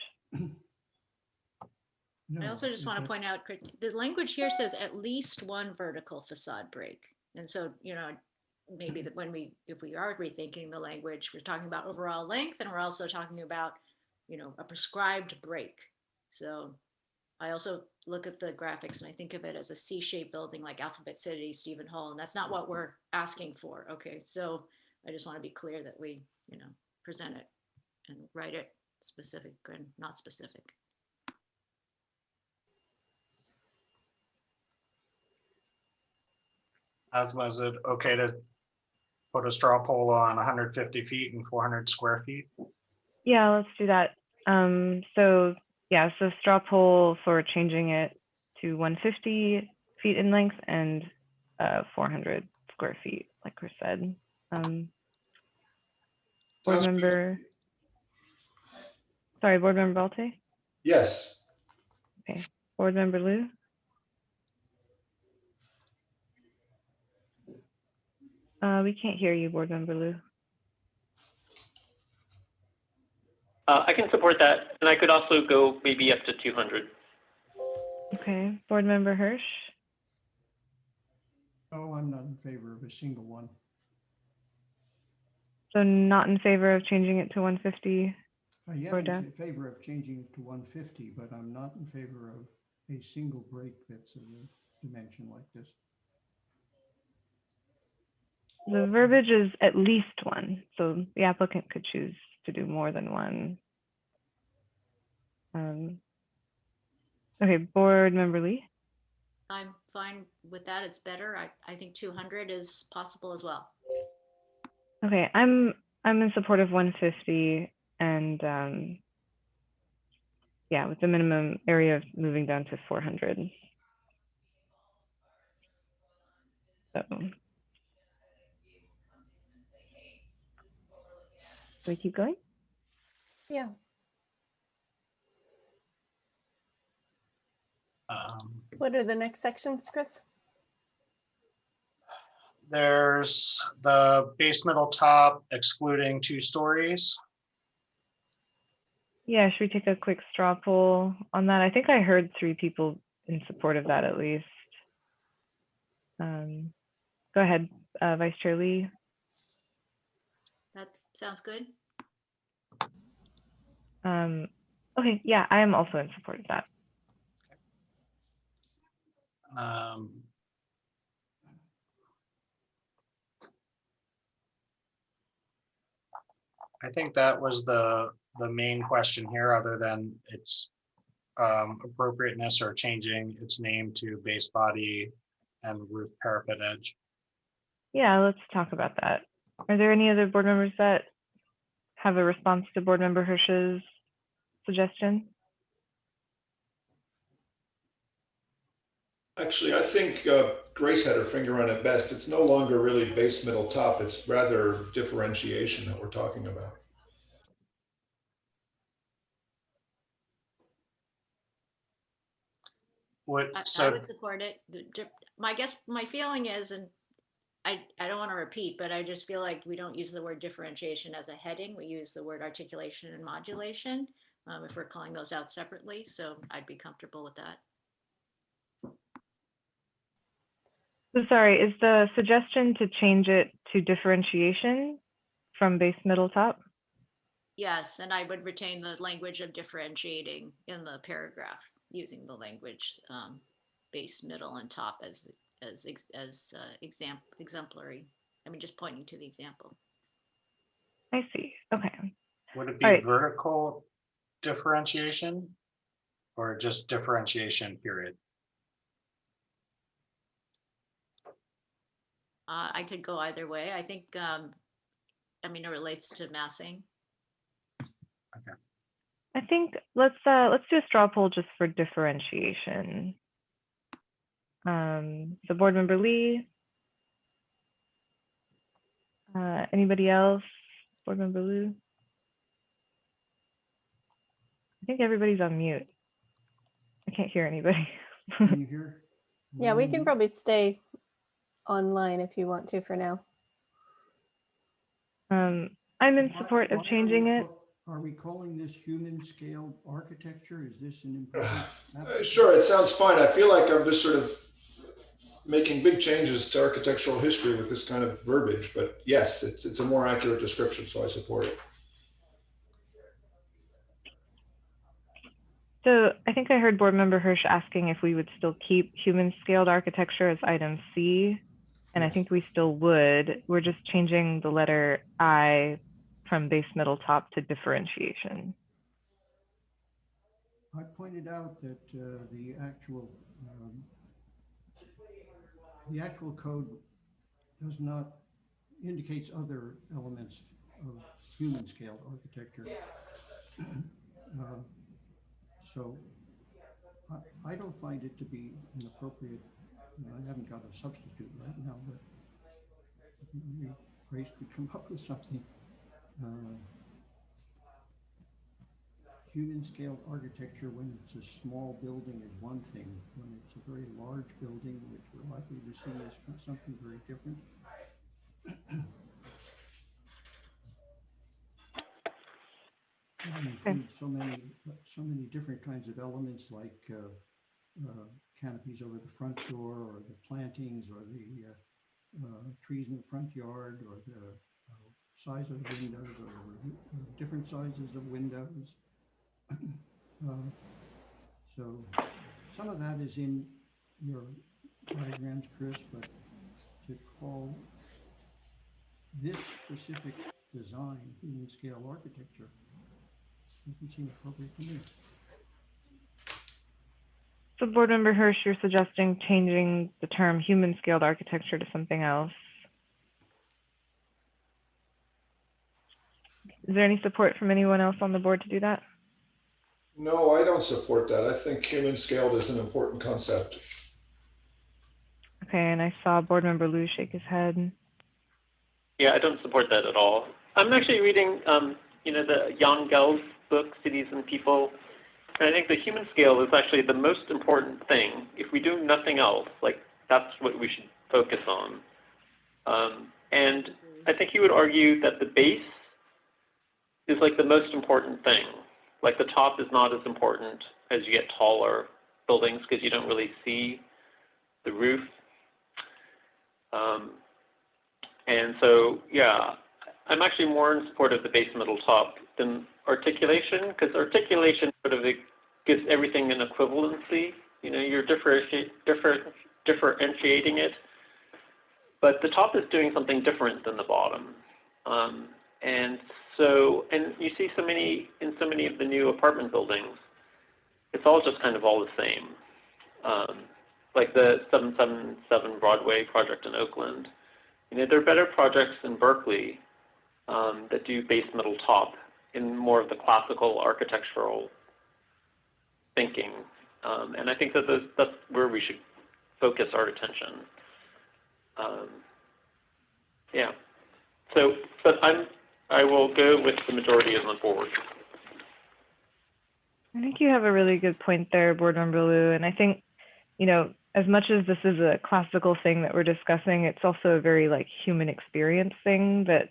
I also just want to point out, the language here says at least one vertical facade break. And so, maybe that if we are rethinking the language, we're talking about overall length, and we're also talking about, a prescribed break. So I also look at the graphics and I think of it as a C-shaped building like Alphabet City, Stephen Hall, and that's not what we're asking for. Okay, so I just want to be clear that we, present it and write it specific and not specific. Asma, is it okay to put a straw poll on 150 feet and 400 square feet? Yeah, let's do that. So yeah, so straw poll for changing it to 150 feet in length and 400 square feet, like Chris said. Board Sounds good. member, sorry, Board Member Balte? Yes. Okay, Board Member Liu? We can't hear you, Board Member Liu. I can support that, and I could also go maybe up to 200. Okay, Board Member Hirsch? Oh, I'm not in favor of a single one. So not in favor of changing it to 150? I am Or in down? favor of changing it to 150, but I'm not in favor of a single break that's a dimension like this. The verbiage is at least one, so the applicant could choose to do more than one. Okay, Board Member Lee? I'm fine with that. It's better. I think 200 is possible as well. Okay, I'm in support of 150 and yeah, with the minimum area of moving down to 400. So we keep going? Yeah. What are the next sections, Chris? There's the base middle top excluding 2 stories. Yeah, should we take a quick straw poll on that? I think I heard 3 people in support of that at least. Go ahead, Vice Chair Lee. That sounds good. Okay, yeah, I am also in support of that. I think that was the main question here, other than its appropriateness or changing its name to base body and roof parapet edge. Yeah, let's talk about that. Are there any other board members that have a response to Board Member Hirsch's suggestion? Actually, I think Grace had her finger on it best. It's no longer really base, middle, top. It's rather differentiation that we're talking about. I would support it. My feeling is, and I don't want to repeat, but I just feel like we don't use the word differentiation as a heading. We use the word articulation and modulation if we're calling those out separately. So I'd be comfortable with that. So sorry, is the suggestion to change it to differentiation from base, middle, top? Yes, and I would retain the language of differentiating in the paragraph, using the language base, middle, and top as exemplary. I mean, just pointing to the example. I see. Okay. Would it be vertical differentiation or just differentiation, period? I could go either way. I think I mean, it relates to massing. I think let's do a straw poll just for differentiation. So Board Member Lee. Anybody else? Board Member Liu? I think everybody's on mute. I can't hear anybody. Can you hear? Yeah, we can probably stay online if you want to for now. I'm in support of changing it. Are we calling this human scaled architecture? Is this an important? Sure, it sounds fine. I feel like I'm just sort of making big changes to architectural history with this kind of verbiage, but yes, it's a more accurate description, so I support it. So I think I heard Board Member Hirsch asking if we would still keep human scaled architecture as item C. And I think we still would. We're just changing the letter I from base, middle, top to differentiation. I pointed out that the actual code does not indicates other elements of human scaled architecture. So I don't find it to be an appropriate. I haven't got a substitute right now, but maybe Grace could come up with something. Human scaled architecture when it's a small building is one thing. When it's a very large building, which we're likely to see as something very different. So many different kinds of elements like canopies over the front door, or the plantings, or the trees in the front yard, or the size of the windows, or different sizes of windows. So some of that is in your diagrams, Chris, but to call this specific design human scale architecture doesn't seem appropriate to me. So Board Member Hirsch, you're suggesting changing the term human scaled architecture to something else. Is there any support from anyone else on the board to do that? No, I don't support that. I think human scaled is an important concept. Okay, and I saw Board Member Liu shake his head. Yeah, I don't support that at all. I'm actually reading, the Jan Gel's book, Cities and People, and I think the human scale is actually the most important thing. If we do nothing else, like that's what we should focus on. And I think he would argue that the base is like the most important thing. Like the top is not as important as you get taller buildings because you don't really see the roof. And so, yeah, I'm actually more in support of the base, middle, top than articulation, because articulation sort of gives everything an equivalency. You know, you're differentiating it, but the top is doing something different than the bottom. And you see in so many of the new apartment buildings, it's all just kind of all the same. Like the 777 Broadway project in Oakland. You know, there are better projects in Berkeley that do base, middle, top in more of the classical architectural thinking. And I think that that's where we should focus our attention. Yeah. So, but I will go with the majority on the board. I think you have a really good point there, Board Member Liu. And I think, as much as this is a classical thing that we're discussing, it's also a very human experience thing that,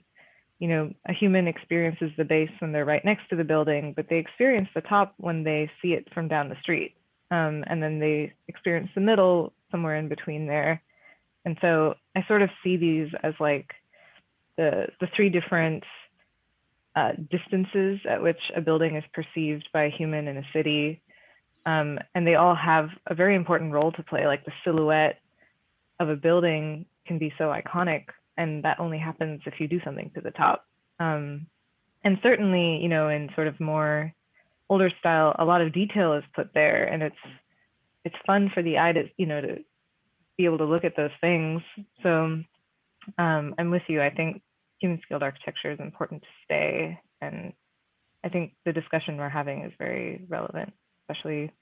a human experiences the base when they're right next to the building, but they experience the top when they see it from down the street. And then they experience the middle somewhere in between there. And so I sort of see these as the three different distances at which a building is perceived by a human in a city. And they all have a very important role to play. Like the silhouette of a building can be so iconic, and that only happens if you do something to the top. And certainly, in sort of more older style, a lot of detail is put there, and it's fun for the eye to, to be able to look at those things. So I'm with you. I think human scaled architecture is important to stay. And I think the discussion we're having is very relevant, especially,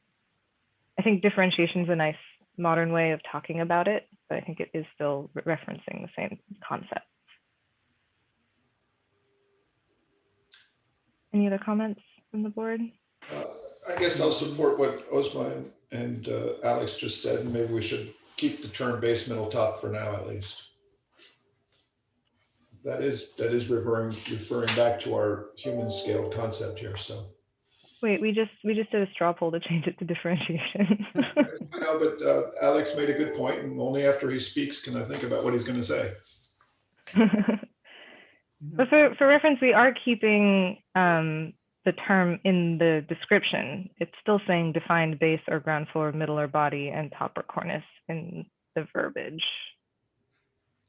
I think differentiation is a nice modern way of talking about it, but I think it is still referencing the same concept. Any other comments from the board? I guess I'll support what Ozma and Alex just said, and maybe we should keep the term base middle top for now, at least. That is referring back to our human scaled concept here. So. Wait, we just did a straw poll to change it to differentiation. I know, but Alex made a good point, and only after he speaks can I think about what he's going to say. But for reference, we are keeping the term in the description. It's still saying defined base or ground floor, middle or body, and top or cornice in the verbiage.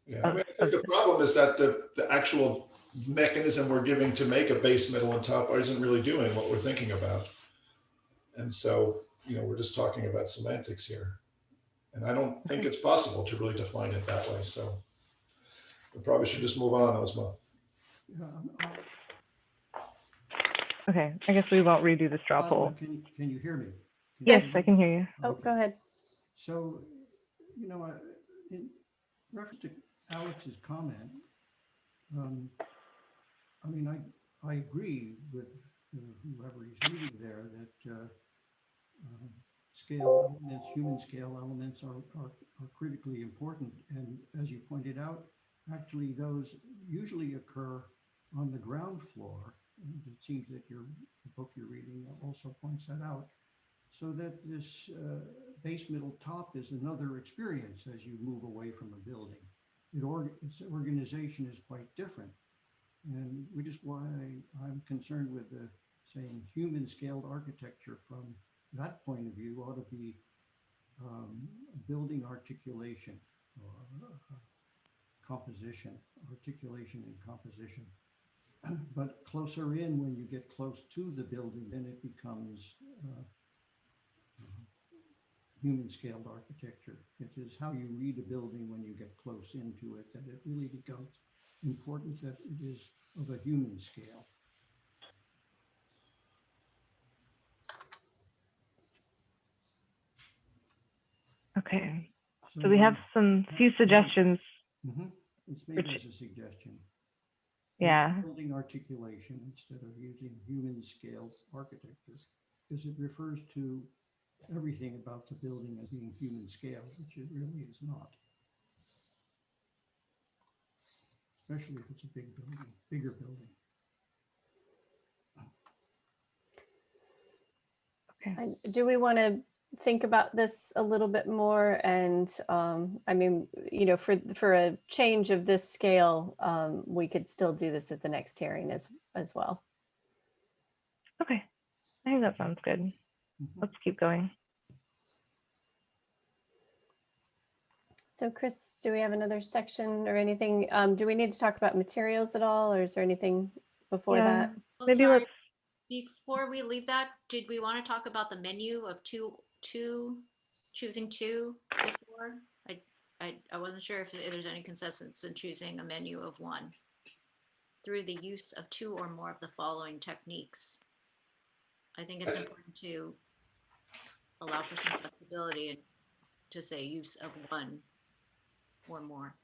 Yeah, I mean, I think the problem is that the actual mechanism we're giving to make a base, middle, and top isn't really doing what we're thinking about. And so, you know, we're just talking about semantics here. And I don't think it's possible to really define it that way. So we probably should just move on, Ozma. Okay, I guess we won't redo the straw poll. Can you hear me? Yes, I can hear you. Oh, go ahead. So, you know, in reference to Alex's comment, I mean, I agree with whoever he's reading there that scale elements, human scale elements are critically important. And as you pointed out, actually those usually occur on the ground floor. And it seems that the book you're reading also points that out. So that this base middle top is another experience as you move away from a building. Its organization is quite different. And which is why I'm concerned with the saying human scaled architecture from that point of view ought to be building articulation or composition, articulation and composition. But closer in, when you get close to the building, then it becomes human scaled architecture. It is how you read a building when you get close into it that it really becomes important that it is of a human scale. Okay, so we have some few suggestions. It's made as a suggestion. Yeah. Building articulation instead of using human scale architecture, because it refers to everything about the building as being human scale, which it really is not. Especially if it's a big building, bigger building. Okay. Do we want to think about this a little bit more? And I mean, you know, for a change of this scale, we could still do this at the next hearing as well. Okay, I think that sounds good. Let's keep going. So Chris, do we have another section or anything? Do we need to talk about materials at all, or is there anything before that? Oh, Maybe sorry. let's. Before we leave that, did we want to talk about the menu of choosing two before? I wasn't sure if there's any consensus in choosing a menu of one through the use of two or more of the following techniques. I think it's important to allow for some flexibility and to say use of one or more.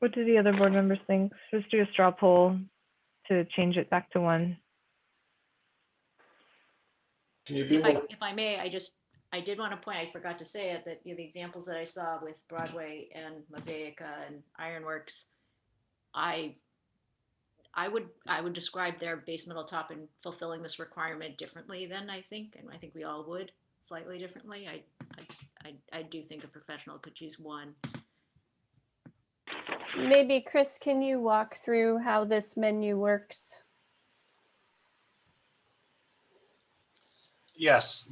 What do the other board members think? Just do a straw poll to change it back to one. Can you be more? If I may, I did want to point, I forgot to say it, that you know, the examples that I saw with Broadway and Mosaica and Ironworks, I would describe their base, middle, top and fulfilling this requirement differently than I think, and I think we all would slightly differently. I do think a professional could choose one. Maybe Chris, can you walk through how this menu works? Yes,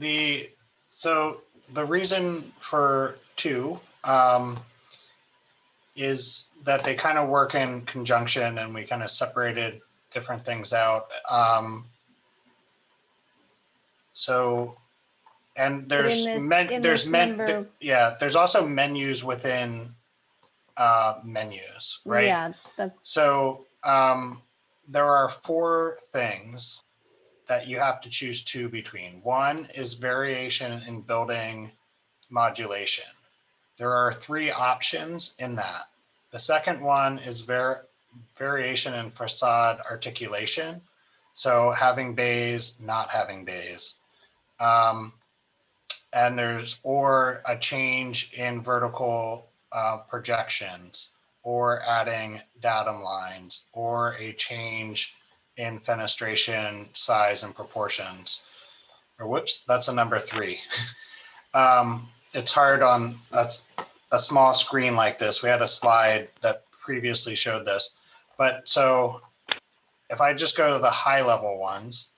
so the reason for two is that they kind of work in conjunction, and we kind of separated different things out. And there's there's also menus within menus, right? Yeah, So there are 4 things that you have to choose 2 between. One is variation in building modulation. There are 3 options in that. The second one is variation in facade articulation. So having bays, not having bays. And there's or a change in vertical projections, or adding datum lines, or a change in fenestration size and proportions. Or whoops, that's a number 3. It's hard on a small screen like this. We had a slide that previously showed this. But so if I just go to the high level ones,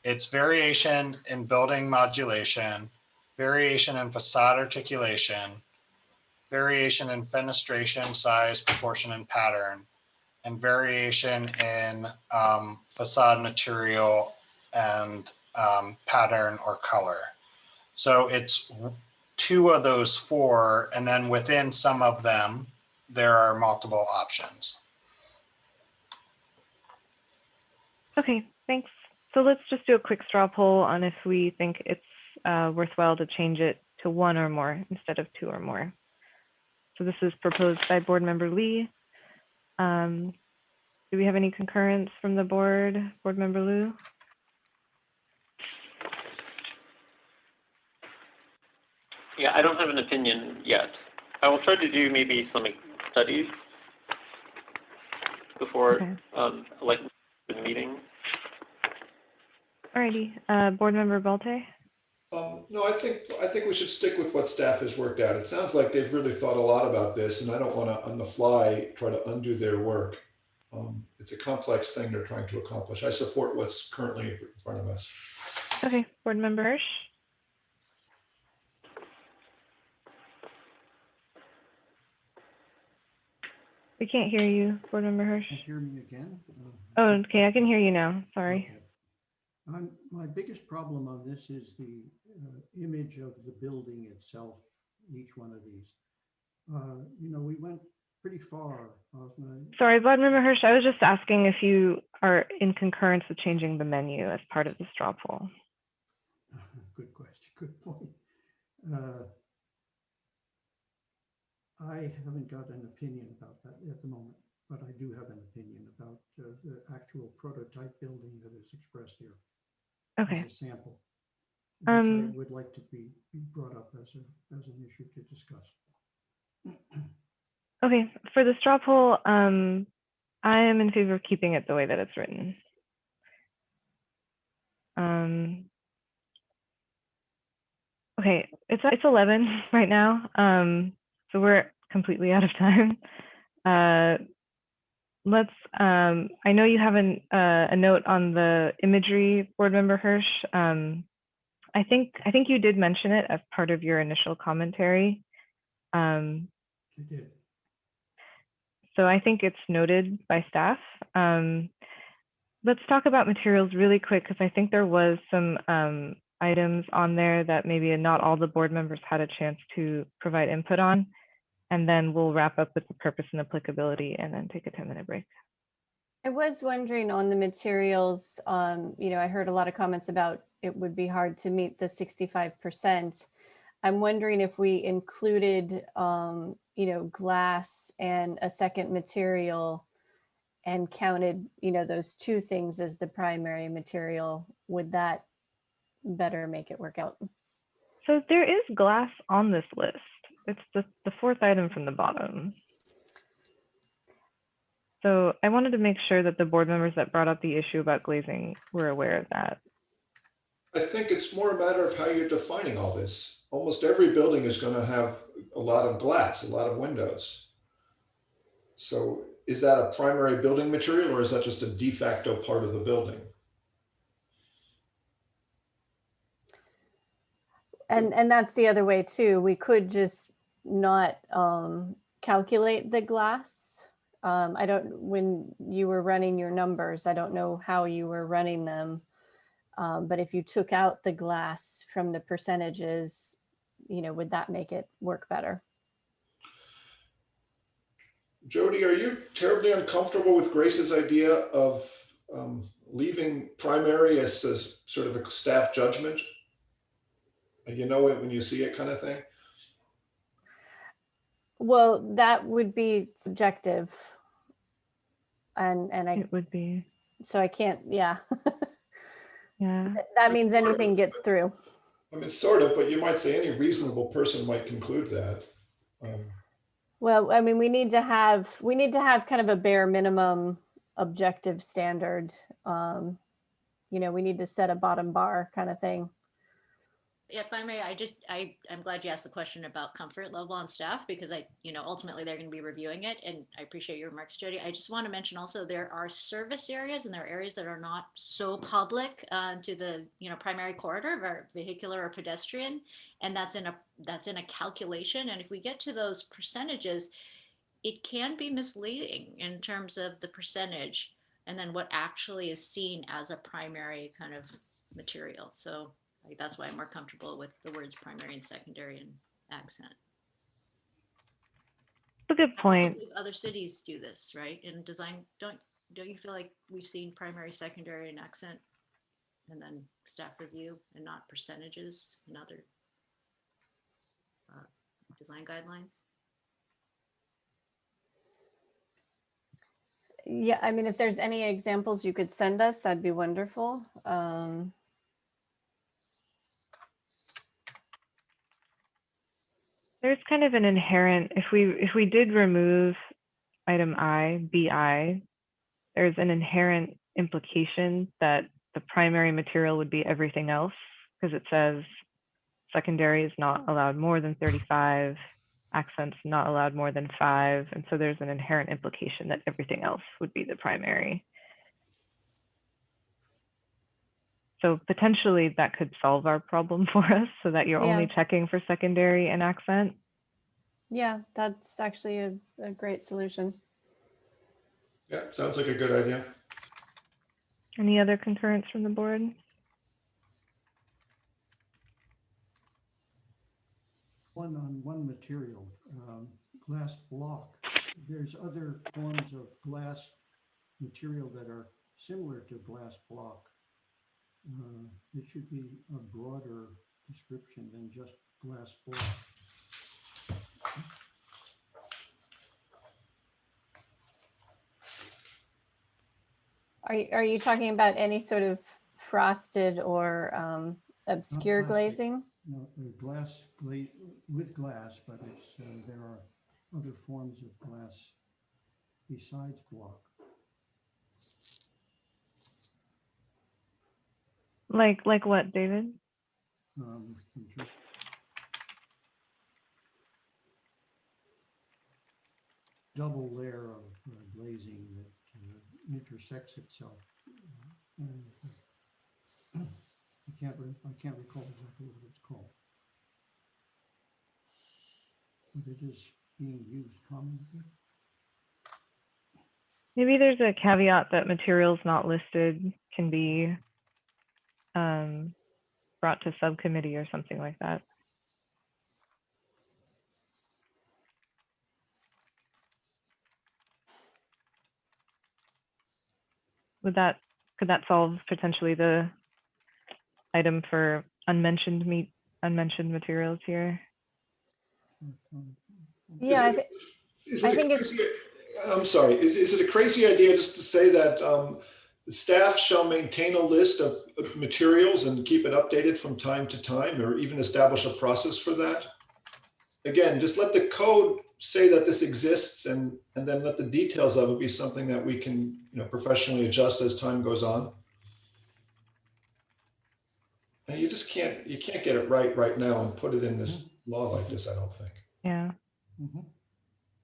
it's variation in building modulation, variation in facade articulation, variation in fenestration size, proportion, and pattern, and variation in facade material and pattern or color. So it's 2 of those 4, and then within some of them, there are multiple options. Okay, thanks. So let's just do a quick straw poll on if we think it's worthwhile to change it to 1 or more instead of 2 or more. So this is proposed by Board Member Lee. Do we have any concurrence from the board? Board Member Liu? Yeah, I don't have an opinion yet. I will try to do maybe some studies before Okay. like the meeting. Alrighty, Board Member Balte? No, I think we should stick with what staff has worked out. It sounds like they've really thought a lot about this, and I don't want to, on the fly, try to undo their work. It's a complex thing they're trying to accomplish. I support what's currently in front of us. Okay, Board Member Hirsch? We can't hear you, Board Member Hirsch. Can't hear me again? Oh, okay, I can hear you now. Sorry. Okay. My biggest problem on this is the image of the building itself, each one of these. You know, we went pretty far. Sorry, Board Member Hirsch, I was just asking if you are in concurrence with changing the menu as part of the straw poll. Good question, good point. I haven't got an opinion about that at the moment, but I do have an opinion about the actual prototype building that is expressed here. Okay. As a sample, which I would like to be brought up as an issue to discuss. Okay, for the straw poll, I am in favor of keeping it the way that it's written. Okay, it's 11 right now, so we're completely out of time. Let's. I know you have a note on the imagery, Board Member Hirsch. I think you did mention it as part of your initial commentary. You did. So I think it's noted by staff. Let's talk about materials really quick, because I think there was some items on there that maybe not all the board members had a chance to provide input on. And then we'll wrap up with the purpose and applicability and then take a 10-minute break. I was wondering on the materials, you know, I heard a lot of comments about it would be hard to meet the 65%. I'm wondering if we included, you know, glass and a second material and counted, you know, those 2 things as the primary material, would that better make it work out? So there is glass on this list. It's the 4th item from the bottom. So I wanted to make sure that the board members that brought up the issue about glazing were aware of that. I think it's more a matter of how you're defining all this. Almost every building is going to have a lot of glass, a lot of windows. So is that a primary building material, or is that just a de facto part of the building? And that's the other way too. We could just not calculate the glass. I don't, when you were running your numbers, I don't know how you were running them. But if you took out the glass from the percentages, you know, would that make it work better? Jody, are you terribly uncomfortable with Grace's idea of leaving primary as a sort of a staff judgment? You know it when you see it kind of thing? Well, that would be subjective. And It would be. so I can't, yeah. Yeah. That means anything gets through. I mean, sort of, but you might say any reasonable person might conclude that. Well, I mean, we need to have kind of a bare minimum objective standard. You know, we need to set a bottom bar kind of thing. If I may, I'm glad you asked the question about comfort level on staff, because ultimately they're going to be reviewing it, and I appreciate your remarks, Jody. I just want to mention also there are service areas, and there are areas that are not so public to the primary corridor or vehicular or pedestrian, and that's in a calculation. And if we get to those percentages, it can be misleading in terms of the percentage and then what actually is seen as a primary kind of material. So that's why I'm more comfortable with the words primary and secondary and accent. A good point. Other cities do this, right? In design, don't you feel like we've seen primary, secondary, and accent, and then staff review, and not percentages in other design guidelines? Yeah, I mean, if there's any examples you could send us, that'd be wonderful. There's kind of an inherent, if we did remove item I, BI, there's an inherent implication that the primary material would be everything else, because it says secondary is not allowed more than 35, accents not allowed more than 5. And so there's an inherent implication that everything else would be the primary. So potentially that could solve our problem for us, so that you're only checking for secondary and accent. Yeah, that's actually a great solution. Yeah, sounds like a good idea. Any other concurrence from the board? One material, glass block. There's other forms of glass material that are similar to glass block. It should be a broader description than just glass block. Are you talking about any sort of frosted or obscure glazing? No, glass with glass, but it's there are other forms of glass besides block. Like what, David? Double layer of glazing that intersects itself. I can't recall exactly what it's called, but it is being used commonly. Maybe there's a caveat that materials not listed can be brought to subcommittee or something like that. Could that solve potentially the item for unmentioned materials here? Yeah, I think it's. I'm sorry. Is it a crazy idea just to say that the staff shall maintain a list of materials and keep it updated from time to time, or even establish a process for that? Again, just let the code say that this exists, and then let the details of it be something that we can professionally adjust as time goes on. And you just can't get it right now and put it in this law like this, I don't think. Yeah.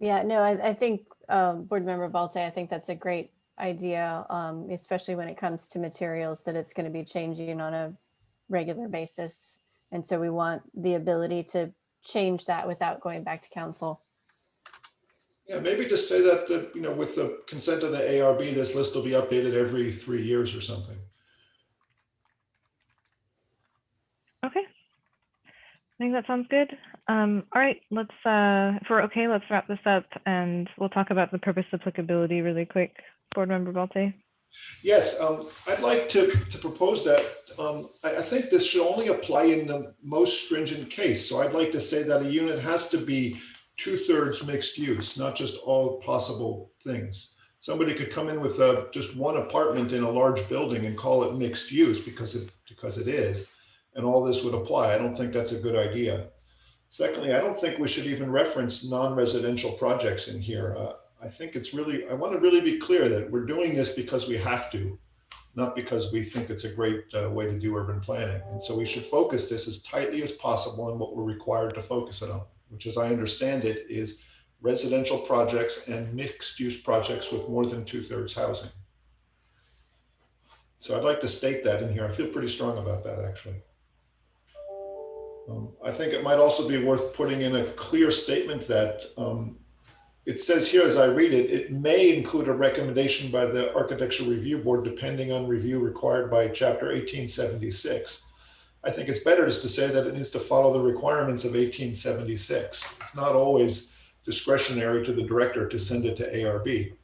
Yeah, no, I think Board Member Balte, I think that's a great idea, especially when it comes to materials that it's going to be changing on a regular basis. And so we want the ability to change that without going back to council. Yeah, maybe just say that, with the consent of the ARB, this list will be updated every 3 years or something. Okay. I think that sounds good. All right, let's, if we're okay, let's wrap this up and we'll talk about the purpose applicability really quick. Board Member Balte. Yes, I'd like to propose that. I think this should only apply in the most stringent case. So I'd like to say that a unit has to be 2/3 mixed use, not just all possible things. Somebody could come in with just one apartment in a large building and call it mixed use because it is, and all this would apply. I don't think that's a good idea. Secondly, I don't think we should even reference non-residential projects in here. I think it's really, I want to really be clear that we're doing this because we have to, not because we think it's a great way to do urban planning. And so we should focus this as tightly as possible on what we're required to focus it on, which, as I understand it, is residential projects and mixed use projects with more than 2/3 housing. So I'd like to state that in here. I feel pretty strong about that, actually. I think it might also be worth putting in a clear statement that it says here, as I read it, it may include a recommendation by the Architecture Review Board, depending on review required by Chapter 1876. I think it's better just to say that it needs to follow the requirements of 1876. It's not always discretionary to the director to send it to ARB.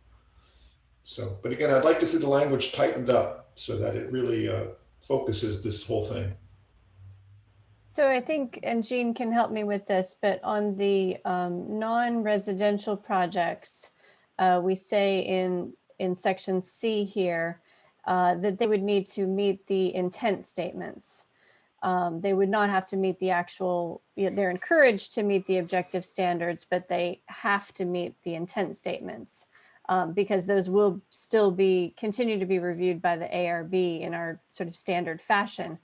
So, but again, I'd like to see the language tightened up so that it really focuses this whole thing. So I think, and Jean can help me with this, but on the non-residential projects, we say in section C here that they would need to meet the intent statements. They would not have to meet the actual, they're encouraged to meet the objective standards, but they have to meet the intent statements because those will still continue to be reviewed by the ARB in our sort of standard fashion.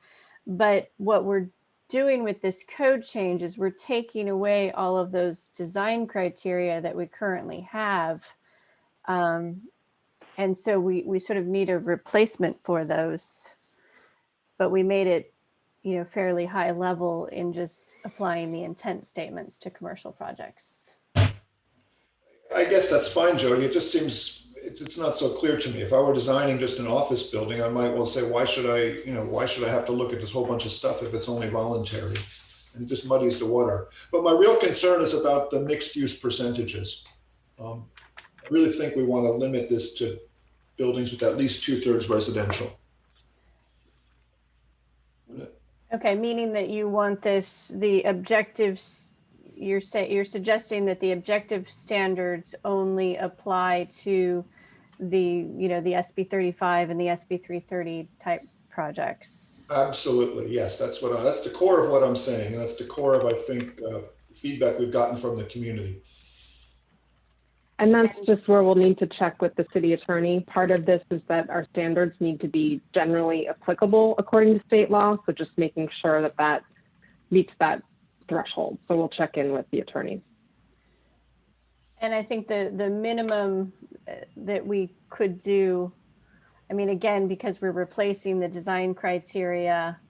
But what we're doing with this code change is we're taking away all of those design criteria that we currently have. And so we sort of need a replacement for those, but we made it, fairly high level in just applying the intent statements to commercial projects. I guess that's fine, Jody. It just seems, it's not so clear to me. If I were designing just an office building, I might well say, why should I have to look at this whole bunch of stuff if it's only voluntary? And it just muddies the water. But my real concern is about the mixed use percentages. I really think we want to limit this to buildings with at least 2/3 residential. Okay, meaning that you want the objectives, you're suggesting that the objective standards only apply to the SB 35 and the SB 330 type projects. Absolutely, yes. That's the core of what I'm saying, and that's the core of, I think, feedback we've gotten from the community. And that's just where we'll need to check with the city attorney. Part of this is that our standards need to be generally applicable according to state law. So just making sure that that meets that threshold. So we'll check in with the attorney. And I think the minimum that we could do, I mean, again, because we're replacing the design criteria,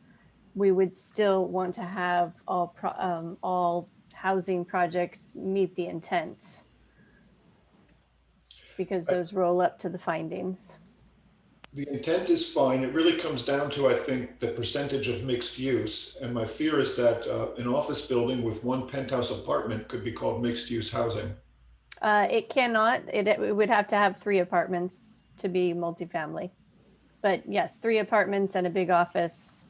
we would still want to have all housing projects meet the intent, because those roll up to the findings. The intent is fine. It really comes down to, I think, the percentage of mixed use. And my fear is that an office building with one penthouse apartment could be called mixed use housing. It cannot. It would have to have 3 apartments to be multifamily. But yes, 3 apartments and a big office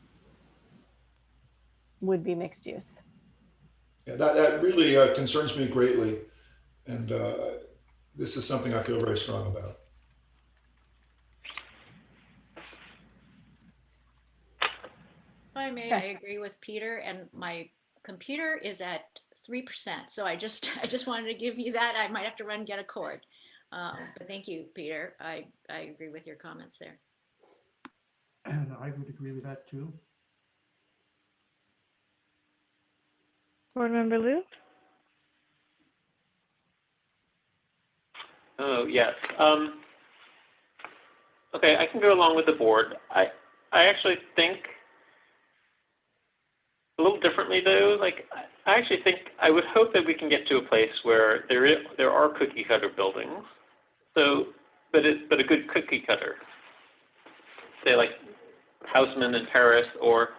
would be mixed use. Yeah, that really concerns me greatly. And this is something I feel very strong about. If I may, I agree with Peter, and my computer is at 3%. So I just wanted to give you that. I might have to run and get a cord. But thank you, Peter. I agree with your comments there. And I would agree with that too. Board Member Liu? Oh, yes. Okay, I can go along with the board. I actually think a little differently though. Like, I actually think, I would hope that we can get to a place where there are cookie cutter buildings. So, but a good cookie cutter. Say like Houseman in Paris, or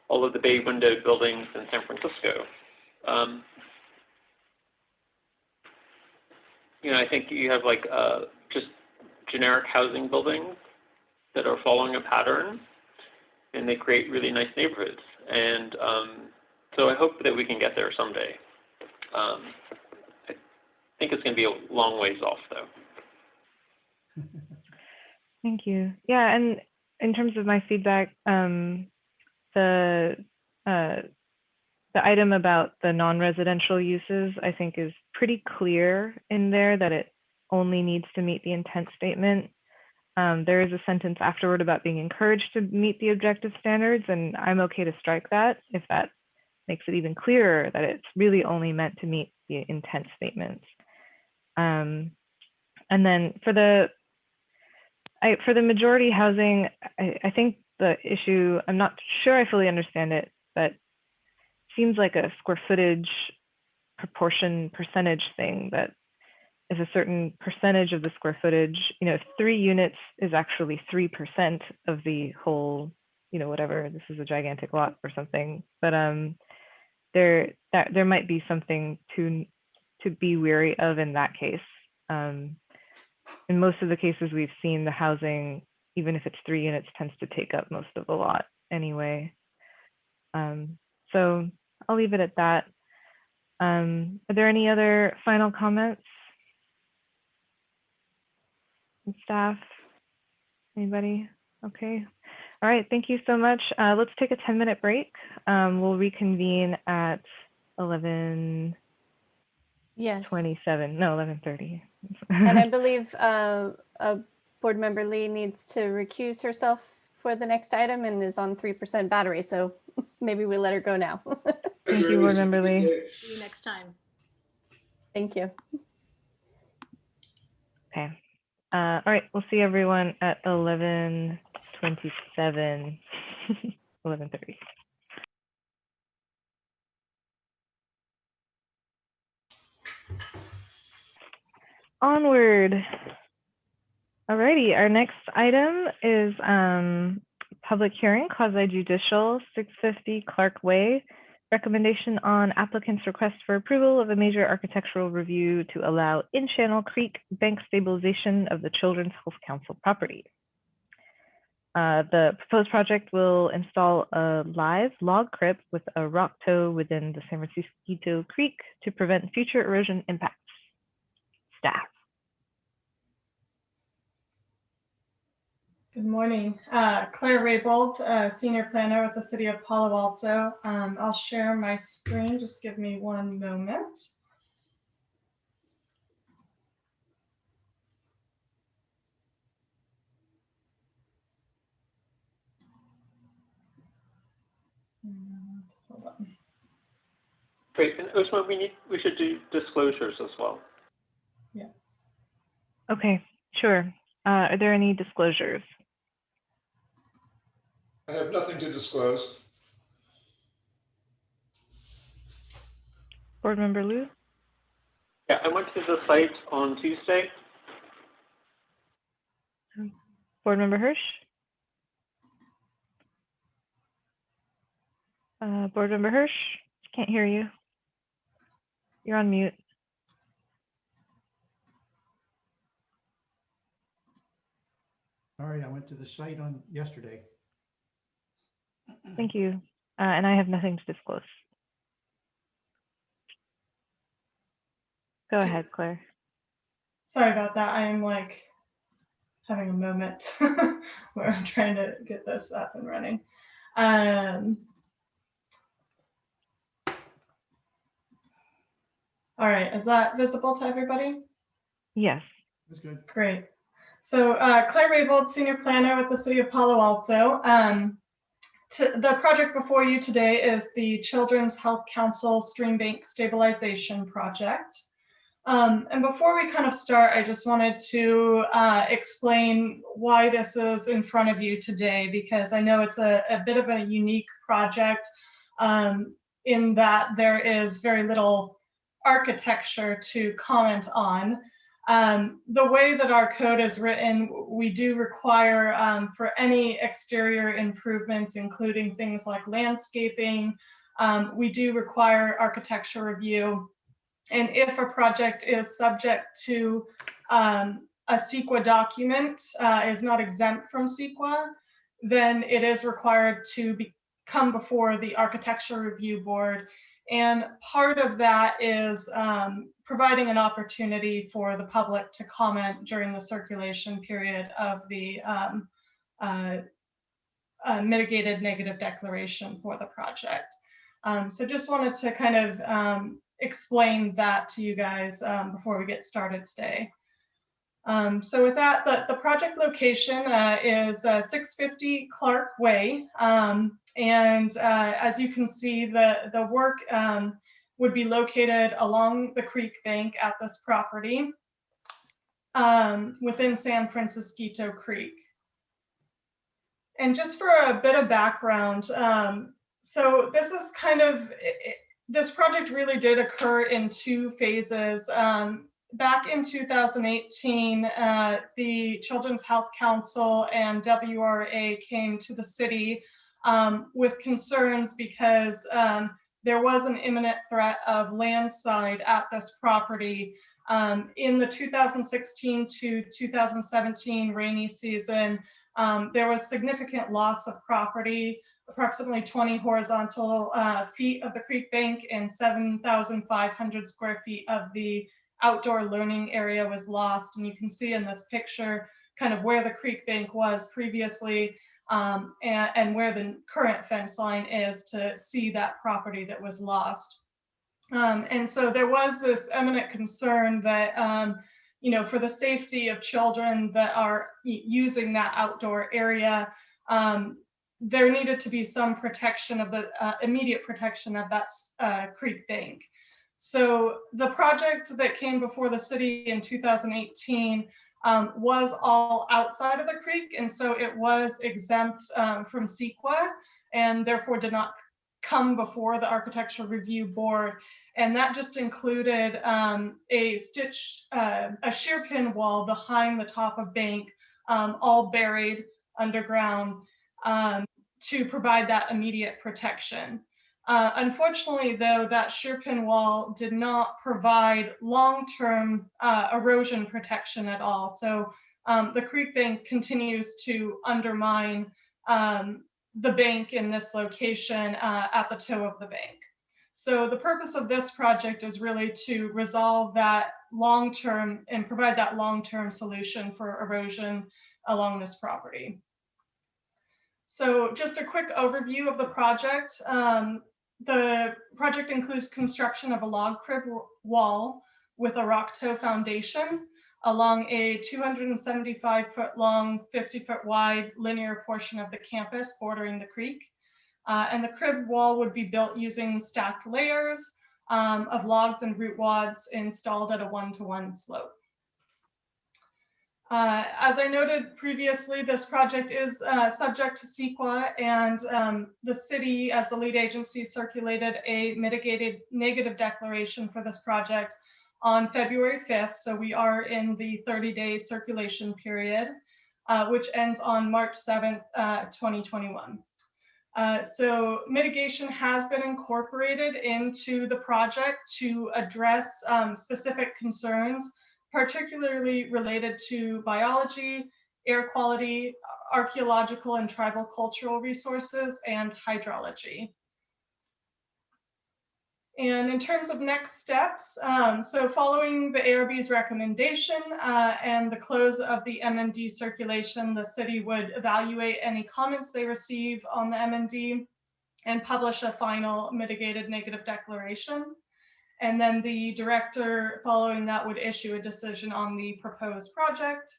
all of the bay window buildings in San Francisco. You know, I think you have like just generic housing buildings that are following a pattern, and they create really nice neighborhoods. And so I hope that we can get there someday. I think it's going to be a long ways off, though. Thank you. Yeah, and in terms of my feedback, the item about the non-residential uses, I think, is pretty clear in there that it only needs to meet the intent statement. There is a sentence afterward about being encouraged to meet the objective standards, and I'm okay to strike that if that makes it even clearer that it's really only meant to meet the intent statements. And then for the majority housing, I think the issue, I'm not sure I fully understand it, but it seems like a square footage proportion percentage thing that is a certain percentage of the square footage. You know, if 3 units is actually 3% of the whole, you know, whatever, this is a gigantic lot or something, but there might be something to be wary of in that case. In most of the cases we've seen, the housing, even if it's 3 units, tends to take up most of the lot anyway. So I'll leave it at that. Are there any other final comments? Staff? Anybody? Okay. All right, thank you so much. Let's take a 10-minute break. We'll reconvene at 11:27. Yes. No, 11:30. And I believe Board Member Lee needs to recuse herself for the next item and is on 3% battery. So maybe we let her go now. Thank you, Board Member Lee. See you next time. Thank you. Okay. All right, we'll see everyone at 11:27, 11:30. Onward. Alrighty, our next item is public hearing, quasi-judicial, 650 Clark Way. Recommendation on applicant's request for approval of a major architectural review to allow in-Channel Creek bank stabilization of the Children's Health Council property. The proposed project will install a live log crypt with a rock toe within the San Francisco Creek to prevent future erosion impacts. Staff. Good morning. Claire Raybold, Senior Planner with the City of Palo Alto. I'll share my screen. Just give me one moment. Hold on. Great, and Uzma, we should do disclosures as well. Yes. Okay, sure. Are there any disclosures? I have nothing to disclose. Board Member Liu? Yeah, I went to the site on Tuesday. Board Member Hirsch? Board Member Hirsch? Can't hear you. You're on mute. Sorry, I went to the site on yesterday. Thank you. And I have nothing to disclose. Go ahead, Claire. Sorry about that. I am like having a moment where I'm trying to get this up and running. All right, is that visible to everybody? Yes. That's good. Great. So Claire Raybold, Senior Planner with the City of Palo Alto. The project before you today is the Children's Health Council Stream Bank Stabilization Project. And before we kind of start, I just wanted to explain why this is in front of you today, because I know it's a bit of a unique project in that there is very little architecture to comment on. The way that our code is written, we do require for any exterior improvements, including things like landscaping, we do require architecture review. And if a project is subject to a CEQA document, is not exempt from CEQA, then it is required to come before the Architecture Review Board. And part of that is providing an opportunity for the public to comment during the circulation period of the mitigated negative declaration for the project. So just wanted to kind of explain that to you guys before we get started today. So with that, the project location is 650 Clark Way. And as you can see, the work would be located along the creek bank at this property within San Francisquito Creek. And just for a bit of background, so this is kind of, this project really did occur in two phases. Back in 2018, the Children's Health Council and WRA came to the city with concerns because there was an imminent threat of landslide at this property. In the 2016 to 2017 rainy season, there was significant loss of property, approximately 20 horizontal feet of the creek bank and 7,500 square feet of the outdoor learning area was lost. And you can see in this picture kind of where the creek bank was previously and where the current fence line is to see that property that was lost. And so there was this eminent concern that, you know, for the safety of children that are using that outdoor area, there needed to be some protection of the immediate protection of that creek bank. So the project that came before the city in 2018 was all outside of the creek, and so it was exempt from CEQA and therefore did not come before the Architectural Review Board. And that just included a shear pin wall behind the top of bank, all buried underground to provide that immediate protection. Unfortunately, though, that shear pin wall did not provide long-term erosion protection at all. So the creek bank continues to undermine the bank in this location at the toe of the bank. So the purpose of this project is really to resolve that long-term and provide that long-term solution for erosion along this property. So just a quick overview of the project. The project includes construction of a log crib wall with a rock toe foundation along a 275-foot long, 50-foot wide linear portion of the campus bordering the creek. And the crib wall would be built using stacked layers of logs and root wads installed at a 1-to-1 slope. As I noted previously, this project is subject to CEQA, and the city, as the lead agency, circulated a mitigated negative declaration for this project on February 5th. So we are in the 30-day circulation period, which ends on March 7th, 2021. So mitigation has been incorporated into the project to address specific concerns, particularly related to biology, air quality, archaeological and tribal cultural resources, and hydrology. And in terms of next steps, so following the ARB's recommendation and the close of the MND circulation, the city would evaluate any comments they receive on the MND and publish a final mitigated negative declaration. And then the director following that would issue a decision on the proposed project.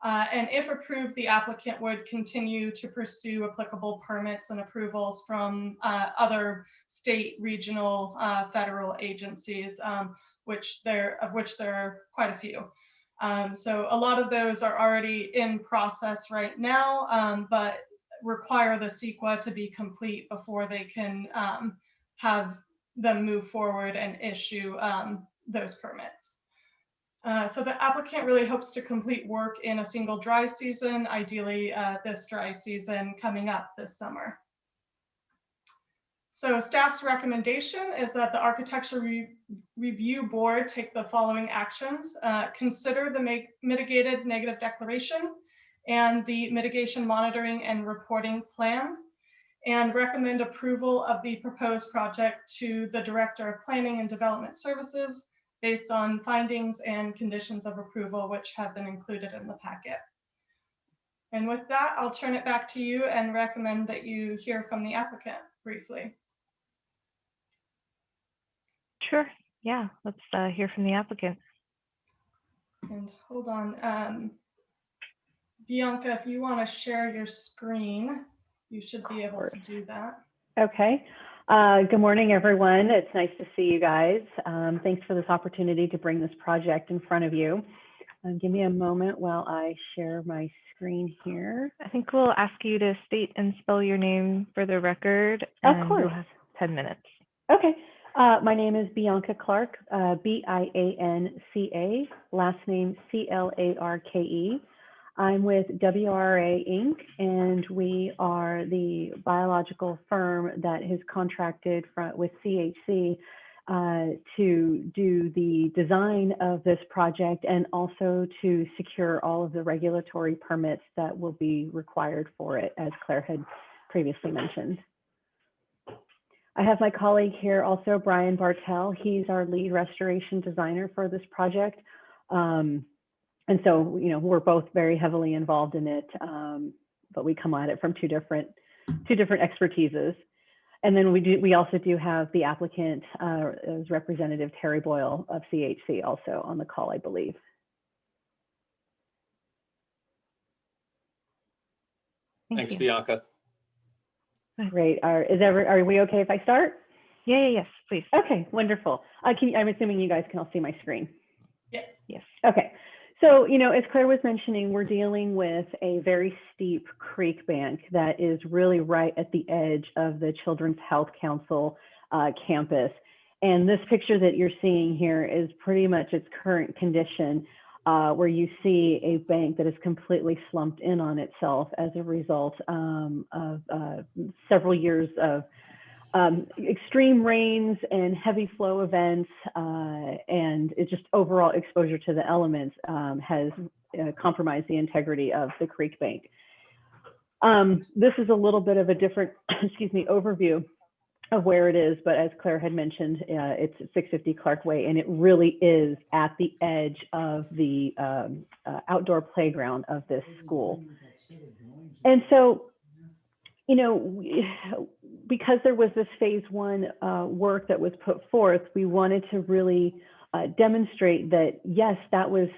And if approved, the applicant would continue to pursue applicable permits and approvals from other state, regional, federal agencies, of which there are quite a few. So a lot of those are already in process right now, but require the CEQA to be complete before they can have them move forward and issue those permits. So the applicant really hopes to complete work in a single dry season, ideally this dry season coming up this summer. So staff's recommendation is that the Architecture Review Board take the following actions. Consider the mitigated negative declaration and the mitigation monitoring and reporting plan, and recommend approval of the proposed project to the Director of Planning and Development Services based on findings and conditions of approval which have been included in the packet. And with that, I'll turn it back to you and recommend that you hear from the applicant briefly. Sure. Yeah, let's hear from the applicant. And hold on. Bianca, if you want to share your screen, you should be able to do that. Okay. Good morning, everyone. It's nice to see you guys. Thanks for this opportunity to bring this project in front of you. Give me a moment while I share my screen here. I think we'll ask you to state and spell your name for the record. Of course. You'll have 10 minutes. Okay. My name is Bianca Clarke, B-I-A-N-C-A, last name C-L-A-R-K-E. I'm with WRA Inc., and we are the biological firm that has contracted with CHC to do the design of this project and also to secure all of the regulatory permits that will be required for it, as Claire had previously mentioned. I have my colleague here also, Brian Bartel. He's our lead restoration designer for this project. And so, you know, we're both very heavily involved in it, but we come at it from two different expertises. And then we also do have the applicant as Representative Terry Boyle of CHC also on the call, I believe. Thanks, Bianca. Great. Are we okay if I start? Yeah, yes, please. Okay, wonderful. I'm assuming you guys can all see my screen. Yes. Yes. Okay. So, you know, as Claire was mentioning, we're dealing with a very steep creek bank that is really right at the edge of the Children's Health Council campus. And this picture that you're seeing here is pretty much its current condition, where you see a bank that is completely slumped in on itself as a result of several years of extreme rains and heavy flow events, and it's just overall exposure to the elements has compromised the integrity of the creek bank. This is a little bit of a different, overview of where it is, but as Claire had mentioned, it's 650 Clark Way, and it really is at the edge of the outdoor playground of this school. And so, you know, because there was this phase one work that was put forth, we wanted to really demonstrate that, yes, that was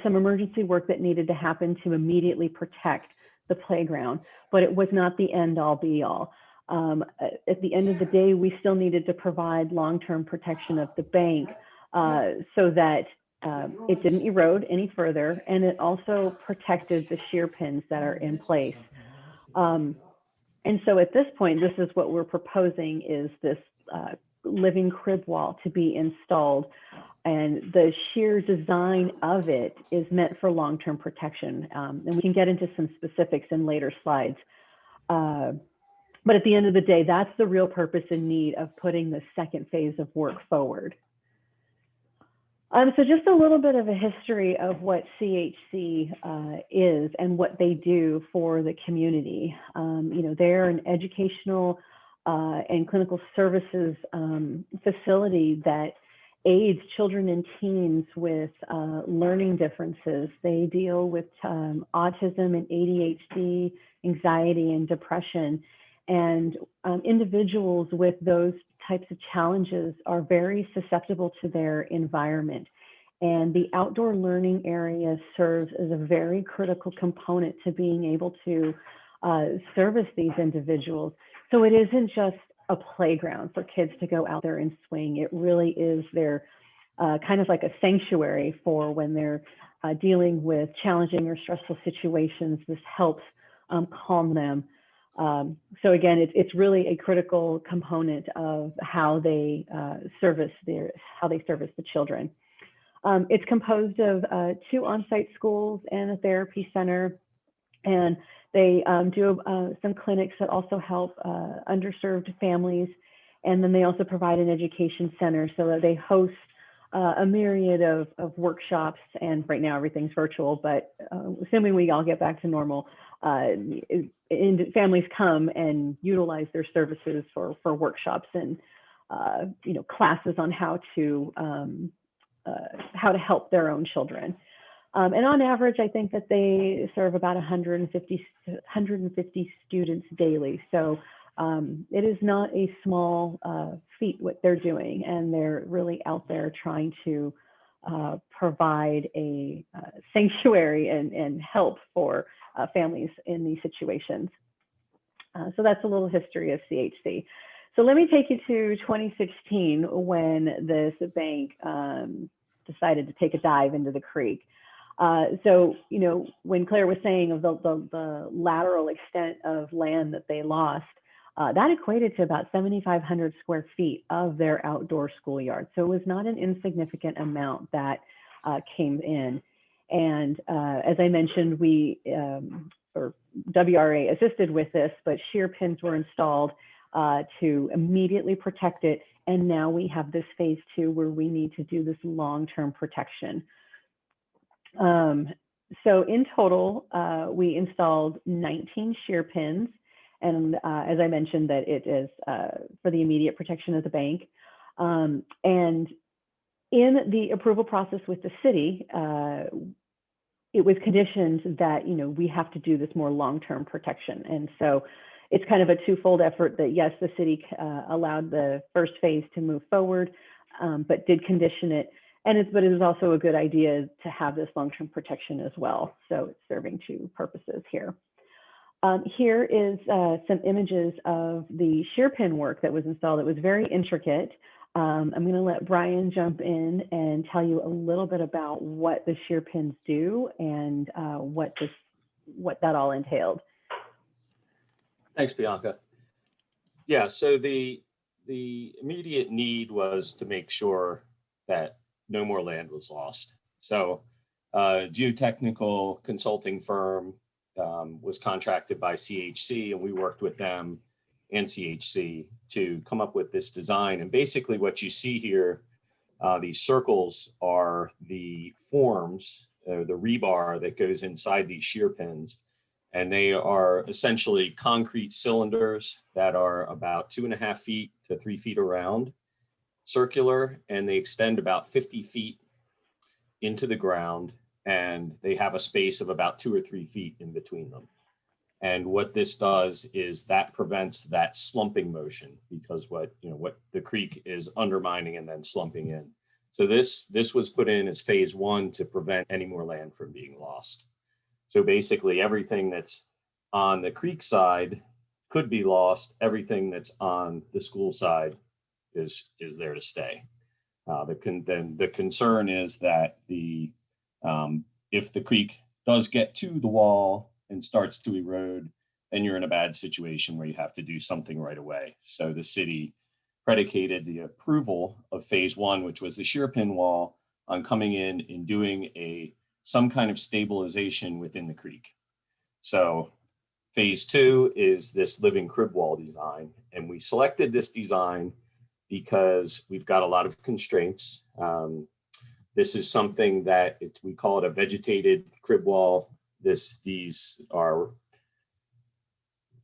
some emergency work that needed to happen to immediately protect the playground, but it was not the end all be all. At the end of the day, we still needed to provide long-term protection of the bank so that it didn't erode any further, and it also protected the shear pins that are in place. And so at this point, this is what we're proposing, is this living crib wall to be installed. And the sheer design of it is meant for long-term protection. And we can get into some specifics in later slides. But at the end of the day, that's the real purpose and need of putting the second phase of work forward. So just a little bit of a history of what CHC is and what they do for the community. You know, they're an educational and clinical services facility that aids children and teens with learning differences. They deal with autism and ADHD, anxiety and depression. And individuals with those types of challenges are very susceptible to their environment. And the outdoor learning area serves as a very critical component to being able to service these individuals. So it isn't just a playground for kids to go out there and swing. It really is their kind of like a sanctuary for when they're dealing with challenging or stressful situations. This helps calm them. So again, it's really a critical component of how they service the children. It's composed of 2 on-site schools and a therapy center, and they do some clinics that also help underserved families, and then they also provide an education center so that they host a myriad of workshops, and right now everything's virtual, but assuming we all get back to normal, families come and utilize their services for workshops and classes on how to help their own children. And on average, I think that they serve about 150 students daily. So it is not a small feat what they're doing, and they're really out there trying to provide a sanctuary and help for families in these situations. So that's a little history of CHC. So let me take you to 2016 when this bank decided to take a dive into the creek. So, when Claire was saying of the lateral extent of land that they lost, that equated to about 7,500 square feet of their outdoor schoolyard. So it was not an insignificant amount that came in. And as I mentioned, or WRA assisted with this, but shear pins were installed to immediately protect it. And now we have this phase 2 where we need to do this long-term protection. So in total, we installed 19 shear pins. And as I mentioned, that it is for the immediate protection of the bank. And in the approval process with the city, it was conditioned that, we have to do this more long-term protection. And so it's kind of a twofold effort that, yes, the city allowed the first phase to move forward, but did condition it. But it is also a good idea to have this long-term protection as well. So it's serving 2 purposes here. Here is some images of the shear pin work that was installed. It was very intricate. I'm going to let Brian jump in and tell you a little bit about what the shear pins do and what that all entailed. Thanks, Bianca. Yeah, so the immediate need was to make sure that no more land was lost. So geotechnical consulting firm was contracted by CHC, and we worked with them and CHC to come up with this design. And basically what you see here, these circles are the forms, the rebar that goes inside these shear pins. And they are essentially concrete cylinders that are about 2.5 feet to 3 feet around, circular, and they extend about 50 feet into the ground, and they have a space of about 2 or 3 feet in between them. And what this does is that prevents that slumping motion, because what the creek is undermining and then slumping in. So this was put in as phase 1 to prevent any more land from being lost. So basically everything that's on the creek side could be lost. Everything that's on the school side is there to stay. The concern is that if the creek does get to the wall and starts to erode, then you're in a bad situation where you have to do something right away. So the city predicated the approval of phase 1, which was the shear pin wall, on coming in and doing some kind of stabilization within the creek. So phase 2 is this living crib wall design. And we selected this design because we've got a lot of constraints. This is something that we call it a vegetated crib wall. These are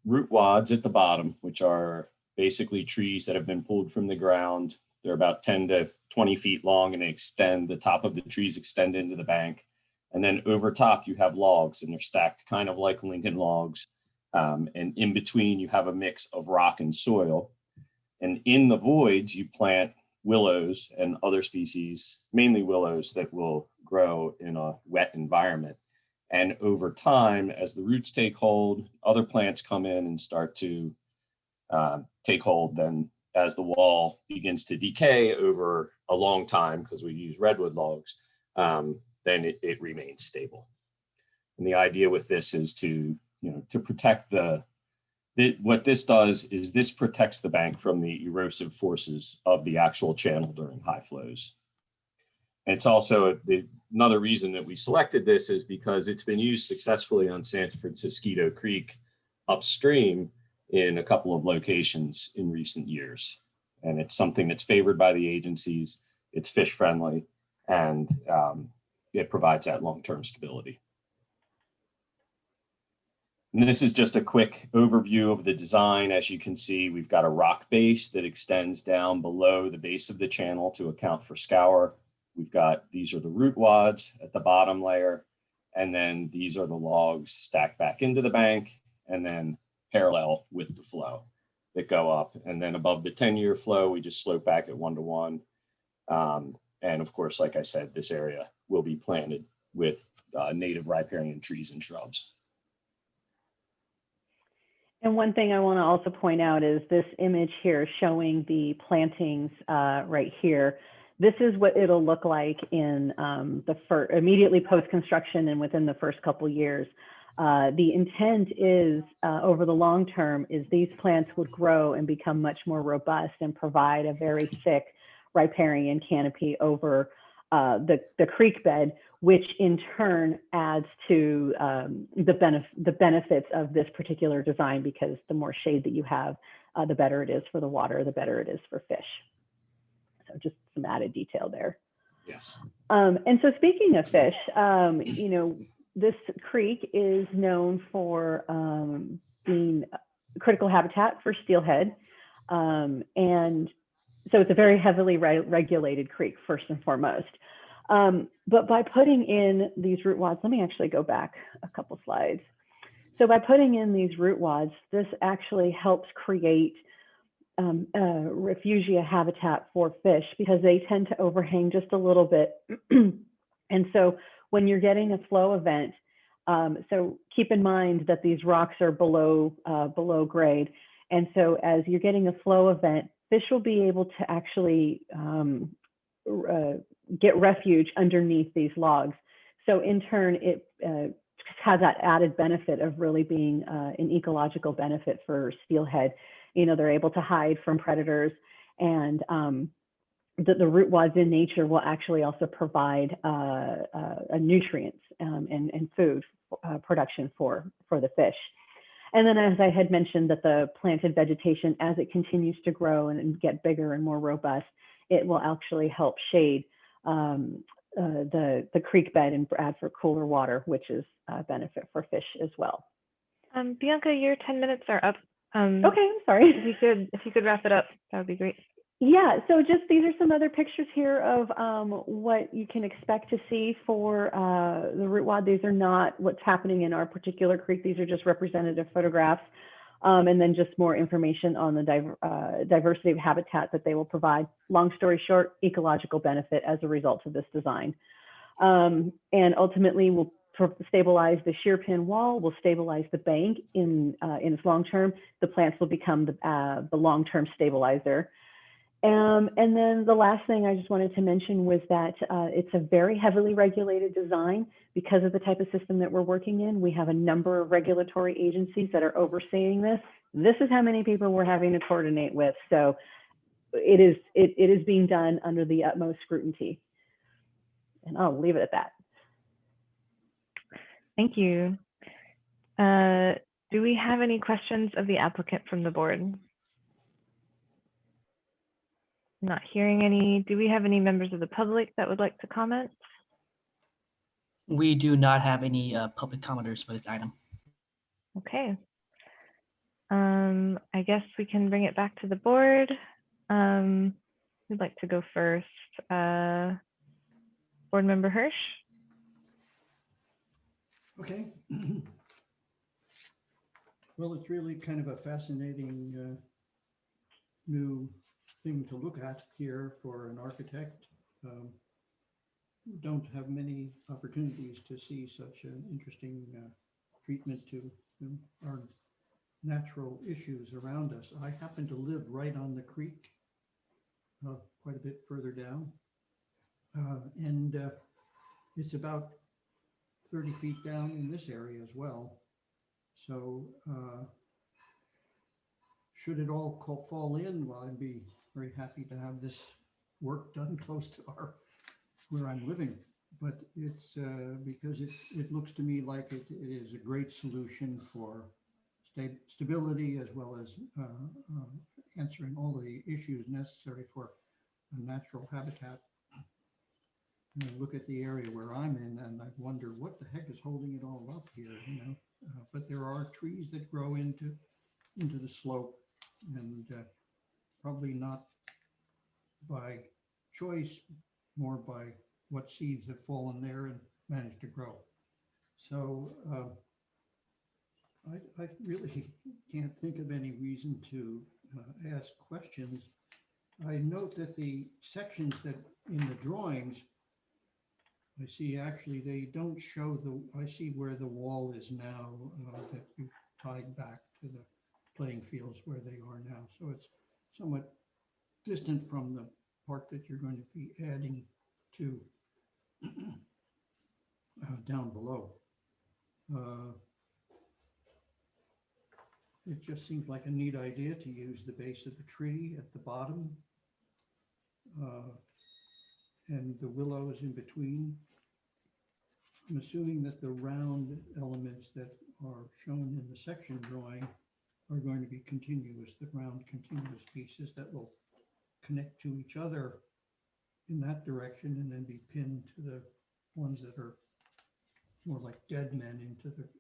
root wads at the bottom, which are basically trees that have been pulled from the ground. They're about 10 to 20 feet long, and they extend, the top of the trees extend into the bank. And then over top, you have logs, and they're stacked kind of like Lincoln logs. And in between, you have a mix of rock and soil. And in the voids, you plant willows and other species, mainly willows, that will grow in a wet environment. And over time, as the roots take hold, other plants come in and start to take hold. Then as the wall begins to decay over a long time, because we use redwood logs, then it remains stable. And the idea with this is to protect what this does is this protects the bank from the erosive forces of the actual channel during high flows. It's also another reason that we selected this is because it's been used successfully on San Francisco Creek upstream in a couple of locations in recent years. And it's something that's favored by the agencies. It's fish friendly, and it provides that long-term stability. And this is just a quick overview of the design. As you can see, we've got a rock base that extends down below the base of the channel to account for scour. We've got, these are the root wads at the bottom layer, and then these are the logs stacked back into the bank and then parallel with the flow that go up. And then above the 10-year flow, we just slope back at 1-to-1. And of course, like I said, this area will be planted with native riparian trees and shrubs. And one thing I want to also point out is this image here showing the plantings right here. This is what it'll look like in immediately post-construction and within the first couple years. The intent is over the long term is these plants would grow and become much more robust and provide a very thick riparian canopy over the creek bed, which in turn adds to the benefits of this particular design, because the more shade that you have, the better it is for the water, the better it is for fish. So just some added detail there. Yes. And so speaking of fish, you know, this creek is known for being critical habitat for steelhead. And so it's a very heavily regulated creek, first and foremost. But by putting in these root wads, let me actually go back a couple slides. So by putting in these root wads, this actually helps create refugia habitat for fish, because they tend to overhang just a little bit. And so when you're getting a flow event, so keep in mind that these rocks are below grade. And so as you're getting a flow event, fish will be able to actually get refuge underneath these logs. So in turn, it has that added benefit of really being an ecological benefit for steelhead. You know, they're able to hide from predators, and the root wads in nature will actually also provide nutrients and food production for the fish. And then, as I had mentioned, that the planted vegetation, as it continues to grow and get bigger and more robust, it will actually help shade the creek bed and add for cooler water, which is a benefit for fish as well. Bianca, your 10 minutes are up. Okay, I'm sorry. If you could wrap it up, that would be great. Yeah, so just these are some other pictures here of what you can expect to see for the root wad. These are not what's happening in our particular creek. These are just representative photographs, and then just more information on the diversity of habitat that they will provide. Long story short, ecological benefit as a result of this design. And ultimately, we'll stabilize the shear pin wall, will stabilize the bank in its long term. The plants will become the long-term stabilizer. And then the last thing I just wanted to mention was that it's a very heavily regulated design because of the type of system that we're working in. We have a number of regulatory agencies that are overseeing this. This is how many people we're having to coordinate with. So it is being done under the utmost scrutiny. And I'll leave it at that. Thank you. Do we have any questions of the applicant from the board? Not hearing any. Do we have any members of the public that would like to comment? We do not have any public commenters for this item. Okay. I guess we can bring it back to the board. Who'd like to go first? Board Member Hirsch? Okay. Well, it's really kind of a fascinating new thing to look at here for an architect. We don't have many opportunities to see such an interesting treatment to our natural issues around us. I happen to live right on the creek, quite a bit further down, and it's about 30 feet down in this area as well. So should it all fall in, well, I'd be very happy to have this work done close to our where I'm living, but it's because it looks to me like it is a great solution for stability as well as answering all the issues necessary for a natural habitat. And I look at the area where I'm in and I wonder what the heck is holding it all up here, you know? But there are trees that grow into the slope, and probably not by choice, more by what seeds have fallen there and managed to grow. So I really can't think of any reason to ask questions. I note that the sections that in the drawings, I see actually they don't show I see where the wall is now that you tied back to the playing fields where they are now. So it's somewhat distant from the part that you're going to be adding to down below. It just seems like a neat idea to use the base of the tree at the bottom and the willows in between. I'm assuming that the round elements that are shown in the section drawing are going to be continuous, the round continuous pieces that will connect to each other in that direction and then be pinned to the ones that are more like dead men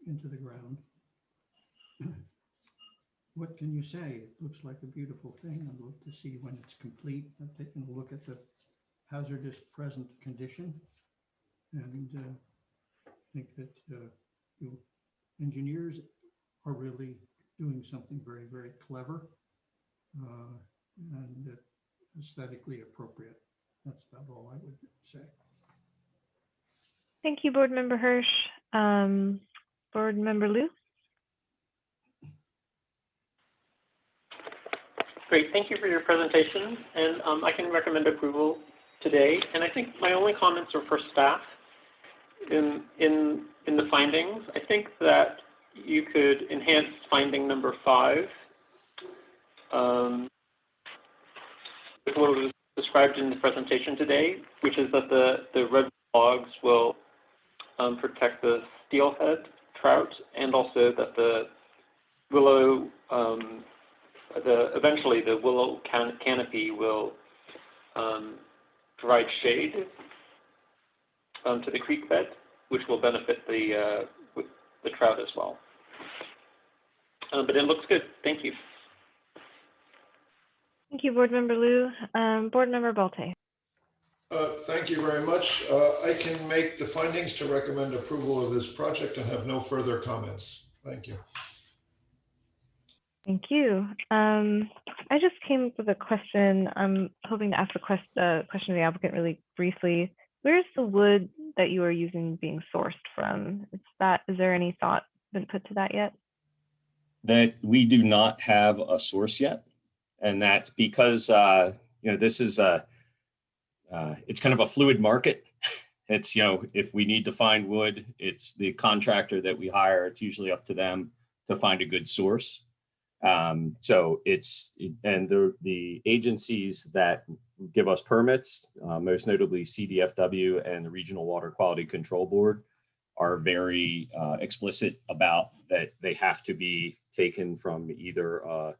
into the ground. What can you say? It looks like a beautiful thing. I'd love to see when it's complete. I've taken a look at the hazardous present condition, and I think that you engineers are really doing something very, very clever and aesthetically appropriate. That's about all I would say. Thank you, Board Member Hirsch. Board Member Liu? Great, thank you for your presentation, and I can recommend approval today. And I think my only comments are for staff in the findings. I think that you could enhance finding number 5 with what was described in the presentation today, which is that the red logs will protect the steelhead trout, and also that the willow, eventually the willow canopy will provide shade to the creek bed, which will benefit the trout as well. But it looks good. Thank you. Thank you, Board Member Liu. Board Member Balte. Thank you very much. I can make the findings to recommend approval of this project and have no further comments. Thank you. Thank you. I just came up with a question. I'm hoping to ask the question of the applicant really briefly. Where's the wood that you are using being sourced from? Is there any thought been put to that yet? That we do not have a source yet, and that's because this is it's kind of a fluid market. It's if we need to find wood, it's the contractor that we hire. It's usually up to them to find a good source. So the agencies that give us permits, most notably CDFW and the Regional Water Quality Control Board, are very explicit about that they have to be taken from either a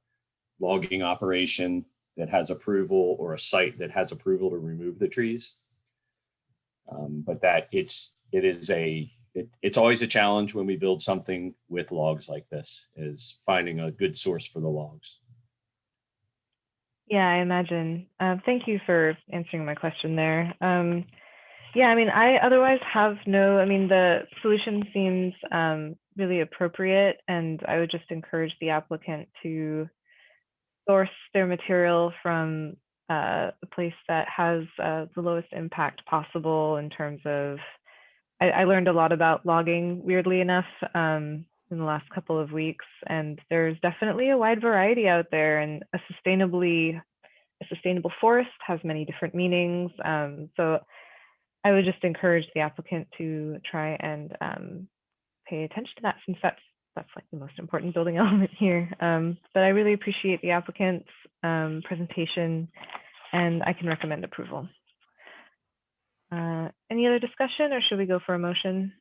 logging operation that has approval or a site that has approval to remove the trees. But that it's always a challenge when we build something with logs like this, is finding a good source for the logs. Yeah, I imagine. Thank you for answering my question there. Yeah, I mean, I otherwise have the solution seems really appropriate, and I would just encourage the applicant to source their material from a place that has the lowest impact possible in terms of, I learned a lot about logging, weirdly enough, in the last couple of weeks, and there's definitely a wide variety out there, and a sustainable forest has many different meanings. So I would just encourage the applicant to try and pay attention to that, since that's like the most important building element here. But I really appreciate the applicant's presentation, and I can recommend approval. Any other discussion, or should we go for a motion?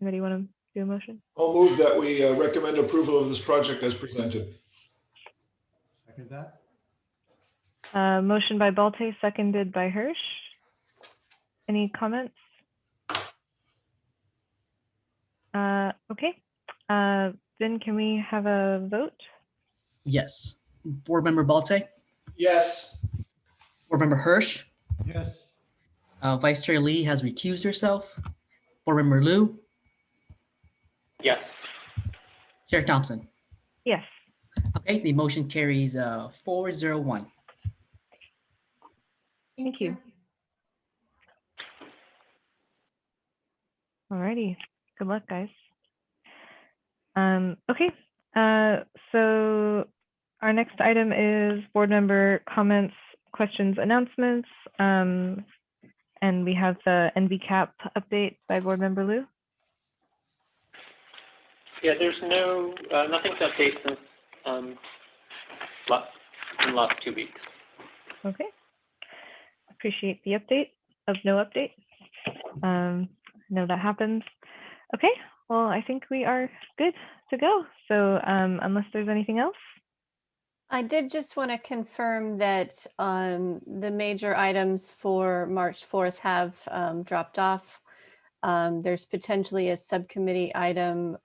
Anybody want to do a motion? I'll move that we recommend approval of this project as presented. Second that? Motion by Balte, seconded by Hirsch. Any comments? Okay. Then can we have a vote? Yes. Board Member Balte, Yes. Board Member Hirsch, Yes. Vice Chair Lee has recused herself. Board Member Liu, Yes. Chair Thompson. Yes. Okay, the motion carries 4-0-1. Thank you. Alrighty. Good luck, guys. Okay. So our next item is board member comments, questions, announcements. And we have the NVCAP update by board member Liu. Yeah, there's nothing to update since in the last 2 weeks. Okay. Appreciate the update of no update. I know that happens. Okay. Well, I think we are good to go. So unless there's anything else. I did just want to confirm that the major items for March 4th have dropped off. There's potentially a subcommittee item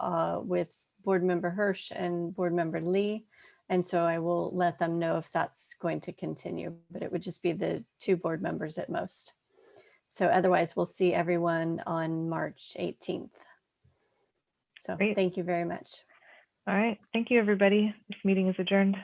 with board member Hirsch and board member Lee. And so I will let them know if that's going to continue, but it would just be the 2 board members at most. So otherwise we'll see everyone on March 18th. So Great. Thank you very much. All right. Thank you, everybody. This meeting is adjourned.